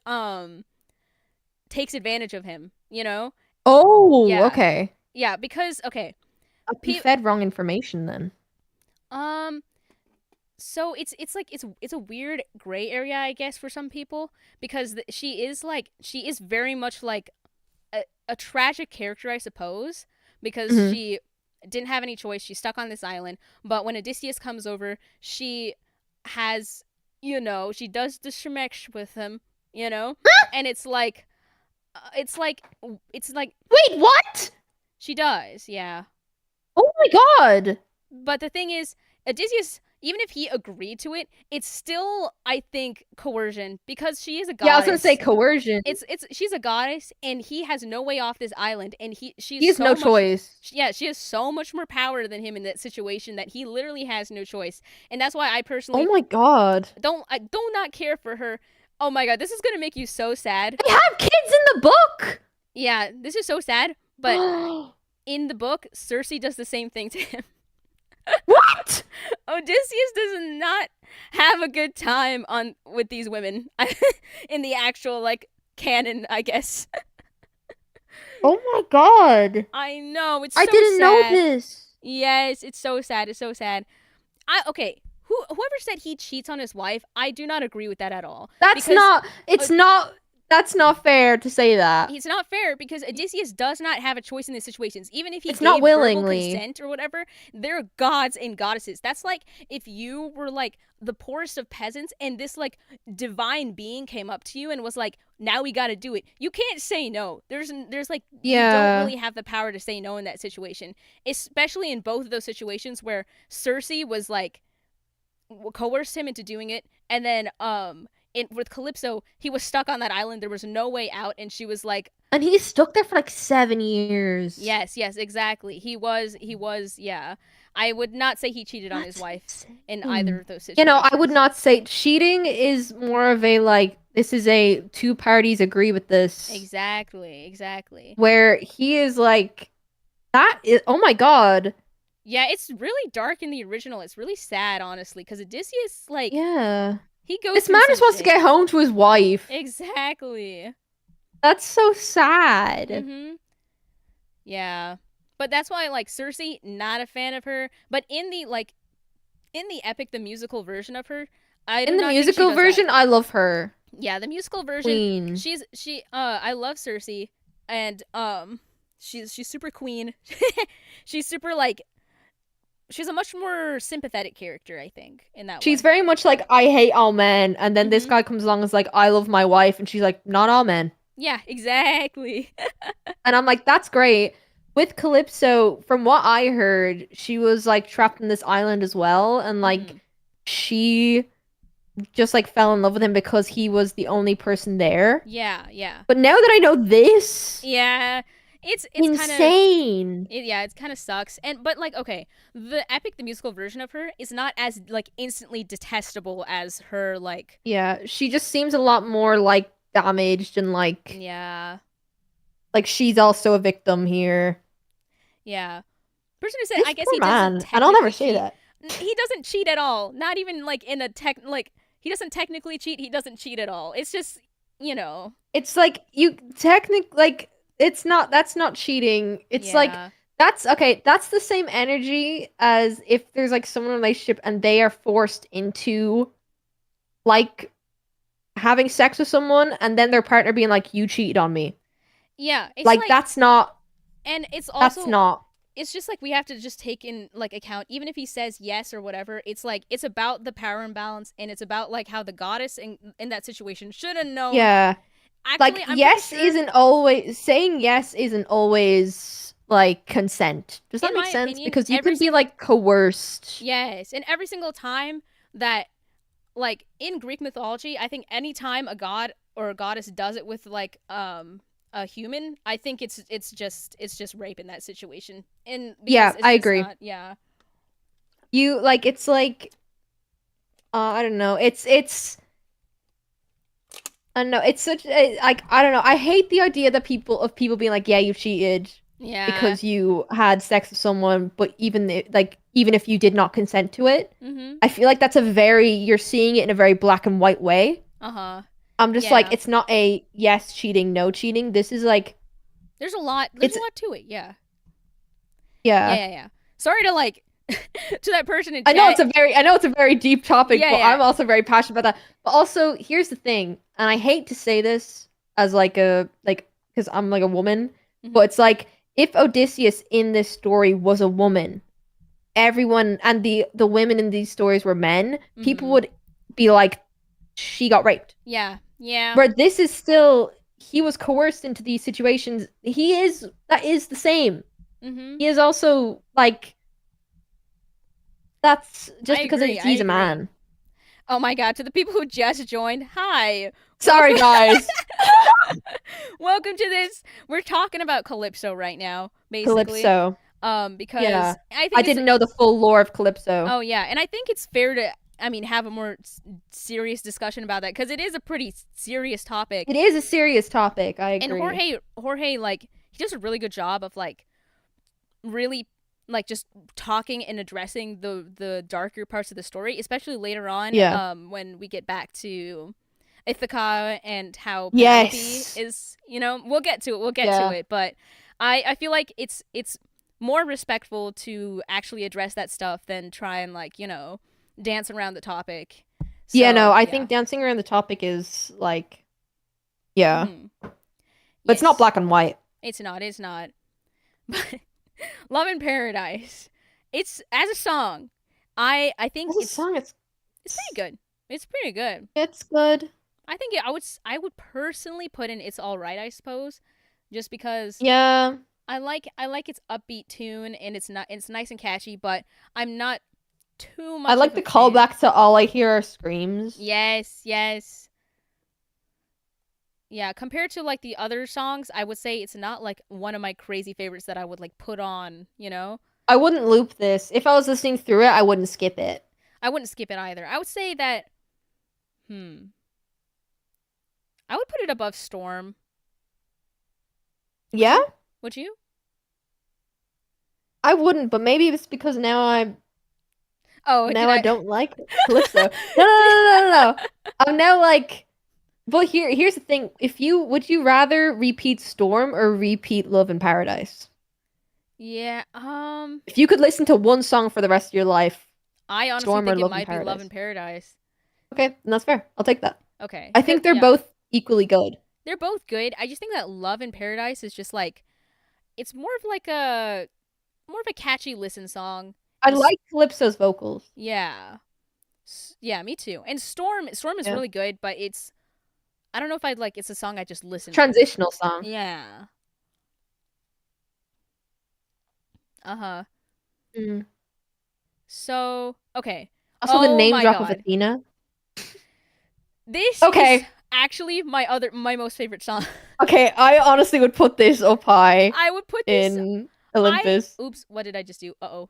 takes advantage of him, you know? oh, Yeah. okay. Yeah, because okay, You fed wrong information then. um so it's a weird gray area I guess for some people because she is very much like a tragic character I suppose because Hmm. she didn't have any choice. She's stuck on this island, but when Odysseus comes over, she has she does the shemesh with him, you know? And it's like Wait, what? she does, yeah. Oh my god. But the thing is, Odysseus, even if he agreed to it, it's still, I think, coercion because she is a Yeah, I was gonna say goddess. coercion. It's she's a goddess, and he has no way off this island, and she's He has no so much. choice. Yeah, she has so much more power than him in that situation that he literally has no choice, and that's why I Oh personally my god. I do not care for her. Oh my god, this is gonna make you so sad. They have kids in the book. Yeah, this is so sad, but in the book, Circe does the same thing to him. What? Odysseus does not have a good time on with these women in the actual like canon, I guess. Oh my god. I know it's I so didn't know sad. this. Yes, it's so sad. It's so sad. I okay. Whoever said he cheats on his wife, I do not agree with that at all. That's Because not uh, it's not that's not fair to say that. it's not fair because Odysseus does not have a choice in these situations. Even if he It's not gave verbal willingly. consent or whatever, they're gods and goddesses. That's like if you were like the poorest of peasants and this like divine being came up to you and was like, "Now we got to do it." You can't say no. There's like you don't Yeah. really have the power to say no in that situation, especially in both of those situations where Circe was like coerced him into doing it, and then with Calypso, he was stuck on that island. There was no way out, and she was like, And he's stuck there for like 7 years. yes, exactly. He was, yeah. I would not say he cheated on his That's wife in either insane. of those You know, I would situations. not say cheating is more of a like this is a two parties agree with this Exactly. where he is like that is oh my god. Yeah, it's really dark in the original. It's really sad, honestly, because Odysseus, like, Yeah. He goes This through man some just wants to shit. get home to his wife. Exactly. That's so sad. Mhm. Yeah. But that's why like Circe, not a fan of her. But in the epic, the musical version of her, I In do the not think she musical does that. version, I love her. Yeah, the musical version, Queen. I love Circe, and she's super queen. She's super like she's a much more sympathetic character, I think, in that She's one. very much like, I hate all men. And then this Mhm. guy comes along and is like, I love my wife. And she's like, not all men. Yeah, exactly. And I'm like, that's great. With Calypso, from what I heard, she was like trapped in this island as well. And like, Mhm. she just like fell in love with him because he was the only person there. Yeah, yeah. But now that I know this, Yeah. It's kind of insane. yeah, it kind of sucks. And but like okay, the musical version of her is not as like instantly detestable as her like Yeah, she just seems a lot more like damaged and yeah. like she's also a victim here. Yeah. Person who said This I guess poor he doesn't man, and I'll never technically say cheat. that. He doesn't cheat at all. Not even like in a tech like he doesn't technically cheat. He doesn't cheat at all. It's just, you know. It's like you technically like it's not that's not cheating. It's like Yeah. that's okay, that's the same energy as if there's like someone in a relationship and they are forced into like having sex with someone and then their partner being like you cheated on me. Yeah, it's Like like and that's not it's just like we have to just take in like account even if he says yes or whatever, it's like it's about the power imbalance and it's about like how the goddess in that situation should have known. yeah. Actually, Like I'm pretty yes sure isn't always saying yes isn't always like consent. Does that in make my sense? opinion, Because you every can be single like coerced. yes, and every single time that like in Greek mythology, I think any time a god or a goddess does it with like a human, I think it's just rape in that situation. And because Yeah, it's I just agree. not yeah. You like it's like I don't know. It's I don't know. It's such like I don't know. I hate the idea that people being like, yeah, you cheated Yeah. because you had sex with someone, but even if you did not consent to it, Mhm. I feel like that's a very you're seeing it in a very black and white way. Uh-huh. I'm just like Yeah. it's not a yes cheating, no cheating. This is like There's a it's lot to it. Yeah. Yeah, yeah. yeah, yeah. Sorry to like to that person in I chat. know it's a very deep topic, Yeah, but yeah. I'm also very passionate about that. But also, here's the thing, and I hate to say this as like a like because I'm like a woman, but Mhm. it's like if Odysseus in this story was a woman, everyone and the women in these stories were men, people Mhm. would be like she got raped. Yeah. Yeah. But this is still he was coerced into these situations. That is the same. Mhm. He is also like that's I just because agree. I he's a agree. man. Oh my god, to the people who just joined, hi. Sorry, Welcome guys. welcome to this. We're talking about Calypso right now, basically. Calypso. Because Yeah. I I think it's didn't know the full lore of Calypso. oh yeah, and I think it's fair to I mean have a more serious discussion about that cuz it is a pretty serious topic. It is a serious topic, I And agree. Jorge like he does a really good job of like really like just talking and addressing the darker parts of the story, especially later on Yeah. when we get back to Ithaca and how Penelope Yes. is, you know, we'll get to it. We'll get to Yeah. it, but I feel like it's more respectful to actually address that stuff than try and like, you know, dance around the topic. Yeah, no, So, I yeah. think dancing around the topic is like yeah. Mhm. But it's not Yes. black and white. It's not. It's not. But Love in Paradise. It's as a song. I think This is a song, it's pretty good. It's pretty good. it's good. I think I would personally put in It's All Right, I suppose, just because Yeah. I like its upbeat tune and it's nice and catchy, but I'm not too I much like of a the fan. callback to All I Hear Are Screams. Yes, yes. Yeah, compared to like the other songs, I would say it's not like one of my crazy favorites that I would like put on, you know? I wouldn't loop this. If I was listening through it, I wouldn't skip it. I wouldn't skip it either. I would say that I would put it above Storm. Would Yeah? you? Would you? I wouldn't, but maybe it's because now I'm Oh, Now did I I? don't like Calypso. No, no, no, no, no, no. I'm now like, but here's the thing. Would you rather repeat Storm or repeat Love in Paradise? Yeah. If you could listen to one song for the rest of your life, I honestly Storm or think it Love in might be Love in Paradise. Paradise. Okay, and that's fair. I'll take that. Okay, I cause think they're yeah, both equally good. they're both good. I just think that Love in Paradise is just like it's more of like a more of a catchy listen song. I Just like Calypso's vocals. yeah, yeah, me too. And Storm is Yeah. really good, but it's I don't know if I'd like it's a song I just listen to. Transitional song. Yeah. Uh huh. Mm. So okay. Also, the Oh name my drop of god, Athena. this is Okay. actually my most favorite song. Okay, I honestly would put this up high I would put this. in I Olympus. oops. What did I just do? Uh oh.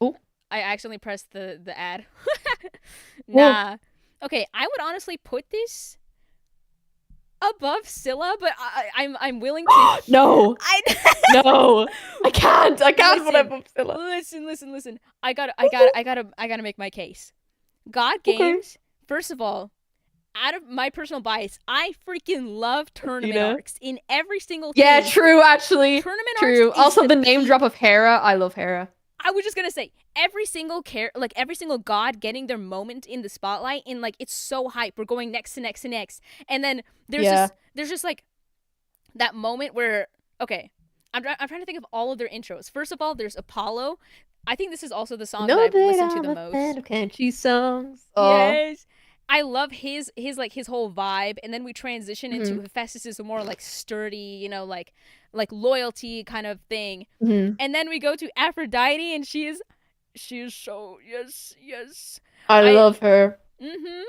Oh, I accidentally pressed the ad. whoa. Nah. Okay, I would honestly put this above Scylla, but I'm willing to. No, I no. I can't. I can't put listen, up Upsilla. listen. I gotta make my case. God Okay. Games. First of all, out of my personal bias, I freaking love tournament Athena. arcs in every single Yeah, thing. true, actually. Tournament arcs True. is Also, the the name drop of Hera. I love Hera. I was just gonna say every single like every single god getting their moment in the spotlight, and like it's so hype. We're going next to next to next, and then Yeah. there's just like that moment where okay, I'm trying to think of all of their intros. First of all, there's Apollo. I think this is also the song that Know I've that listened to I'm the a fan most. of country songs. Oh. Yes. I love his whole vibe, and then we transition Hmm. into Hephaestus' more like sturdy, like loyalty kind of thing, Hmm. and then we go to Aphrodite, and she is so yes. I I love her. mm-hmm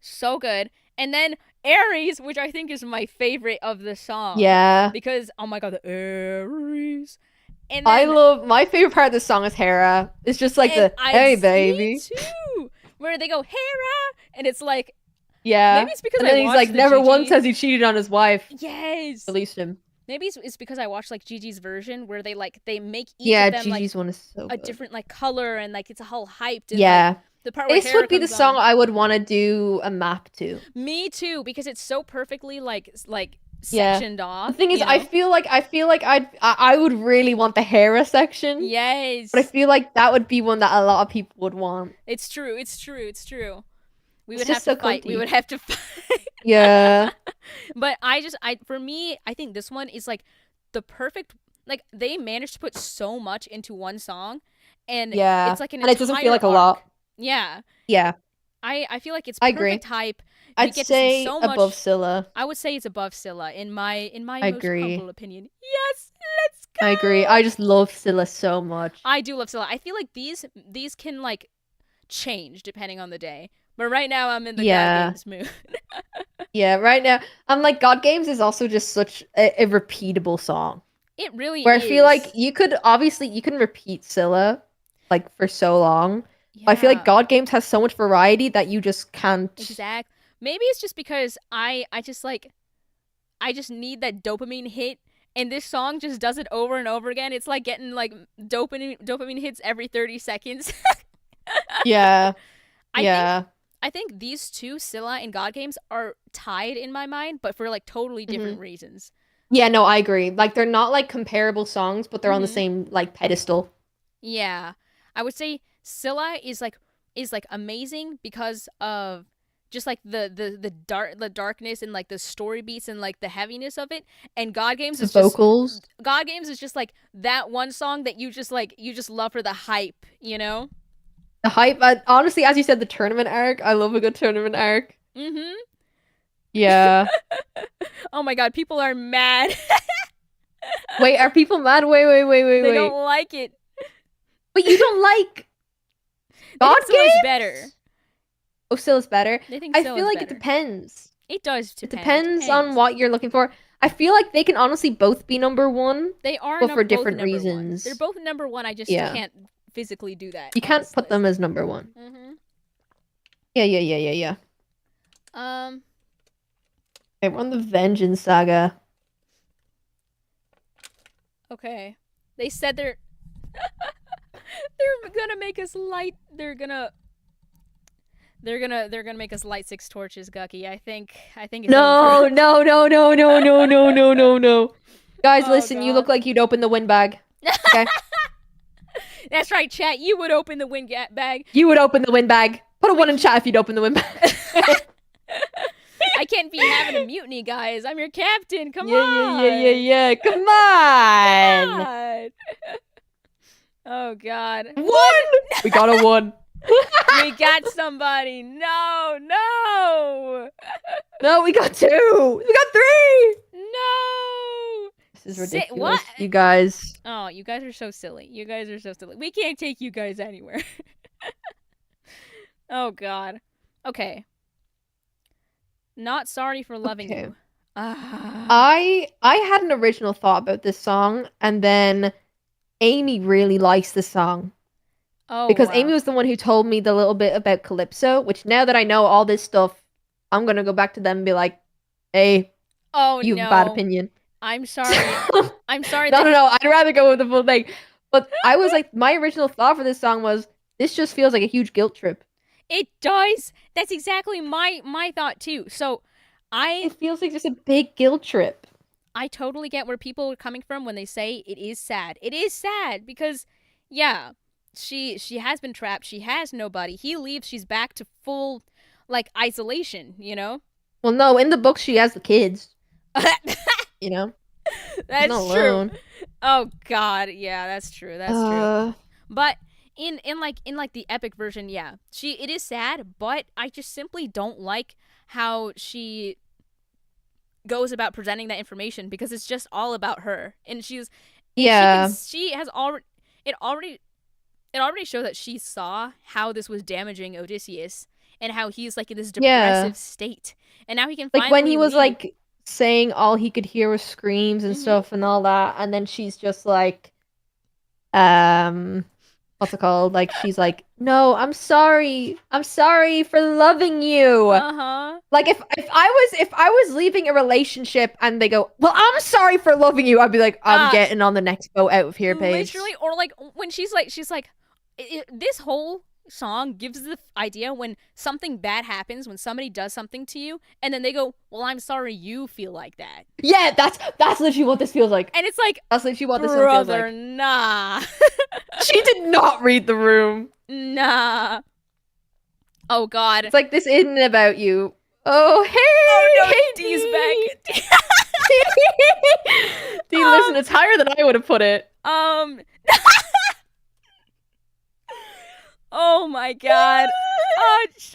so good. And then Aries, which I think is my favorite of the song Yeah. because oh my god, the Aries. And I then love my favorite part of the song is Hera. It's just like and the I hey me baby. too, where they go Hera, and it's like maybe Yeah. it's because And I then he's like, watched the never once Gigi. has he cheated on his wife. Yes. Released him. Maybe it's because I watched like Gigi's version where they make each Yeah, of them like Gigi's one is so a good. different like color and like it's a whole hyped and like Yeah. the part where This Hera would be the comes song on. I would want to do a map to. Me too, because it's so perfectly like Yeah. sectioned The off, thing is, you know? I feel like I would really want the Hera section, but I Yes. feel like that would be one that a lot of people would want. It's true. It's true. It's true. We It's would have just to so fight. We cunty. would have to fight. Yeah. But I for me, I think this one is like the perfect like they managed to put so much into one song and Yeah. it's like an And it doesn't feel entire like a arc. lot. Yeah. Yeah. I feel like it's I agree. perfect hype. We I'd get to see say so above much. Scylla. I would say it's above Scylla in my I most agree. humble opinion. Yes, let's I agree. go. I just love Scylla so much. I do love Scylla. I feel like these can like change depending on the day. But right now I'm in the God Yeah. Games mood. Yeah, right now I'm like God Games is also just such a repeatable song. It really Where I feel like is. you could obviously you can repeat Scylla like for so long. But I feel like Yeah. God Games has so much variety that you just can't. Exact. Maybe it's just because I just need that dopamine hit and this song just does it over and over again. It's like getting like dopamine hits every 30 seconds. Yeah. I think Yeah. I think these two, Scylla and God Games, are tied in my mind, but for like totally Hmm. different reasons. Yeah, no, I agree. Like they're not like comparable songs, but they're on the Mhm. same like pedestal. Yeah. I would say Scylla is like amazing because of just like the darkness and like the story beats and like the heaviness of it. And The vocals, God Games is just like that one song that you just love for the hype, you know? the hype. Honestly, as you said, the tournament arc. I love a good tournament arc. Mhm. Yeah. Oh my god, people are mad. Wait, are people mad? They Wait. don't like it. But you don't like They God think Scylla's better. Games? Oh, Scylla's better. They think I feel Scylla's like it better. depends. It does It depend. It depends on depends. what you're looking for. I feel like they can honestly both be number one, They are but for both different number one. They're reasons. both number one. I just Yeah. can't physically do that You on can't this put them list. as number one. Mhm. Yeah. Um. Okay, we're on the Vengeance Saga. Okay. They said they're They're gonna make us light. They're gonna make us light 6 torches, Gucky. I think it's over. No, no, no, no, no, no, no, no, no, no. Guys, Oh listen, you look god. like you'd open the windbag. Okay? That's right, chat. You would open the wind bag. You would open the windbag. Put a one in chat if you'd open the windbag. I can't be having a mutiny, guys. I'm your captain. Come Yeah, yeah, on. yeah, yeah, yeah. Come Come on. on. Oh god. One. We got a one. We got somebody. No, no. No, we got two. We got three. No. This is ridiculous. What? You guys. Oh, you guys are so silly. You guys are so silly. We can't take you guys anywhere. Oh god. Okay. Not sorry for loving Okay. you. Ah. I had an original thought about this song, and then Amy really likes the song. Oh, Because wow. Amy was the one who told me the little bit about Calypso, which now that I know all this stuff, I'm gonna go back to them and be like, hey, Oh you no. have a bad opinion. I'm sorry. I'm sorry. No, that no, no. I'd rather go with the full thing. But I was like, my original thought for this song was, this just feels like a huge guilt trip. It does. That's exactly my thought too. So, It feels like just a big guilt trip. I totally get where people are coming from when they say it is sad. It is sad because, yeah, she has been trapped. She has nobody. He leaves. She's back to full, like, isolation. You know. Well, no, in the book she has the kids. You know, That's not true. alone. Oh God, yeah, that's true. That's true. But in the epic version, yeah, it is sad, but I just simply don't like how she goes about presenting that information because it's just all about her, and Yeah. she has already it already showed that she saw how this was damaging Odysseus and how he's like in this depressive state, and now he can Like finally when he was leave. like saying all he could hear was screams and Mhm. stuff and all that, and then she's just like, what's it called? Like she's like, no, I'm sorry for loving you. Uh-huh. Like if I was leaving a relationship and they go, well, I'm sorry for loving you, I'd be like, I'm getting on the next boat out of here, Paige. Literally, or like when she's like this whole song gives the idea when something bad happens, when somebody does something to you, and then they go, well, I'm sorry you feel like that. Yeah, that's literally what this feels like. And it's like, That's literally what this song feels brother, like. nah. She did not read the room. Nah. Oh God. It's like, this isn't about you. Oh, hey! Oh no, Hey, D's Dee. back. Dee, listen, it's higher than I would have put it. Oh my God. It's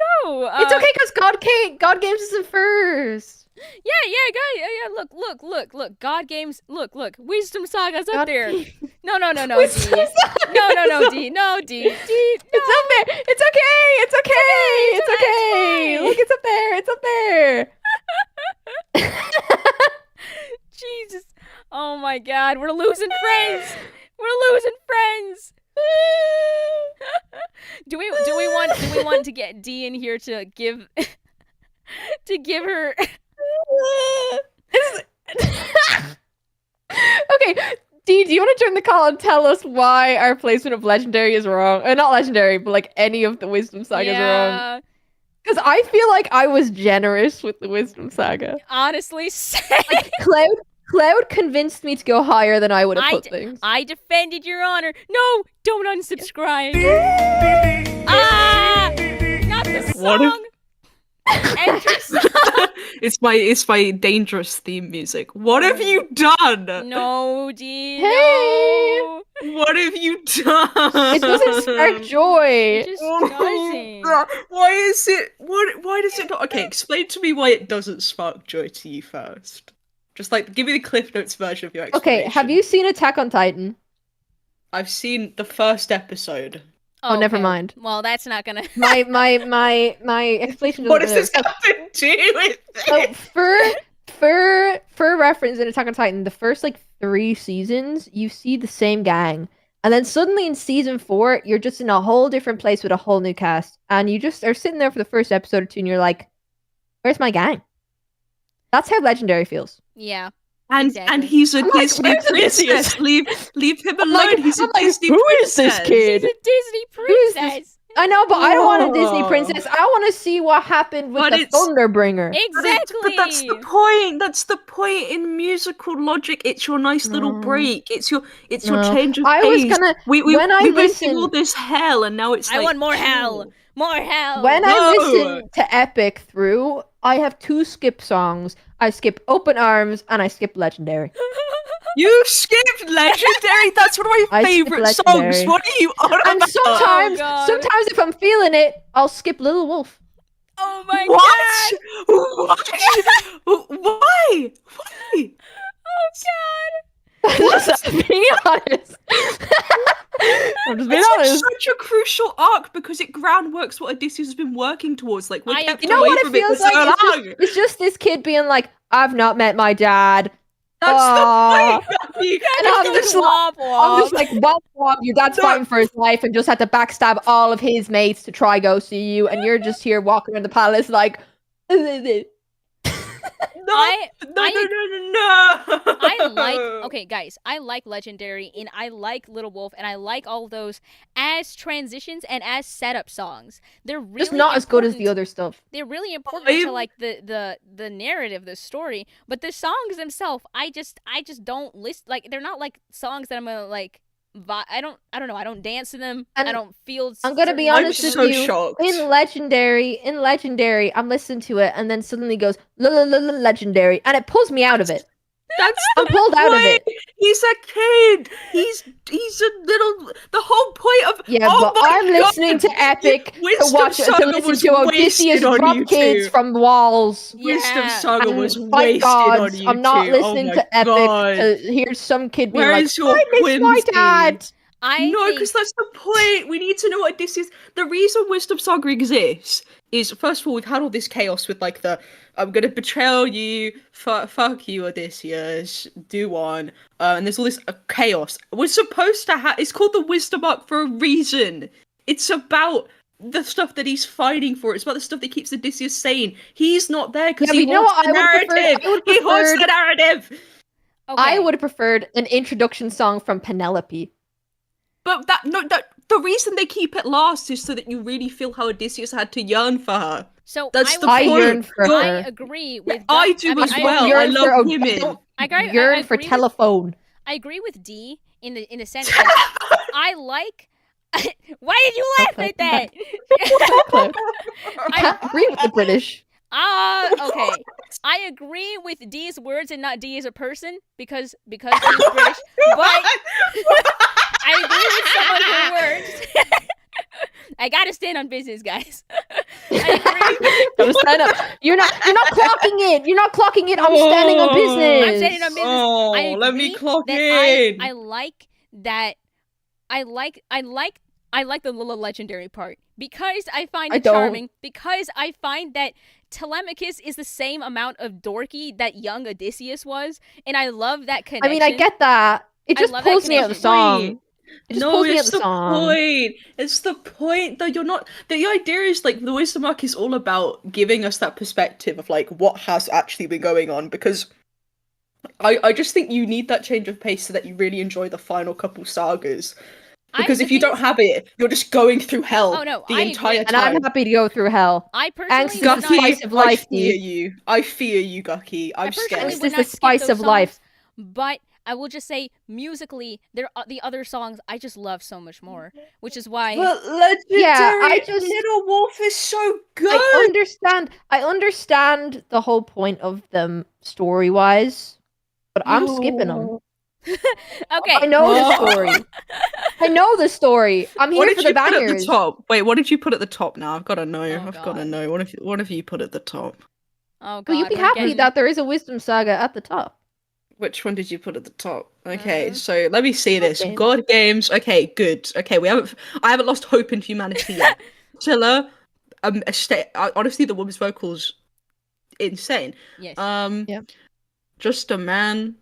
okay because God Games is in first. Yeah. Look. God Games. Look. Wisdom Saga's up God there. Games. No, D. Wisdom Saga. No, D. No, D. D. No. It's up there. It's okay. It's okay. It's okay. fine. Look, it's up there. It's up there. Jesus. Oh my God. We're losing friends. Do we want to get D in here to give her Okay, Dee, do you want to turn the call and tell us why our placement of Legendary is wrong? Not Legendary, but like any of the Wisdom Sagas are wrong. Because I feel like I was generous with the Wisdom Saga. Honestly, same. Like Cloud convinced me to go higher than I would have put things. I defended your honor. No, don't unsubscribe. Not the song. It's my dangerous theme music. What have you done? No, D. Hey! No. What have you done? It doesn't spark joy. It just doesn't. Why is it? Why does it not? Okay, explain to me why it doesn't spark joy to you first. Just like give me the Cliff Notes version of your explanation. Okay, have you seen Attack on Titan? I've seen the first episode. Oh, never mind. Well, that's not gonna. My explanation. What does this have to do with it? So for reference in Attack on Titan, the first like 3 seasons, you see the same gang, and then suddenly in season 4, you're just in a whole different place with a whole new cast, and you just are sitting there for the first episode or two, and you're like, "Where's my gang?" That's how Legendary feels. Yeah. And Exactly. he's a I'm like, Disney where's princess. Odysseus? Leave him I'm alone. like, He's a I'm like, Disney who princess. is this She's kid? a Disney Who is this? princess. I know, but I don't want a Disney Oh. princess. I want to see what happened with But the it's- Thunderbringer. Exactly. But that's the point. That's the point in musical logic. It's your nice little No. break. It's your No. change of I was pace. gonna We when I we've been through all listen this hell, and now it's I like want more hell. chill. More hell. when I No. listen to Epic through, I have 2 skip songs. I skip Open Arms and I skip Legendary. You skipped Legendary. That's one of my I skip favorite songs. Legendary. What are you on And about? sometimes God. if I'm feeling it, I'll skip Little Wolf. Oh my What? Why? Just being honest. I'm just being It's like honest. such a crucial arc because it groundworks what Odysseus has been working towards. Like we're I kept agree. You know away what it from it for feels like? so long. It's just this kid being like, I've not met my dad. That's Aw. the point. Buffy. And I'm just like, womp womp, your dad's No. fighting for his life and just had to backstab all of his mates to try go see you, and you're just here walking around the palace like, No, no. I like okay guys, I like Legendary and I like Little Wolf and I like all those as transitions and as setup songs. They're really just not as good as the important. other stuff. They're really important to I'm- like the narrative, the story. But the songs themselves, I just don't list like they're not like songs that I'm gonna like I don't know, I don't dance to them. And I don't feel I'm gonna be certain honest I'm with so you. shocked. In Legendary, I'm listening to it, and then suddenly goes Legendary, and it pulls me out of it. That's I'm the pulled out of it. point. He's a kid. He's a little. The whole point of Yeah, oh but my I'm listening God, to Epic to Wisdom to Saga listen was to Odysseus wasted on drop you kids two. from walls. Wisdom Yeah. Saga And was fight wasted gods. on you I'm not two. listening Oh to my Epic God. to hear some kid being Where like, is your I miss my whimsy? dad. I No, think because that's the point. We need to know what Odysseus. The reason Wisdom Saga exists is, first of all, we've had all this chaos with like the I'm gonna betrayal you, fuck you, Odysseus, do one, and there's all this chaos. We're supposed to have. It's called the Wisdom Arc for a reason. It's about the stuff that he's fighting for. It's about the stuff that keeps Odysseus sane. He's not there because Yeah, but he you know wants what the I would prefer? narrative. I would He wants preferred- the narrative. okay. I would have preferred an introduction song from Penelope. But the reason they keep it last is so that you really feel how Odysseus had to yearn for her. So That's I the will I say point. yearn for I her. agree with I Gus- do mean, as I well. agree- I yearn love for women. I yearn for agree with- telephone. I agree with D in the sense that I like. Why did you laugh Okay. at that? I can't agree with the British. Okay. I agree with D's words and not D as a person because D is British. But I agree with some of her words. I gotta stand on business, guys. I agree. Gotta stand up. You're not clocking it. You're not clocking it. I'm standing on Oh. business. I'm standing on business. Oh, I let me agree clock that in. I like that. I like the little legendary part because I find I it don't. charming. Because I find that Telemachus is the same amount of dorky that young Odysseus was, and I love that I connection. mean, I get that. It I just love that pulls me out of the connection. song. It just No, pulls me out it's of the the song. point. It's the point that you're not. The idea is like the Wisdom Arc is all about giving us that perspective of like what has actually been going on. Because I just think you need that change of pace so that you really enjoy the final couple sagas. Because the if you thing don't is- have it, you're just going through hell Oh, no, the I entire agree. And I'm time. happy to go through hell. I personally Angst is would the not- spice of life, I fear Dee. you. I fear you, Gucky. I'm personally scared. Angst would is not the skip spice those of life. songs, but I will just say musically, the other songs I just love so much more, which is why But legendary I just- Little Wolf is so good. I understand the whole point of them story-wise, but I'm skipping them. okay. I know the story. I know the story. I'm What here did for the you put at the bangers. top? Wait, what did you put at the top now? I've got to know. Oh, I've got to God. know. What have you put at the top? Oh god. Well, you'd be we're happy getting- that there is a wisdom saga at the top. Which one did you put at the top? Okay, Mhm. so let me see this. Games. God Games. Okay, good. Okay, I haven't lost hope in humanity yet. Chiller. Honestly, the woman's vocals insane. Yes. Yeah. Just a man.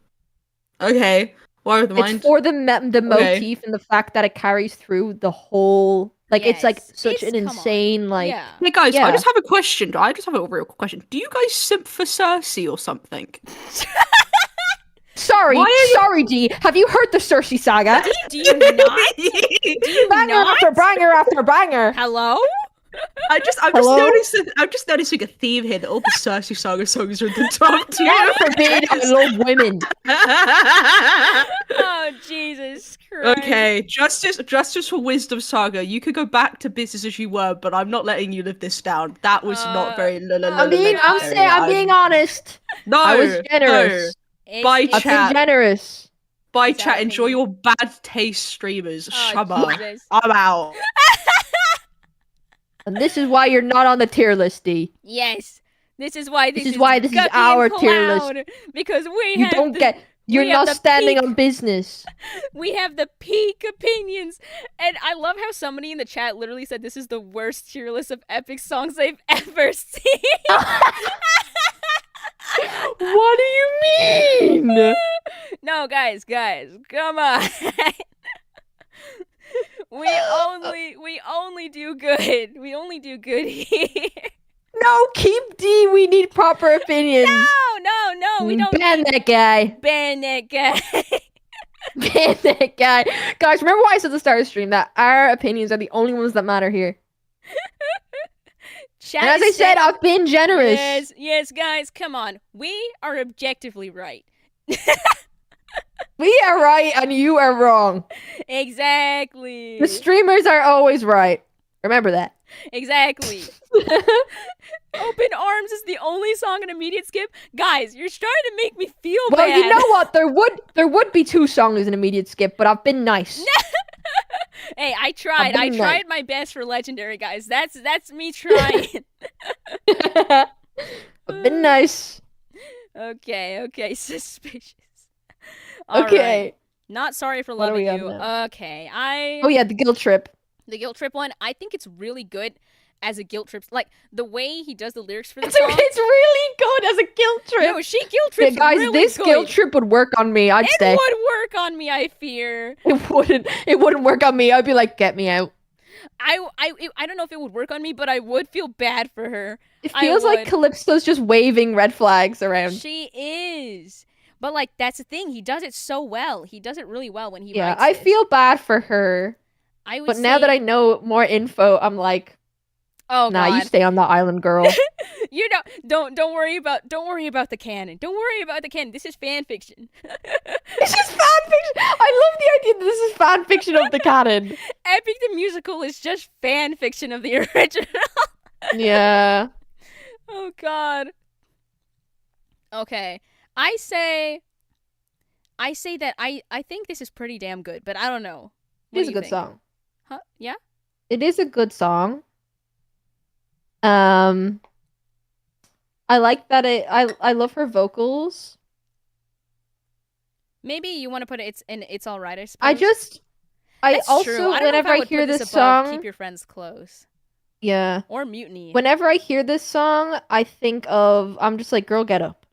Okay. War of the Mind. It's for the Okay. motif and the fact that it carries through the whole. Like it's like Yes, such it's- an come on. insane like. yeah. Hey guys, I Yeah. just have a question. I just have a real quick question. Do you guys simp for Circe or something? Sorry, D. Have you heard the Circe saga? Do you not? Do you Banger not? after banger after banger. Hello? I'm Hello? just noticing a theme here that all the Circe Saga songs are in the top two. God forbid I love women. Oh, Jesus Christ. Okay, justice for Wisdom Saga. You could go back to business as you were, but I'm not letting you live this down. That was not very. I'm being honest. No, I was generous. Bye, It's- I've been chat. generous. Bye, It's chat. our Enjoy opinion. your bad taste, streamers. Oh, Shama. Jesus. I'm out. And this is why you're not on the tier list, D. Yes. This is why this is why this is Guppy our and tier list. Cloud, because we You have don't the, get. You're we have not the standing peak- on business. we have the peak opinions. And I love how somebody in the chat literally said this is the worst tier list of epic songs they've ever seen. What do you mean? No, guys, come on. we only do good. We only do good here. No, keep D. We need proper opinions. No, we don't ban that guy. ban that guy. Ban that guy. Guys, remember why I said at the start of the stream that our opinions are the only ones that matter here. Chat And as is I said, saying- I've been generous. Yes, guys, come on. We are objectively right. We are right and you are wrong. Exactly. The streamers are always right. Remember that. Exactly. Open Arms is the only song in immediate skip. Guys, you're starting to make me feel Well, bad. you know what? There would be 2 songs in immediate skip, but I've been nice. Hey, I tried. I've I been tried my best for Legendary, guys. That's me trying. I've been nice. Okay. Suspicious. All Okay. right. Not sorry for What are loving we on you. now? Okay. Oh yeah, the guilt trip. The guilt trip one, I think it's really good as a guilt trip. Like the way he does the lyrics for the It's song. really good as a guilt trip. No, she guilt Yeah, trips guys, really this good. guilt trip would work on me. I'd It stay. would work on me, I fear. It wouldn't. It wouldn't work on me. I'd be like, get me out. I don't know if it would work on me, but I would feel bad for her. It I feels like would. Calypso's just waving red flags around. She is. But like that's the thing, he does it so well. He does it really well when he Yeah, writes I this. feel bad for her. I would But now that I know more info, I'm like, oh nah, god. you stay on that island, girl. You know, don't worry about the canon. Don't worry about the canon. This is fan fiction. This is fan fiction. I love the idea that this is fan fiction of the canon. Epic the Musical is just fan fiction of the original. Yeah. Oh god. Okay. I say that I think this is pretty damn good, but I don't know. It is a good song. Huh? Yeah? It is a good song. I like that I love her vocals. Maybe you want to put it's all right, I suppose. I That's also true. I don't know whenever if I I would hear put this above song, Keep Your Friends Close yeah. or Mutiny. Whenever I hear this song, I think of I'm just like, girl, get up.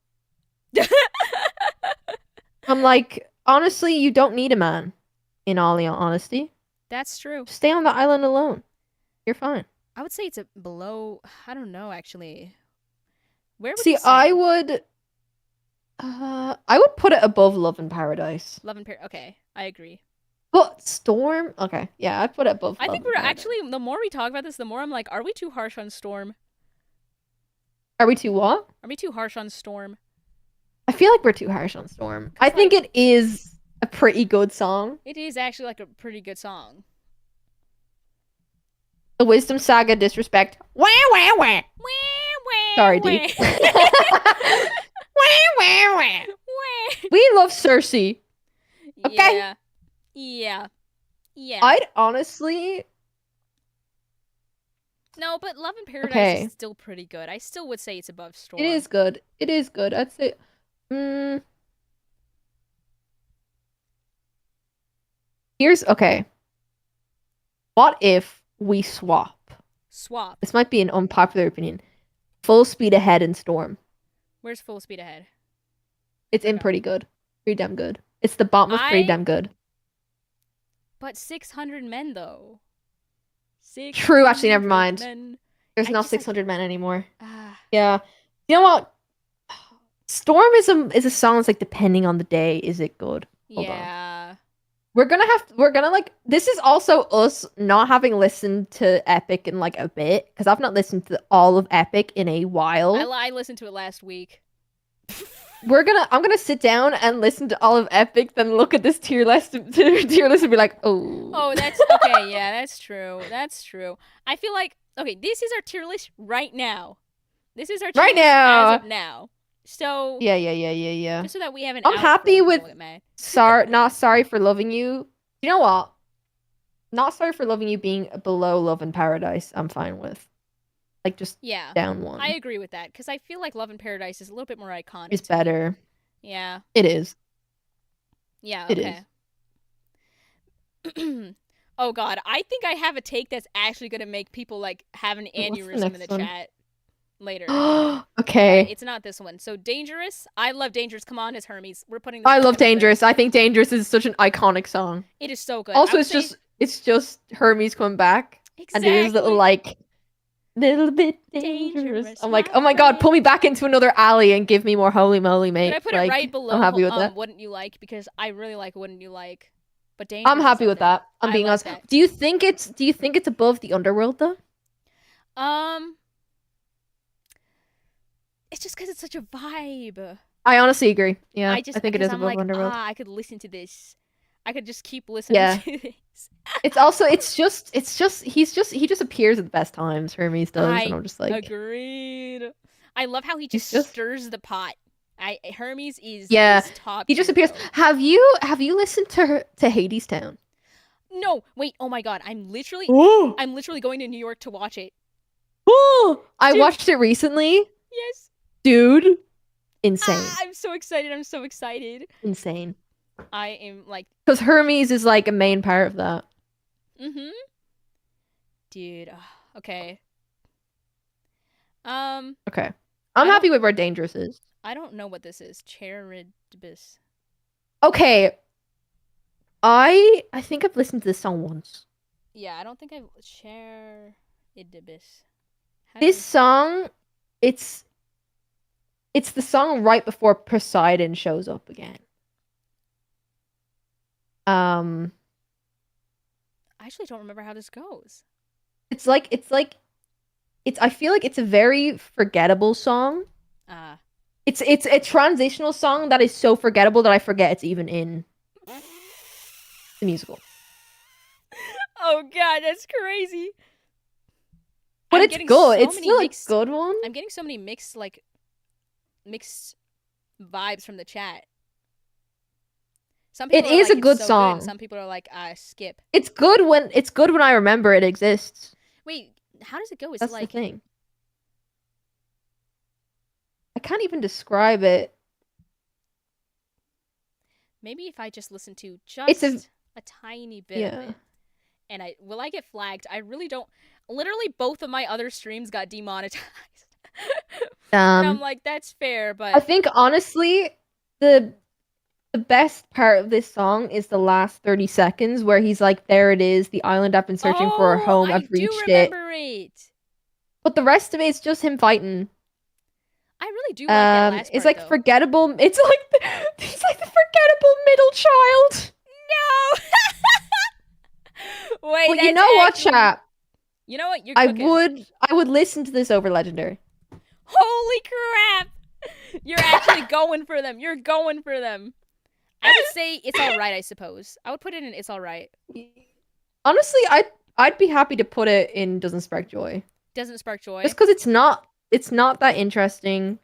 I'm like, honestly, you don't need a man. In all honesty, That's true. stay on the island alone. You're fine. I would say it's a below. I don't know actually. Where would See, you say? I would put it above Love in Paradise. Love and Okay, I agree. But Storm, okay, yeah, I'd put it above. I Love think in we're Paradise. actually the more we talk about this, the more I'm like, are we too harsh on Storm? Are we too what? Are we too harsh on Storm? I feel like we're too harsh on Storm. I think it is a pretty good song. It is actually like a pretty good song. The Wisdom Saga disrespect. Wah wah wah. Sorry, dude. Wah wah wah. We love Circe. Okay. Yeah. I'd honestly. No, but Love in Paradise Okay. is still pretty good. I still would say it's above Storm. It is good. It is good. I'd say. Here's okay. What if we swap? Swap. This might be an unpopular opinion. Full Speed Ahead and Storm. Where's Full Speed Ahead? It's in pretty good. Pretty damn good. It's the bottom of pretty damn good. But 600 Men though. True, actually, never mind. Men. There's I not just, like- 600 men anymore. Ah, Yeah. You know what? Storm is a song that's like depending on the day, is it good? Hold on. Yeah. We're gonna like, this is also us not having listened to Epic in like a bit, because I've not listened to all of Epic in a while. I listened to it last week. I'm gonna sit down and listen to all of Epic, then look at this tier list and be like, oh. Oh, that's okay. Yeah, that's true. That's true. I feel like okay. This is our tier list right now. This is our tier Right list now. as of now. So Yeah. just so that we have an. I'm happy outro, with don't get mad. Not Sorry for Loving You. You know what? Not Sorry for Loving You being below Love in Paradise, I'm fine with. Like, just Yeah, down one. I agree with that because I feel like Love in Paradise is a little bit more iconic. It's to me. better. Yeah. It is. Yeah. It Okay. Oh God, I think I have a take that's actually gonna make people like have an What's the aneurysm in the next one? chat later. Okay. But it's not this one. So Dangerous. I love Dangerous. Come on, as Hermes. We're putting. This I love up there. Dangerous. I think Dangerous is such an iconic song. It is so good. Also, it's just Hermes coming back and doing his little like little bit dangerous. I'm like, oh my God, pull me back into another alley and give me more holy moly, mate. Could I put like, it right below? I'm happy with that. Wouldn't you like? Because I really like Wouldn't You Like. But Dangerous. I'm happy with that. I'm being honest. That. Do you think it's above the Underworld though? It's just because it's such a vibe. I honestly agree. Yeah, I think it is I'm above like, Underworld. I could listen to this. I could just keep listening to this. He just appears at the best times. Hermes does, and I'm just like, agreed. I love how he just stirs the pot. Hermes is top. He just appears. Though. Have you listened to Hades Town? No, wait. Oh my God, I'm literally going to New York to watch it. Oh, I watched it recently. Yes, dude, insane. I'm so excited. I'm so excited. Insane. I am like, because Hermes is like a main part of that. Dude. Okay. Okay. I'm happy with where Dangerous is. I don't know what this is. Charidibus. Okay. I think I've listened to this song once. Yeah, I don't think I've Charidibus. This song, it's the song right before Poseidon shows up again. I actually don't remember how this goes. I feel like it's a very forgettable song. It's a transitional song that is so forgettable that I forget it's even in the musical. Oh God, that's crazy. But it's good. It's still a good one. I'm getting so many mixed vibes from the chat. Some people it is a good song. Good. Some people are like, skip. It's good when I remember it exists. Wait, how does it go? That's the thing. I can't even describe it. Maybe if I just listen to just a tiny bit of it. And will I get flagged? I really don't. Literally, both of my other streams got demonetized. And I'm like, that's fair, but I think honestly, the best part of this song is the last 30 seconds where he's like, "There it is, the island I've been searching for a home. I've reached it." But the rest of it is just him fighting. I really do like that last part, it's like though. forgettable. He's like the forgettable middle child. No. Wait, well, you know what, chat? You know what? You're cooking. I would listen to this over Legendary. Holy crap! You're actually going for them. You're going for them. I would say it's all right. I suppose I would put it in. It's all right. Honestly, I'd be happy to put it in. Doesn't spark joy. Doesn't spark joy. Just because it's not that interesting.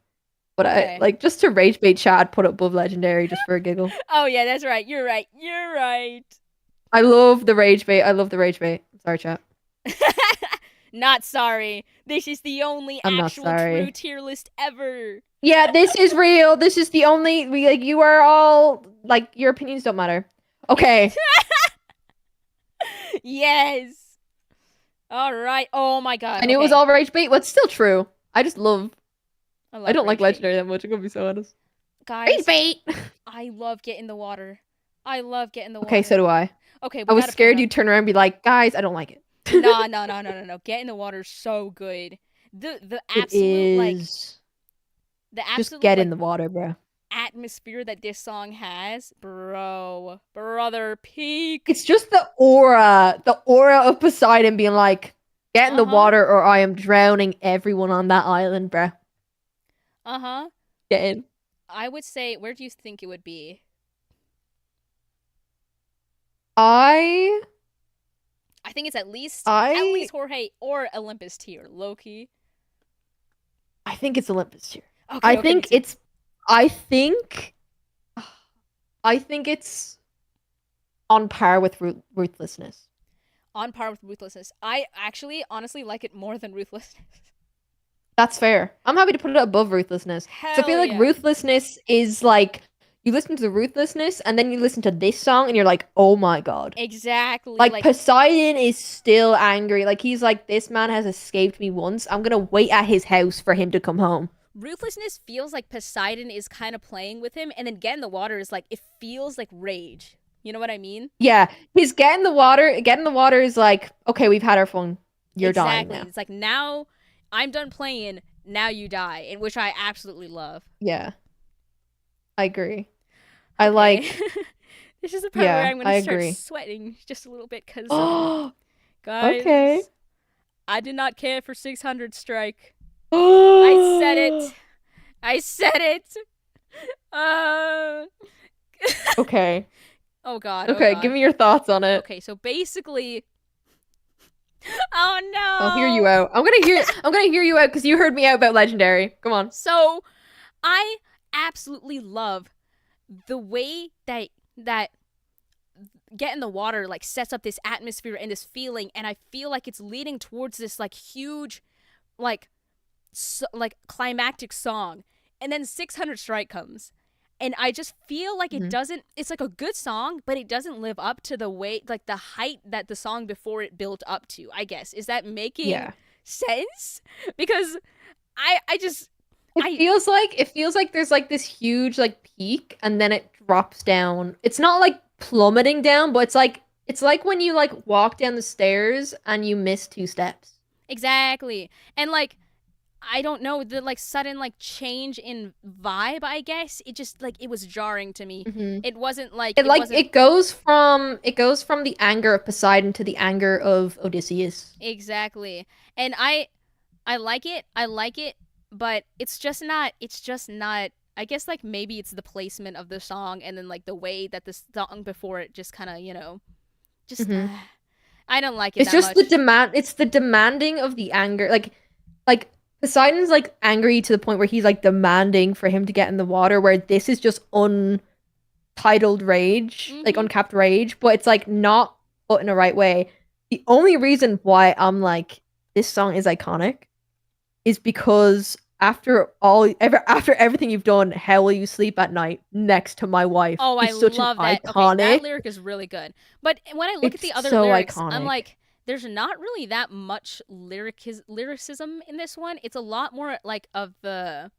But okay. I like just to rage bait chat. I'd put it above Legendary just for a giggle. Oh yeah, that's right. You're right. You're right. I love the rage bait. Sorry, chat. Not sorry. This is the only actual true tier list ever. Yeah, this is real. This is the only you are all like your opinions don't matter. Okay. Yes. All right. Oh my God. I knew it was all rage bait. What's still true. I don't like Legendary that much. I'm gonna be so honest. Guys, rage bait. I love getting the water. Okay, so do I. Okay, I was scared you'd turn around and be like, guys, I don't like it. No. Get in the water is so good. The absolute like the absolute just get in the water, bro. atmosphere that this song has, brother, peak. It's just the aura of Poseidon being like, get in the water or I am drowning everyone on that island, bruh. Get in. I would say, where do you think it would be? I think it's at least I Jorge or Olympus tier, Loki. I think it's Olympus tier. Okay, I think it's on par with Ruthlessness. On par with Ruthlessness. I actually honestly like it more than Ruthlessness. That's fair. I'm happy to put it above Ruthlessness. So I feel like Ruthlessness is like, you listen to the Ruthlessness and then you listen to this song and you're like, oh my god. Exactly. Like Poseidon is still angry. Like he's like, this man has escaped me once. I'm gonna wait at his house for him to come home. Ruthlessness feels like Poseidon is kind of playing with him, and then Get in the Water is like, it feels like rage. You know what I mean? Yeah. He's Get in the Water. Get in the Water is like, okay, we've had our fun. You're dying now. It's like, now I'm done playing. Now you die, and which I absolutely love. Yeah. I agree. I like. This is the part where I'm going to start sweating just a little bit because, guys, okay. I did not care for 600 Strike. I said it. Okay. Oh god. Okay, give me your thoughts on it. Okay, so basically, oh no. I'll hear you out. I'm gonna hear you out because you heard me out about Legendary. Come on. So, I absolutely love the way that Get in the Water like sets up this atmosphere and this feeling, and I feel like it's leading towards this like huge, like climactic song, and then 600 Strike comes, and I just feel like it doesn't. It's like a good song, but it doesn't live up to the way, like the height that the song before it built up to. I guess, is that making sense? Because I just. It feels like there's like this huge like peak and then it drops down. It's not like plummeting down, but it's like when you like walk down the stairs and you miss 2 steps. Exactly. And like, I don't know, the like sudden like change in vibe, I guess. It just like, it was jarring to me. It wasn't like it goes from the anger of Poseidon to the anger of Odysseus. Exactly. And I like it. But it's just not, I guess like maybe it's the placement of the song and then like the way that the song before it just kind of, you know, just, I don't like it. It's just much. It's the demanding of the anger. Like Poseidon's like angry to the point where he's like demanding for him to get in the water, where this is just untitled rage, like uncapped rage, but it's like not put in the right way. The only reason why I'm like, this song is iconic is because after everything you've done, how will you sleep at night next to my wife? Oh, I love that. Iconic. Okay, that lyric is really good. But when I look at the other lyrics, iconic. I'm like, there's not really that much lyricism in this one. It's a lot more like of the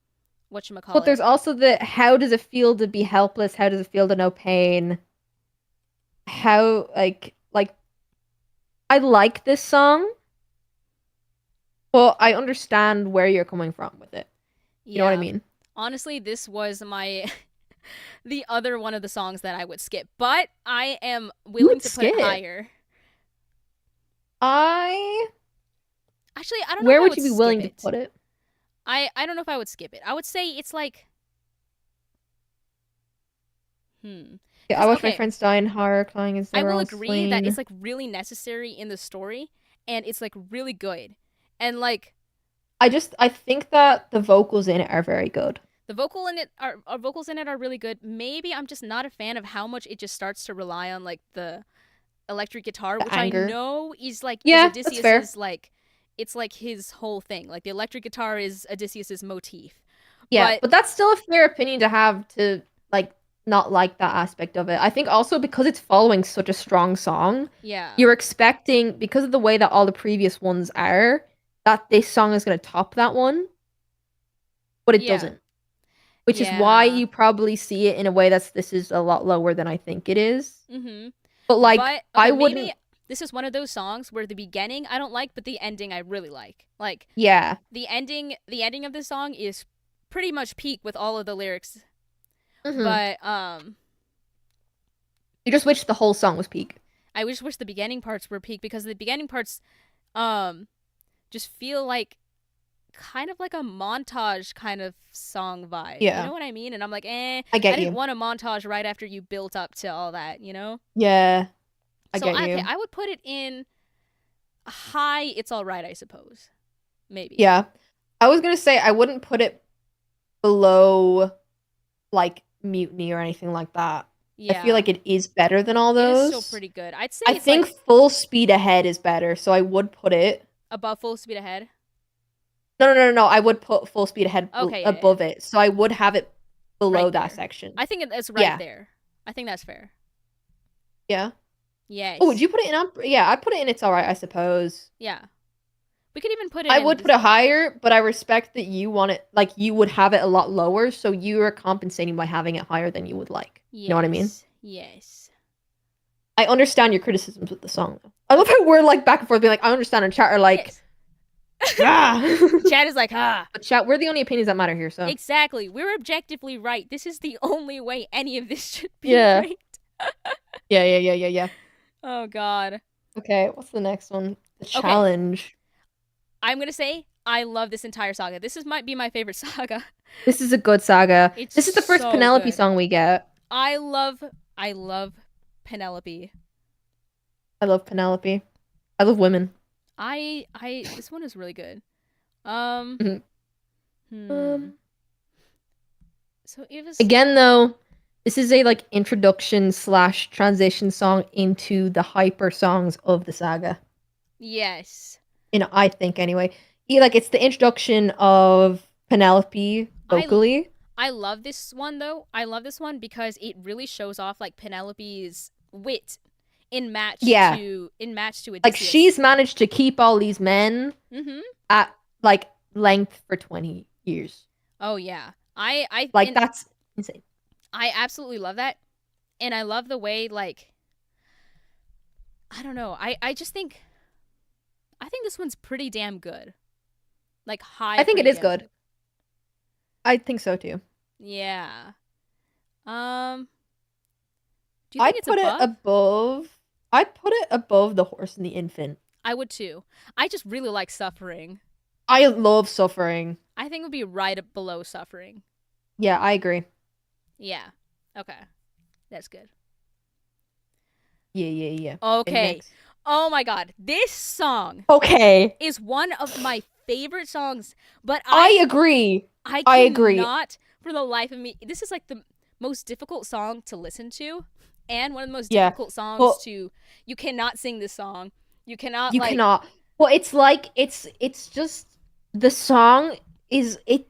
whatchamacallit. But there's also the, how does it feel to be helpless? How does it feel to know pain? How like I like this song. Well, I understand where you're coming from with it. You know what I mean? Honestly, this was my the other one of the songs that I would skip, but I am willing to put it higher. Actually, I don't know. Where would you be willing to put it? I don't know if I would skip it. I would say it's like Yeah, I watch my friends die in horror, crying as I will agree that it's like really necessary in the story, and it's like really good. And like, I think that the vocals in it are very good. The vocals in it are really good. Maybe I'm just not a fan of how much it just starts to rely on like the electric guitar, which anger. I know is like Odysseus's like, it's like his whole thing. Like the electric guitar is Odysseus's motif. Yeah, but that's still a fair opinion to have, to like not like that aspect of it. I think also because it's following such a strong song, you're expecting, because of the way that all the previous ones are, that this song is going to top that one, but it doesn't. Which is why you probably see it in a way this is a lot lower than I think it is. But like, I wouldn't. Maybe this is one of those songs where the beginning I don't like, but the ending I really like. Like, the ending of the song is pretty much peak with all of the lyrics. Mm-hmm. But You just wish the whole song was peak. I just wish the beginning parts were peak, because the beginning parts just feel like kind of like a montage kind of song vibe. You Yeah, know what I mean? And I'm like, I I get didn't you. want a montage right after you built up to all that, you know? Yeah, I So get okay, you. I would put it in high, it's all right, I suppose. Maybe. Yeah. I was gonna say I wouldn't put it below like Mutiny or anything like that. I feel Yeah. like it is better than all It is still those. pretty good. I'd say I it's like think Full Speed Ahead is better, so I would put it. above full speed ahead. No. I would put Full Speed Ahead Okay, yeah. above it, so I would have it below Right that there. section. I think it's right Yeah, there. I think that's fair. yeah. Oh, would Yes. you put it in? Yeah, I'd put it in. It's all right, I suppose. Yeah. We could even put it I in would put it higher, but I respect that you want it. Like you would have it a lot lower, so you are compensating by having it higher than you would like. You know what I mean? Yes. Yes. I understand your criticisms with the song, though. I love how we're like back and forth, being like, I understand, and chat are like, Yes. ah. Chat is like, ah. But chat, we're the only opinions that matter here, so Exactly. We're objectively right. This is the only way any of this should be yeah, ranked. yeah. Oh god. Okay, what's the next one? The Okay. challenge. I'm gonna say I love this entire saga. Might be my favorite saga. This is a good saga. It's This is the first so Penelope good. song we get. I love Penelope. I love Penelope. I love women. This one is really good. Um Mhm. hmm. So it was Again, though, this is a like introduction slash transition song into the hyper songs of the saga. yes. I think anyway. Like it's the introduction of Penelope vocally. I love this one though. I love this one because it really shows off like Penelope's wit Yeah. in match to Odysseus. Like she's managed to keep all these men Mm-hmm. at like length for 20 years. Oh yeah. I Like that's insane. I absolutely love that. And I love the way like I don't know. I just think this one's pretty damn good. Like high. I think it pretty is damn good. I think so too. Yeah. Do you think it's put above? it above. I'd put it above The Horse and the Infant. I would too. I just really like Suffering. I love Suffering. I think it would be right up below Suffering. Yeah, I agree. Yeah. Okay. That's good. Yeah. Okay. Oh my god. This song Okay. is one of my favorite songs, but I agree. I agree. cannot for the life of me. This is like the most difficult song to listen to and one of the most difficult songs to you cannot sing this song. You cannot cannot. Well, it's like it's just the song is it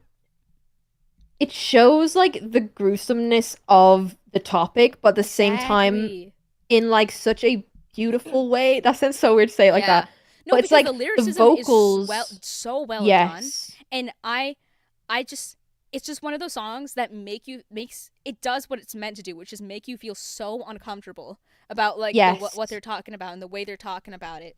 shows like the gruesomeness of the topic, but at the same time in like such a beautiful way. That sounds so weird to say it like that. No, but it's because like the lyricism vocals is so well done. yes. And I just it's just one of those songs that it does what it's meant to do, which is make you feel so uncomfortable about like what they're talking about and the way they're talking about it.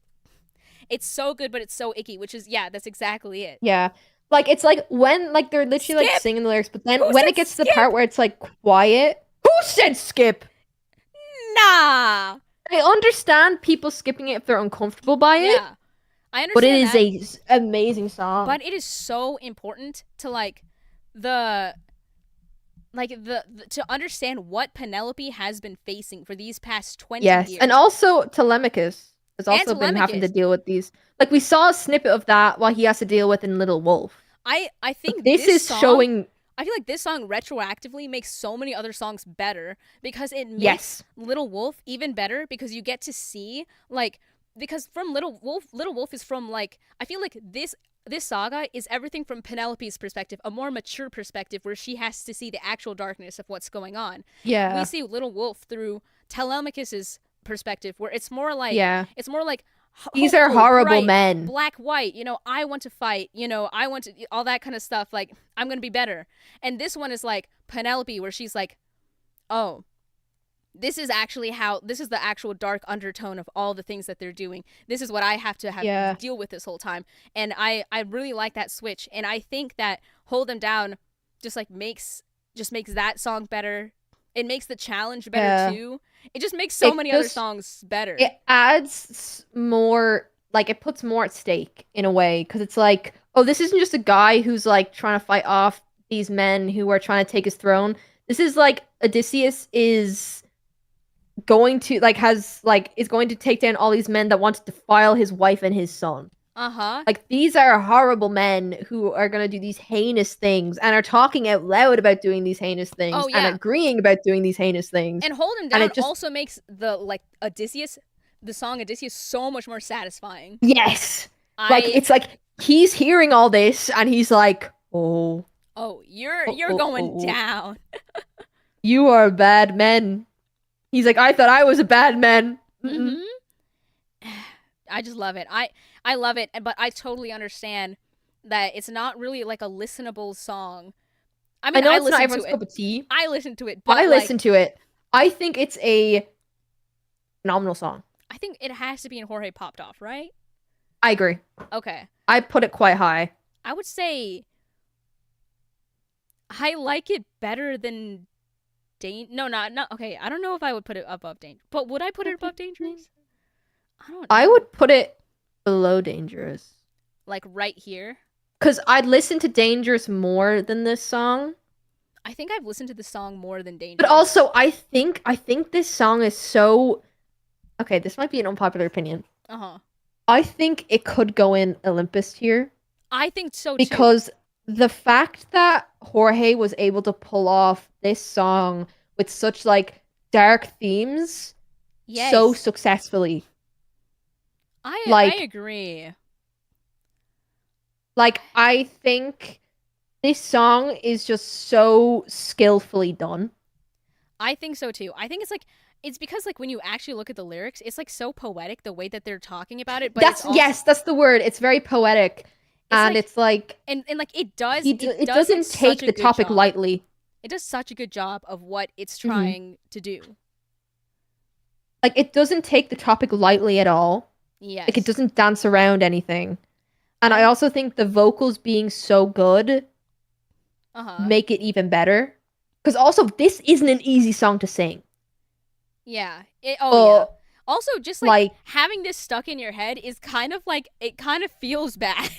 It's so good, but it's so icky, which is that's exactly it. Yeah. Like it's like when like they're literally like singing the lyrics, but then when it gets to the part where it's like quiet. Who said skip? Nah. I understand people skipping it if they're uncomfortable by it. Yeah. I understand. But it is an amazing song. But it is so important to like the to understand what Penelope has been facing for these past 20 years. Yes. And also Telemachus has also been having to deal with these. Like we saw a snippet of that while he has to deal with in Little Wolf. I think this is song, showing I feel like this song retroactively makes so many other songs better because it makes Little Wolf even better because you get to see like because from Little Wolf is from like I feel like this saga is everything from Penelope's perspective, a more mature perspective where she has to see the actual darkness of what's going on. Yeah. We see Little Wolf through Telemachus's perspective where it's more like these are horrible bright, men. Black, white, I want to fight, I want to, all that kind of stuff. Like, I'm going to be better. And this one is like Penelope, where she's like, oh, this is the actual dark undertone of all the things that they're doing. This is what I have to deal with this whole time. And I really like that switch. And I think that Hold Them Down just like makes just makes that song better. It makes the challenge better Yeah. too. It just makes so It many other just- songs better. It adds more, like it puts more at stake in a way, because it's like, oh, this isn't just a guy who's like trying to fight off these men who are trying to take his throne. This is like Odysseus is going to is going to take down all these men that want to defile his wife and his son. Uh-huh. Like, these are horrible men who are going to do these heinous things and are talking out loud about doing these heinous things Oh, yeah. and agreeing about doing these heinous things. And Hold Him And Down it just- also makes the song Odysseus so much more satisfying. Yes. Like, it's like he's hearing all this and he's like, oh, you're oh, going oh. down. You are a bad man. He's like, I thought I was a bad man. Mm-hmm. I just love it. I love it, but I totally understand that it's not really like a listenable song. I mean, I know I it's not listen everyone's to cup it. of tea. I listen to it, but I listen to it. I think it's a phenomenal song. I think it has to be in Jorge Popped Off, right? I agree. Okay. I put it quite high. I would say I like it better than not okay. I don't know if I would put it above Danger, but would I put it above Dangerous? I don't know. I would put it below Dangerous. Like right here. Because I'd listen to Dangerous more than this song. I think I've listened to the song more than Dangerous. But also, I think this song is so... Okay, this might be an unpopular opinion. Uh-huh. I think it could go in Olympus tier. I think so too. Because the fact that Jorge was able to pull off this song with such like dark themes so successfully. I agree. Like, I think this song is just so skillfully done. I think so too. I think it's because like when you actually look at the lyrics, it's like so poetic the way that they're talking about it. But that's the word. It's very poetic, and like, it's like and like it does. It doesn't take the topic lightly. It does such a good job of what it's trying to do. Like, it doesn't take the topic lightly at all. Yes. Like, it doesn't dance around anything. And I also think the vocals being so good make it even better. Because also, this isn't an easy song to sing. Yeah. Yeah. Also, just like having this stuck in your head is kind of like, it kind of feels bad.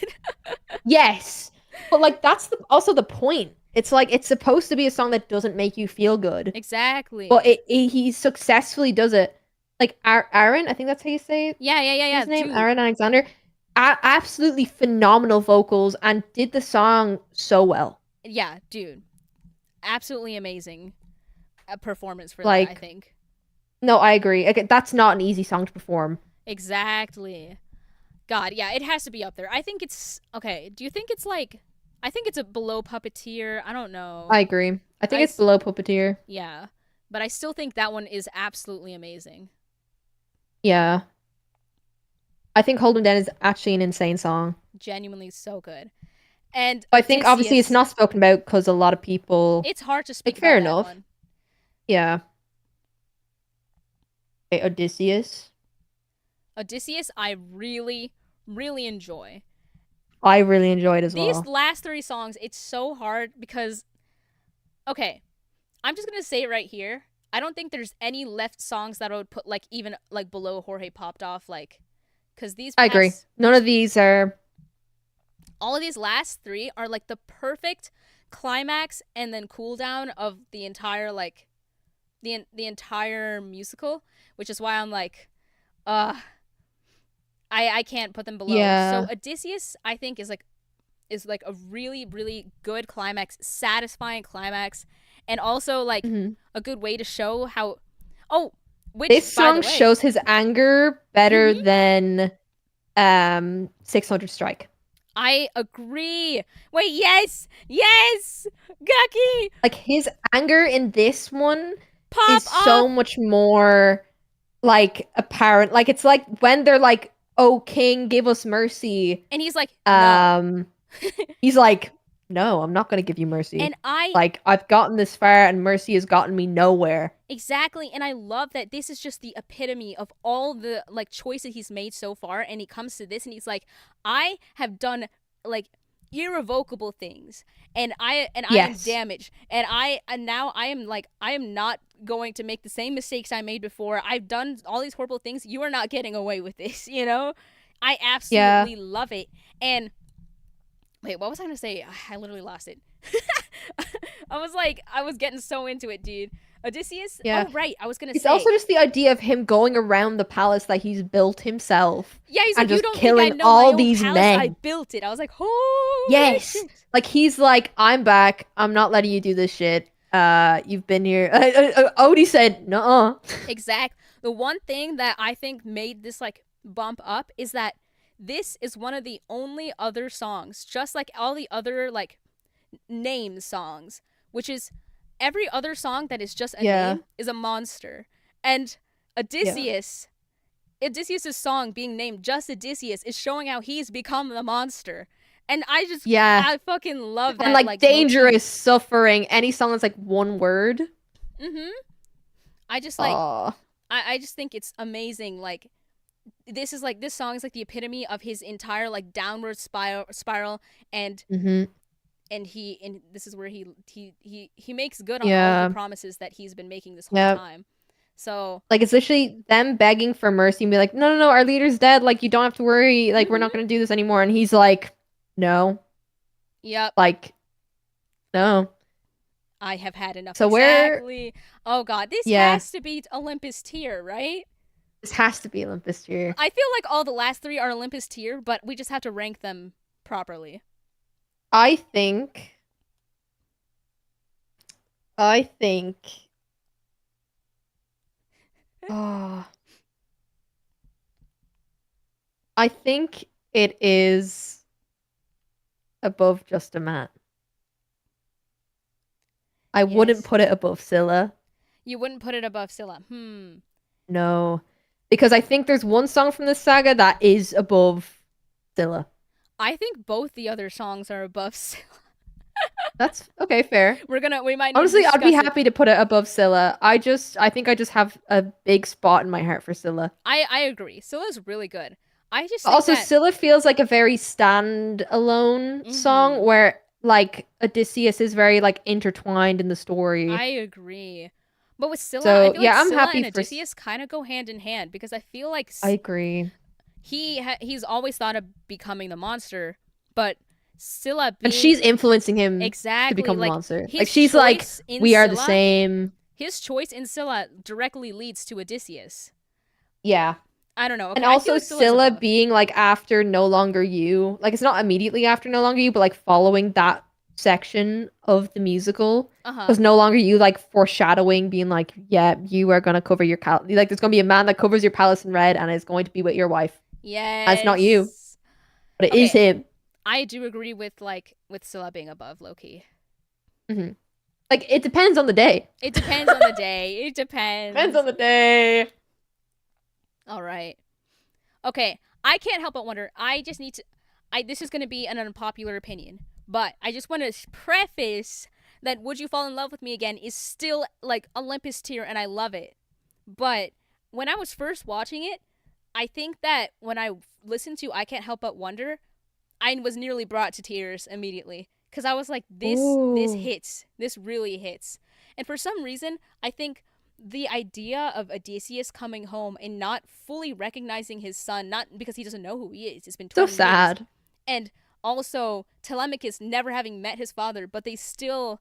Yes. But like, that's also the point. It's like, it's supposed to be a song that doesn't make you feel good. Exactly. But he successfully does it. Like, Aaron, I think that's how you say it. Yeah. His name, Aaron Alexander. Absolutely phenomenal vocals and did the song so well. Yeah, dude. Absolutely amazing performance for like, that, I think. No, I agree. Okay, that's not an easy song to perform. Exactly. God, yeah, it has to be up there. I think it's... Okay, do you think it's like... I think it's a below Puppeteer. I don't know. I agree. I think it's below Puppeteer. Yeah. But I still think that one is absolutely amazing. Yeah. I think Hold 'Em Down is actually an insane song. Genuinely so good. And I think obviously it's not spoken about because a lot of people... It's hard to speak fair about enough. That one. Yeah. Okay, Odysseus, I really, really enjoy. I really enjoyed as well. These last 3 songs, it's so hard because... Okay, I'm just going to say it right here. I don't think there's any left songs that I would put like even like below Jorge Popped Off, like... Because these I agree. None of these are... All of these last 3 are like the perfect climax and then cool down of the entire like the entire musical, which is why I'm like I can't put them below. Yeah. So Odysseus I think is like a really, really good climax, satisfying climax, and also like a good way to show how this song shows his anger better than 600 Strike. I agree. Wait, yes, Gucky. Like, his anger in this one Pop is so much more like apparent. Like, it's like when they're like, "Oh, King, give us mercy," and he's like, "No." He's like, "No, I'm not gonna give you mercy." And I've gotten this far, and mercy has gotten me nowhere. Exactly, and I love that this is just the epitome of all the like choices he's made so far, and he comes to this and he's like, I have done like irrevocable things, and I am Yes. damaged, and now I am like, I am not going to make the same mistakes I made before. I've done all these horrible things. You are not getting away with this, you know? I Yeah. absolutely love it. And wait, what was I gonna say? I literally lost it. I was getting so into it, dude. Odysseus. Yeah. Oh right, I was gonna It's say. also just the idea of him going around the palace that he's built himself Yeah, he's and like, you just don't think I killing know my all own these palace? I men. built it. I was like, holy Yes. shit. Like he's like, I'm back. I'm not letting you do this shit. You've been here. Odie said, "Nuh-uh." Exact. The one thing that I think made this like bump up is that this is one of the only other songs, just like all the other like name songs, which is every other song that is just a Yeah. name is a monster. And Yeah. Odysseus's song being named just Odysseus is showing how he's become the monster. And Yeah. I fucking love And that like like motif. dangerous, suffering. Any song that's like one word. Mhm. I just like Oh. I just think it's amazing. Like this song is like the epitome of his entire like downward spiral, and Mm-hmm. this is where he makes good on all of the Yeah. promises that he's been making this whole Yeah. time. So Like it's literally them begging for mercy and be like, no, no, no, our leader's dead. Like you don't have to worry. Like we're not mhm. gonna do this anymore. And he's like, no, Yep, like no. I have had enough. So where? Exactly. Oh god, this Yeah, has to be Olympus tier, right? this has to be Olympus here. I feel like all the last three are Olympus tier, but we just have to rank them properly. I think. I think. Oh, I think it is above just a man. I wouldn't Yes. put it above Scylla. You wouldn't put it above Scylla. No, because I think there's one song from this saga that is above Scylla. I think both the other songs are above Scylla. That's okay, fair. We might need Honestly, to I'd be discuss it. happy to put it above Scylla. I think I just have a big spot in my heart for Scylla. I agree. Scylla's really good. I just think Also, that Scylla feels like a very stand-alone song mhm, where like Odysseus is very like intertwined in the story. I agree. But with Scylla, I So, feel like yeah, I'm Scylla happy and for Odysseus kind of go hand in hand because I feel like I agree. he's always thought of becoming the monster, but Scylla And being she's influencing him to exactly become a like monster. Like his she's like, choice in we are the Scylla, same. his choice in Scylla directly leads to Odysseus. Yeah. I don't know. And Okay, I feel also like Scylla's Scylla above. being like after No Longer You. Like it's not immediately after No Longer You, but like following that section of the musical. Uh huh. Because No Longer You like foreshadowing being like, yeah, you are gonna cover your like there's gonna be a man that covers your palace in red and is going to be with your wife. And it's not you, Yes. but it is Okay, him. I do agree with Scylla being above Loki. Hmm. Like it depends on the day. It depends on the day. It Depends depends. on the day. All right. Okay, I can't help but wonder. I just need to. This is going to be an unpopular opinion, but I just want to preface that "Would You Fall in Love with Me Again" is still like Olympus tier, and I love it. But when I was first watching it, I think that when I listened to "I Can't Help But Wonder," I was nearly brought to tears immediately because I was like, this Ooh. hits. This really hits." And for some reason, I think the idea of Odysseus coming home and not fully recognizing his son, not because he doesn't know who he is, it's been So 20 years, sad. and also Telemachus never having met his father, but they still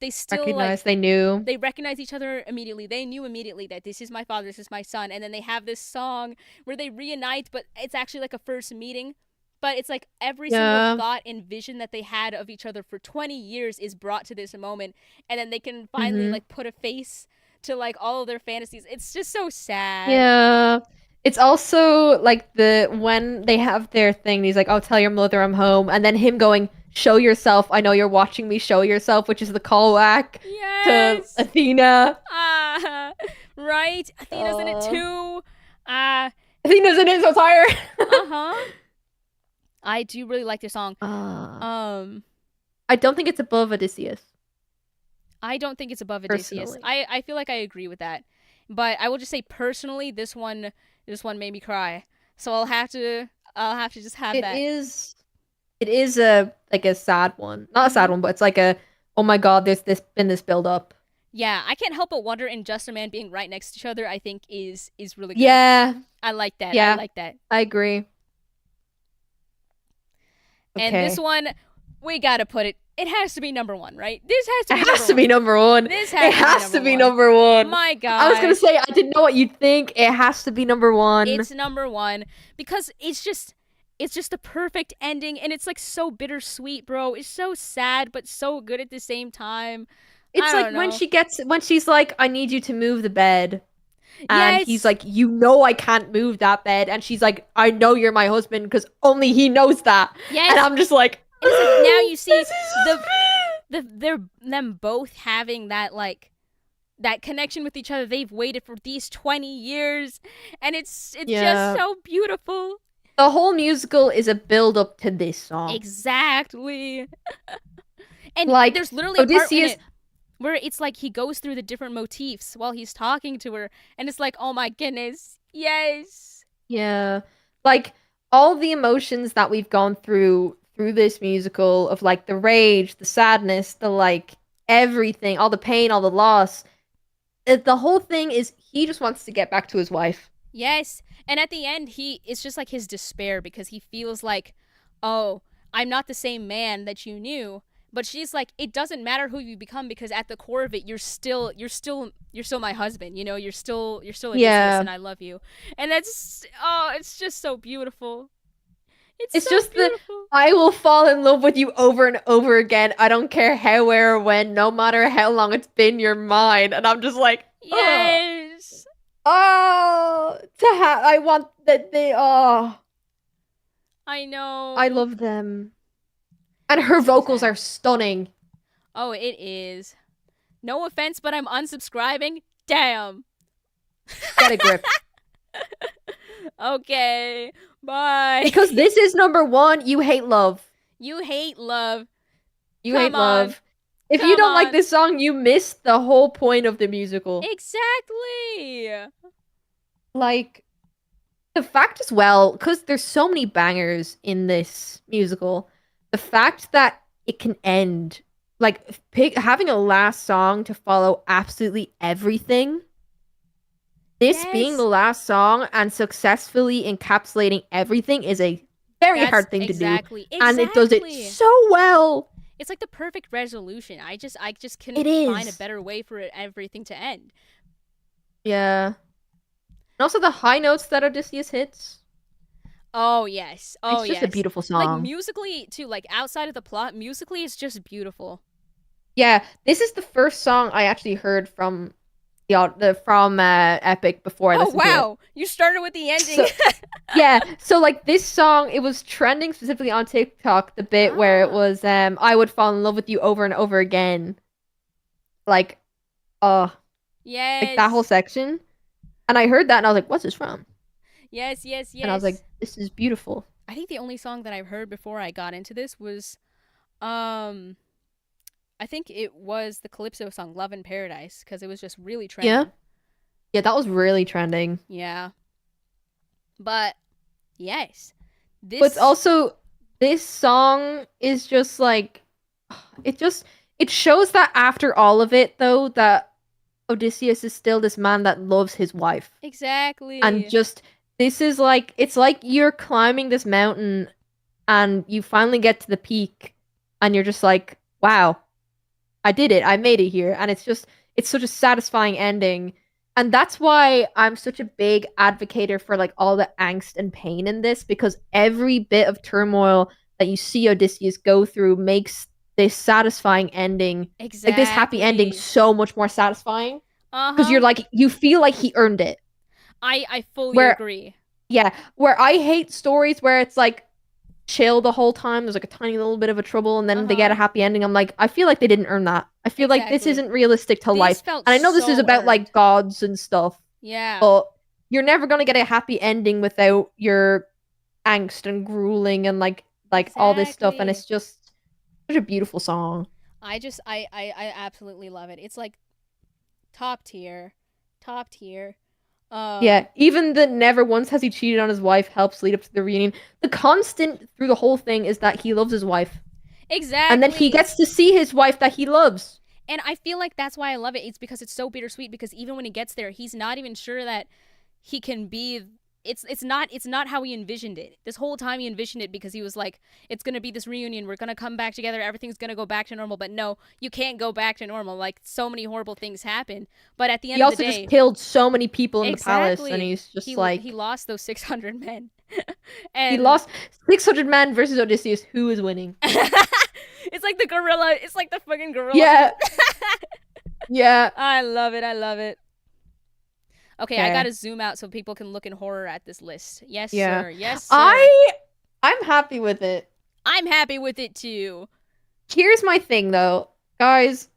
like Recognize they knew. they recognize each other immediately. They knew immediately that this is my father, this is my son, and then they have this song where they reunite, but it's actually like a first meeting. But it's like every single Yeah. thought and vision that they had of each other for 20 years is brought to this moment, and then they can finally Hmm. like put a face to like all of their fantasies. It's just so sad. Yeah. It's also like the when they have their thing, he's like, "Oh, tell your mother I'm home," and then him going, "Show yourself. I know you're watching me. Show yourself," which is the callback to Yes. Athena. Ah, right. Athena's in it Uh, too. Uh, Athena's in it, so tired. uh-huh. I do really like this song. uh, Um, I don't think it's above Odysseus, I don't think it's above Odysseus. personally. I feel like I agree with that. But I will just say personally this one made me cry. So I'll have to just have It that. is. It is a like a sad one. Not a sad Hmm. one, but it's like a oh my god, there's been this build up. Yeah, I can't help but wonder. And Just a Man being right next to each other, I think is really good. Yeah, I like that. I yeah, like that. I agree. And this Okay. one, we gotta put it. It has to be number one, right? This has to It be has number to be one. number one. This It has to be has to number be one. number one. My I was gonna gosh, say I didn't know what you'd think. It has to be number one. it's number one because it's just the perfect ending, and it's like so bittersweet, bro. It's so sad but so good at the same time. I It's like don't know. when she's like, I need you to move the bed. And he's Yes, like, you know I can't move that bed. And she's like, I know you're my husband because only he knows that. And yes, I'm just like, and it's like now you this see is so the sweet. they're them both having that like that connection with each other. They've waited for these 20 years, and it's just Yeah. so beautiful. The whole musical is a build up to this song. Exactly. And Like, there's literally a part in Odysseus, it where it's like he goes through the different motifs while he's talking to her, and it's like, oh my goodness, yes, yeah. Like, all the emotions that we've gone through this musical of like the rage, the sadness, the like everything, all the pain, all the loss. The whole thing is he just wants to get back to his wife. yes. And at the end, it's just like his despair because he feels like, oh, I'm not the same man that you knew. But she's like, it doesn't matter who you become because at the core of it, you're still my husband. You know, you're still Odysseus, Yeah. and I love you. And that's oh, it's just so beautiful. It's It's so just the beautiful. I will fall in love with you over and over again. I don't care how, where, or when, no matter how long it's been, you're mine. And I'm just like, oh, Yes, oh, to have. I want that they. Oh, I I know. love them, and I'm her so vocals sad. are stunning. Oh, it is. No offense, but I'm unsubscribing. Damn. Get a grip, Okay. Bye. because this is number one. You hate love. You hate love. You hate Come on. love. If you Come don't like on. this song, you missed the whole point of the musical. Exactly. Like the fact as well, because there's so many bangers in this musical, the fact that it can end like having a last song to follow absolutely everything. This being Yes. the last song and successfully encapsulating everything is a very That's hard thing to do, exactly. and it does it Exactly. so well. It's like the perfect resolution. I just It couldn't find a is. better way for everything to end. Yeah. And also the high notes that Odysseus hits. Oh yes. Oh It's just a yes. beautiful Like song. musically too, like outside of the plot, musically it's just beautiful. Yeah, this is the first song I actually heard from from Epic before I Oh listened to it. wow. You started with the ending. So yeah, so like this song, it was trending specifically on TikTok. The bit where it Ah. was I would fall in love with you over and over again, like oh, like that whole Yes. section. And I heard that and I was like, what's this from? Yes, yes, And I was like, yes. this is beautiful. I think the only song that I've heard before I got into this was um I think it was the Calypso song Love in Paradise because it was just really Yeah, trending. yeah, that was really trending. Yeah. But yes. But it's This also this song is just like it just it shows that after all of it though that Odysseus is still this man that loves his wife. And exactly. just this is like it's like you're climbing this mountain and you finally get to the peak and you're just like, wow, I did it. I made it here. And it's such a satisfying ending. And that's why I'm such a big advocator for like all the angst and pain in this because every bit of turmoil that you see Odysseus go through makes this satisfying ending, like this happy ending Exactly. so much more satisfying because you're Uh-huh. like you feel like he earned it. I fully Where agree. yeah, where I hate stories where it's like chill the whole time. There's like a tiny little bit of a trouble, and then they get a Uh-huh. happy ending. I'm like, I feel like they didn't earn that. I feel like this Exactly. isn't realistic to This life. felt And I know this is so about earned. like gods and stuff, Yeah. but you're never gonna get a happy ending without your angst and grueling and like all this stuff. And Exactly. it's just such a beautiful song. I absolutely love it. It's like top tier. Top tier. Yeah, even the never once has he cheated on his wife helps lead up to the reunion. The constant through the whole thing is that he loves his wife. And then he Exactly. gets to see his wife that he loves. And I feel like that's why I love it. It's because it's so bittersweet, because even when he gets there, he's not even sure that he can be it's not how he envisioned it. This whole time he envisioned it because he was like, it's gonna be this reunion, we're gonna come back together, everything's gonna go back to normal. But no, you can't go back to normal. Like, so many horrible things happen. But at the end He of the also day, just killed so many people in the palace, exactly, and he's just he like he lost those 600 men. he And lost 600 men versus Odysseus. Who is winning? it's like the gorilla. It's like the fucking gorilla. Yeah. Yeah. I love it. I love it. Okay, I Okay. gotta zoom out so people can look in horror at this list. Yes, Yeah. sir. Yes, sir. I'm happy with it. I'm happy with it too. Here's my thing though. Guys,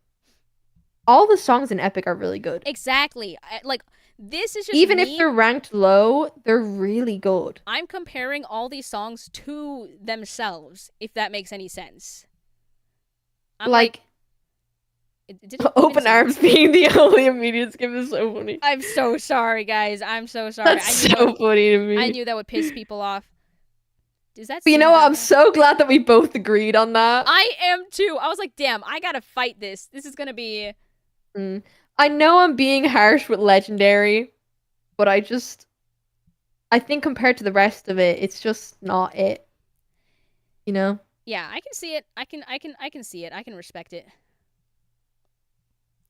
all the songs in Epic are really good. Exactly. Like, this is just Even me. if they're ranked low, they're really good. I'm comparing all these songs to themselves, if that makes any sense. I'm Like, did it Open Arms being the only immediate skip is so funny. I'm so sorry, guys. I'm so sorry. That's so funny to me. I knew that would piss people off. Does that? But you know what? I'm so glad that we both agreed on that. I am too. I was like, damn, I gotta fight this. This is gonna be. I know I'm being harsh with Legendary, but I think compared to the rest of it, it's just not it. You know? Yeah, I can see it. I can see it. I can respect it.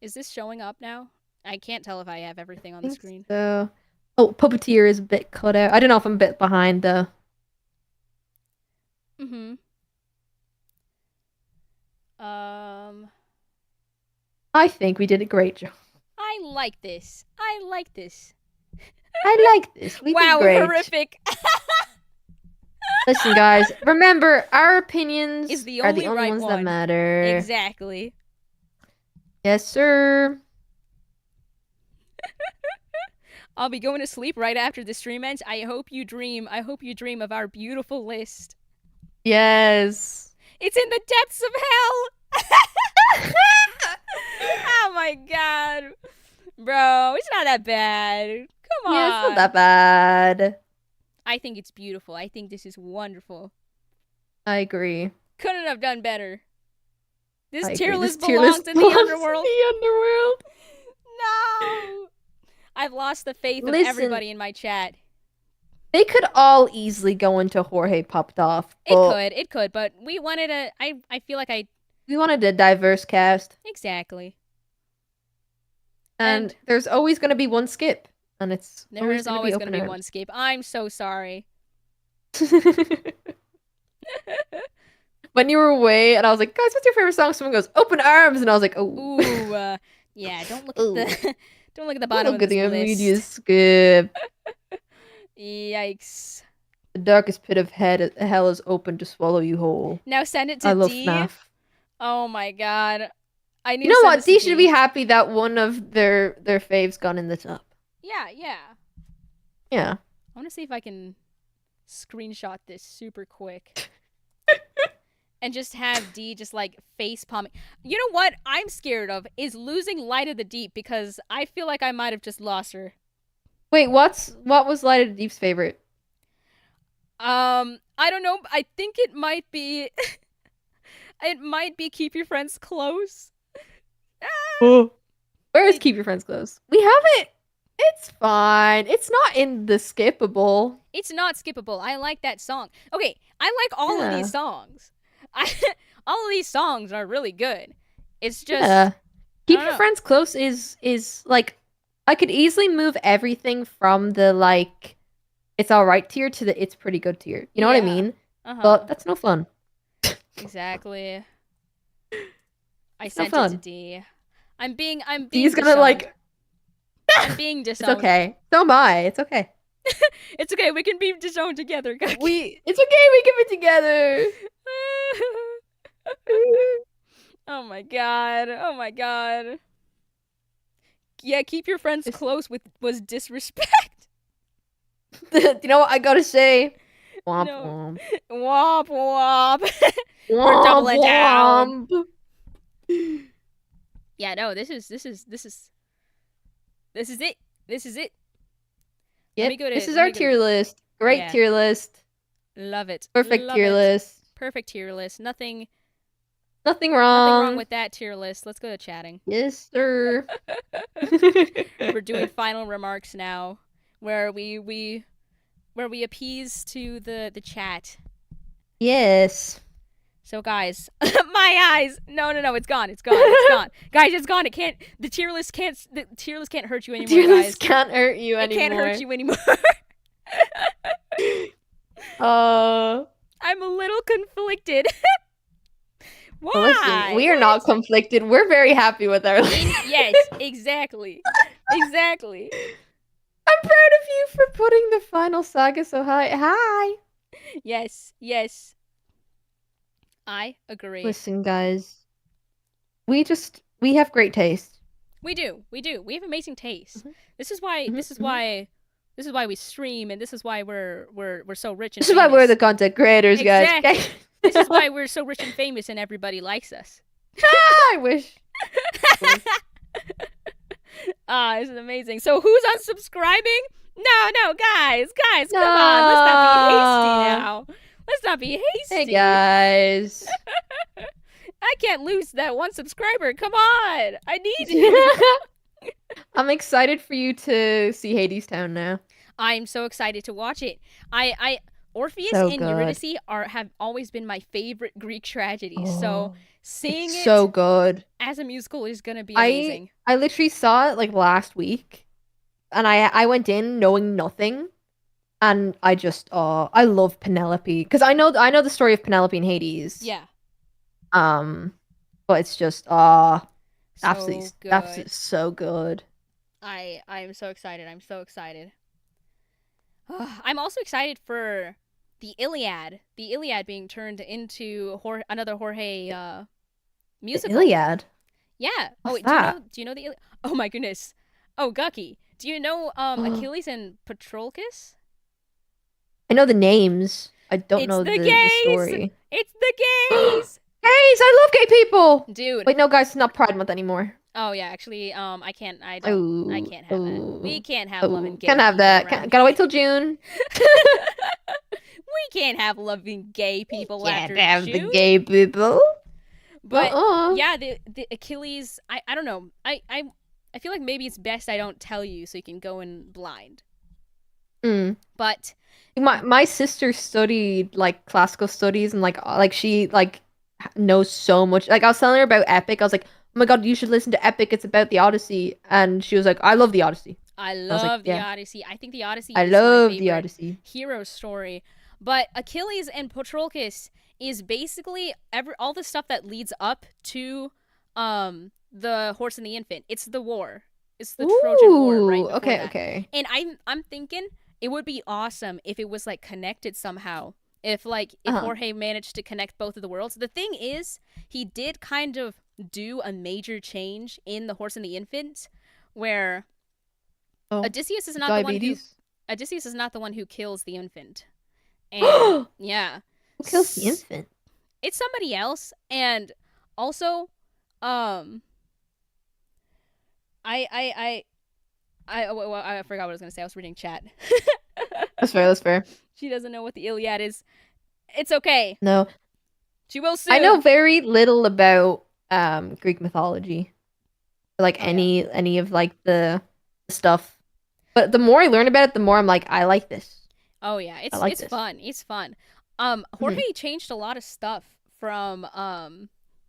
Is this showing up now? I can't tell if I have everything on the screen. So, Puppeteer is a bit cut out. I don't know if I'm a bit behind though. I think we did a great job. I like this. I like this. I like this. We wow, did great. horrific. Listen, guys, remember our opinions Is the are only the only right ones that one. matter. Exactly. Yes, sir. I'll be going to sleep right after the stream ends. I hope you dream of our beautiful list. Yes. It's in the depths of hell. Oh my god. Bro, it's not that bad. Come on. Yeah, it's not that bad. I think it's beautiful. I think this is wonderful. I agree. Couldn't have done better. This I tier agree. list This tier belongs list in the belongs underworld. in the underworld. No. I've lost the faith of Listen. everybody in my chat. They could all easily go into Jorge Popped Off. It could, but we wanted I feel like we wanted a diverse cast. Exactly. And there's always going to be one skip. And it's There's always going to be Open one skip. I'm so sorry. Arms. When you were away, and I was like, guys, what's your favorite song? Someone goes, Open Arms. And I was like, oh. Ooh, yeah, don't look at the don't look at the bottom of this immediate list. skip. Yikes. The darkest pit of hell is open to swallow you whole. Now send it to I love D. FNAF. Oh my god. I need You know to send what? this D to should be happy that one of their faves gone in the top. Yeah. Yeah. I want to see if I can screenshot this super quick. And just have D just like face palming. You know what I'm scared of is losing Light of the Deep, because I feel like I might have just lost her. Wait, what was Light of the Deep's favorite? I don't know. I think it might be it might be Keep Your Friends Close. Where is Keep Your Friends Close? We have it. It's fine. It's not in the skippable. It's not skippable. I like that song. Okay, I like all of these songs. All of these songs are really good. It's just Keep Your Friends Close is like, I could easily move everything from the like it's alright tier to the it's pretty good tier. You know what I mean? But that's no fun. Exactly. I It's no sent it to fun. D. I'm being He's gonna disowned. like I'm being disowned. It's okay. So am I. It's okay. It's okay. We can be disowned together, guys. It's okay, we can be together. Oh my god. Oh my god. Yeah, Keep Your Friends Close was disrespect. You know what I gotta say? Womp No. womp. Womp womp. Womp doubling down. womp. Yeah, no, this is it. This is it. Let me Yep. go to This is let our me go to tier list. Great yeah. tier list. Love it. Perfect Love tier it. list. Perfect tier list. Nothing Nothing nothing wrong wrong. with that tier list. Let's go to chatting. Yes, sir. We're doing final remarks now where we appease to the chat. Yes. So guys, my eyes. No, it's gone. It's gone. It's gone. Guys, it's gone. It can't the tier list can't hurt you anymore, Tier list guys. can't hurt you It anymore. can't hurt you anymore. I'm a little conflicted. Why? Listen, we are not conflicted. We're very happy with our list. Yes, exactly. Exactly. I'm proud of you for putting the final saga so high. Hi. Yes. I agree. Listen, guys. We have great taste. We do. We have amazing taste. Mhm. This is why we stream, and this is why we're so rich and This is famous. why we're the content creators, guys. Exactly. Okay? This is why we're so rich and famous, and everybody likes us. I wish. This is amazing. So who's unsubscribing? No, guys, come No. on. Let's not be hasty now. Let's not be hasty. Hey, guys. I can't lose that one subscriber. Come on. I need you. I'm excited for you to see Hades Town now. I'm so excited to watch it. Orpheus So and good. Eurydice have always been my favorite Greek tragedies. So seeing It's it so good. as a musical is gonna be amazing. I literally saw it like last week, and I went in knowing nothing, and I just I love Penelope because I know the story of Penelope and Hades. Yeah. But it's just So absolutely good. so good. I'm so excited. I'm so excited. I'm also excited for the Iliad. The Iliad being turned into another Jorge The musical. Iliad. Yeah. What's wait, that? do you know the Iliad? Oh my goodness. Oh, Gucky. Do you know Achilles and Patroclus? I know the names. I don't It's know the the gays! story. It's the gays. Gays! I love gay people. Dude. Wait, no, guys, it's not Pride Month anymore. Oh yeah, actually, I can't have that. We can't have loving gay Can't have people that. around. Gotta wait till June. We can't have loving gay people after Can't have June. the gay people. But yeah, the Achilles, I don't know. I feel like maybe it's best I don't tell you so you can go in blind. But my sister studied like classical studies and like she like knows so much. Like I was telling her about Epic. I was like, "Oh my god, you should listen to Epic. It's about the Odyssey." And she was like, "I love the Odyssey." I was like, love the yeah. Odyssey. I think the Odyssey I is love my the favorite Odyssey. hero story. But Achilles and Patroclus is basically all the stuff that leads up to the horse and the infant. It's the war. It's the Trojan War, right? Before that. Okay. And I'm thinking it would be awesome if it was like connected somehow. If Jorge managed to connect both of the worlds. The thing is, he did kind of do a major change in the horse and the infant, where Odysseus is not the one who kills the infant. And yeah, who kills the infant? It's somebody else. And also, I forgot what I was gonna say. I was reading chat. That's fair. She doesn't know what the Iliad is. It's okay. No. She will soon. I know very little about Greek mythology. Like any of like the stuff. But the more I learn about it, the more I'm like, I like this. Oh yeah, it's fun. It's fun. Jorge changed a lot of stuff from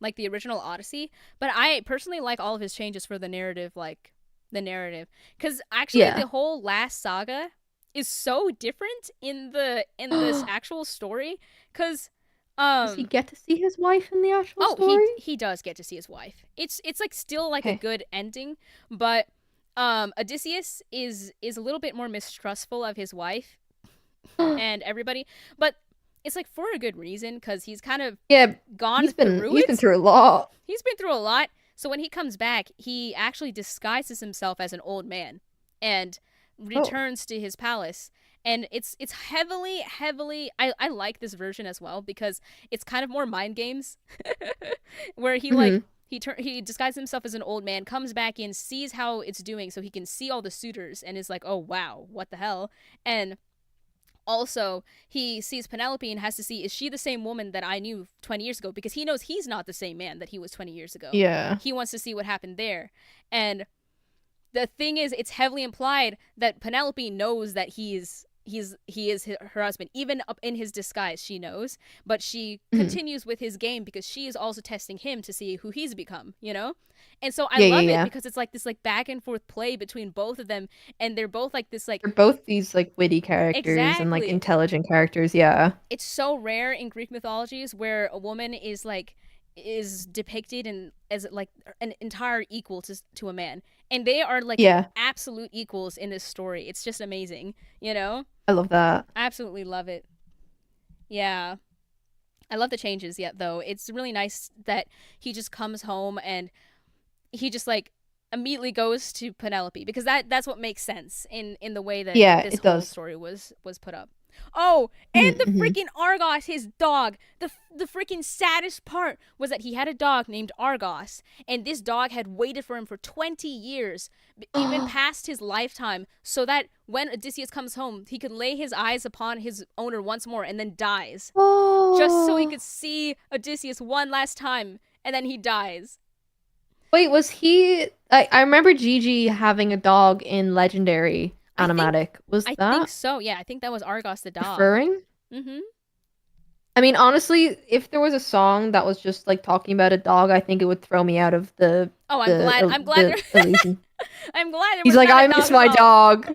like the original Odyssey, but I personally like all of his changes for the narrative, because actually the whole last saga is so different in this actual story, because does he get to see his wife in the actual story? He does get to see his wife. It's like still like a good ending, but Odysseus is a little bit more mistrustful of his wife and everybody, but it's like for a good reason, because he's kind of gone through it. He's been through a lot. He's been through a lot. So when he comes back, he actually disguises himself as an old man and returns to his palace. And it's heavily I like this version as well, because it's kind of more mind games where he like he disguises himself as an old man, comes back in, sees how it's doing, so he can see all the suitors, and is like, oh wow, what the hell? And also, he sees Penelope and has to see, is she the same woman that I knew 20 years ago? Because he knows he's not the same man that he was 20 years ago. Yeah. He wants to see what happened there. And the thing is, it's heavily implied that Penelope knows that he is her husband. Even up in his disguise, she knows. But she continues with his game because she is also testing him to see who he's become, you know? And so I love it because it's like this like back and forth play between both of them, and they're both like this like they're both these like witty characters and like intelligent characters. Yeah, it's so rare in Greek mythologies where a woman is depicted as like an entire equal to a man, and they are like absolute equals in this story. It's just amazing, you know? I love that. I absolutely love it. Yeah, I love the changes yet though. It's really nice that he just comes home and he just like immediately goes to Penelope, because that's what makes sense in the way that this whole story was put up. Oh, and the freaking Argos, his dog. The freaking saddest part was that he had a dog named Argos, and this dog had waited for him for 20 years, even past his lifetime, so that when Odysseus comes home, he could lay his eyes upon his owner once more and then dies. Just so he could see Odysseus one last time, and then he dies. Wait, was he... I remember Gigi having a dog in Legendary Animatic. I think so, yeah. I think that was Argos the dog. Referring? Mm-hmm. I mean, honestly, if there was a song that was just like talking about a dog, I think it would throw me out of the... Oh, I'm glad illusion. I'm glad he's like, I miss my dog.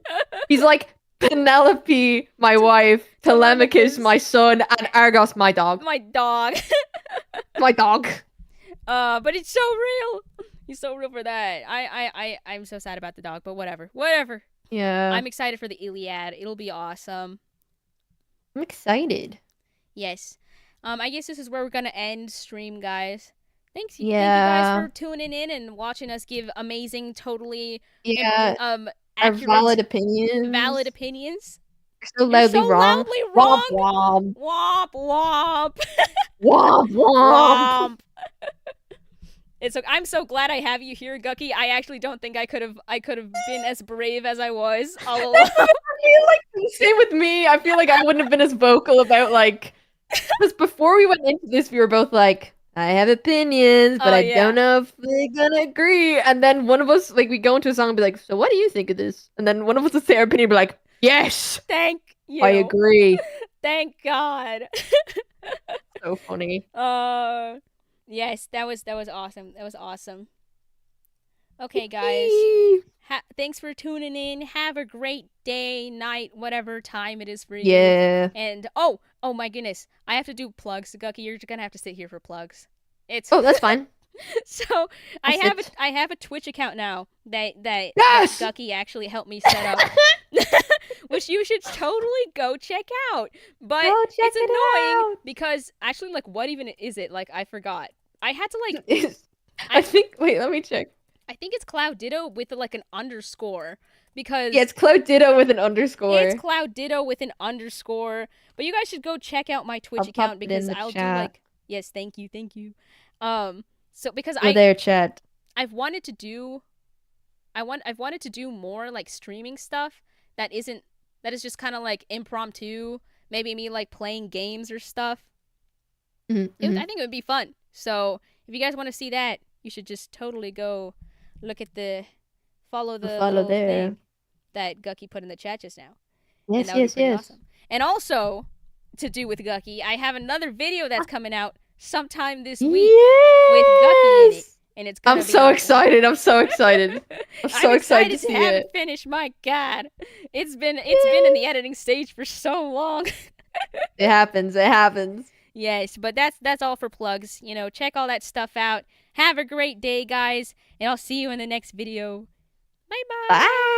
He's like, Penelope, my wife, Telemachus, my son, and Argos, my dog. My dog. My dog. But it's so real. He's so real for that. I'm so sad about the dog, but whatever. Yeah. I'm excited for the Iliad. It'll be awesome. I'm excited. Yes. I guess this is where we're gonna end stream, guys. Thank you guys for tuning in and watching us give amazing, totally accurate, our valid opinions. So loudly wrong. Womp womp. Womp womp. Womp womp. I'm so glad I have you here, Gucky. I actually don't think I could have been as brave as I was all along. I feel like same with me. I feel like I wouldn't have been as vocal about like, because before we went into this, we were both like, I have opinions, but I don't know if they're gonna agree. And then one of us, like, we go into a song and be like, so what do you think of this? And then one of us would say our opinion and be like, yes! Thank you. I agree. Thank God. So funny. Yes, that was awesome. That was awesome. Okay, guys. Thanks for tuning in. Have a great day, night, whatever time it is for you. Yeah. And oh my goodness, I have to do plugs. Gucky, you're gonna have to sit here for plugs. That's fine. So I have a Twitch account now that yes! Gucky actually helped me set up, which you should totally go check out. But it's annoying because actually, like, what even is it? Like, I forgot. I had to like. I think. Wait, let me check. I think it's Cloud Ditto with like an underscore, because it's Cloud Ditto with an underscore. It's Cloud Ditto with an underscore. But you guys should go check out my Twitch account because I'll do like. Yes, thank you. So because chat. I've wanted to do more like streaming stuff that is just kind of like impromptu, maybe me like playing games or stuff. I think it would be fun. So if you guys want to see that, you should just totally go look at follow there thing that Gucky put in the chat just now. Yes. Awesome. And also to do with Gucky, I have another video that's coming out sometime this week with Gucky in it, and it's gonna I'm so awesome. excited. I'm so excited. I'm so excited to see have it. Finished. My God, it's been in the editing stage for so long. It happens. Yes, but that's all for plugs. You know, check all that stuff out. Have a great day, guys, and I'll see you in the next video. Bye-bye. Bye.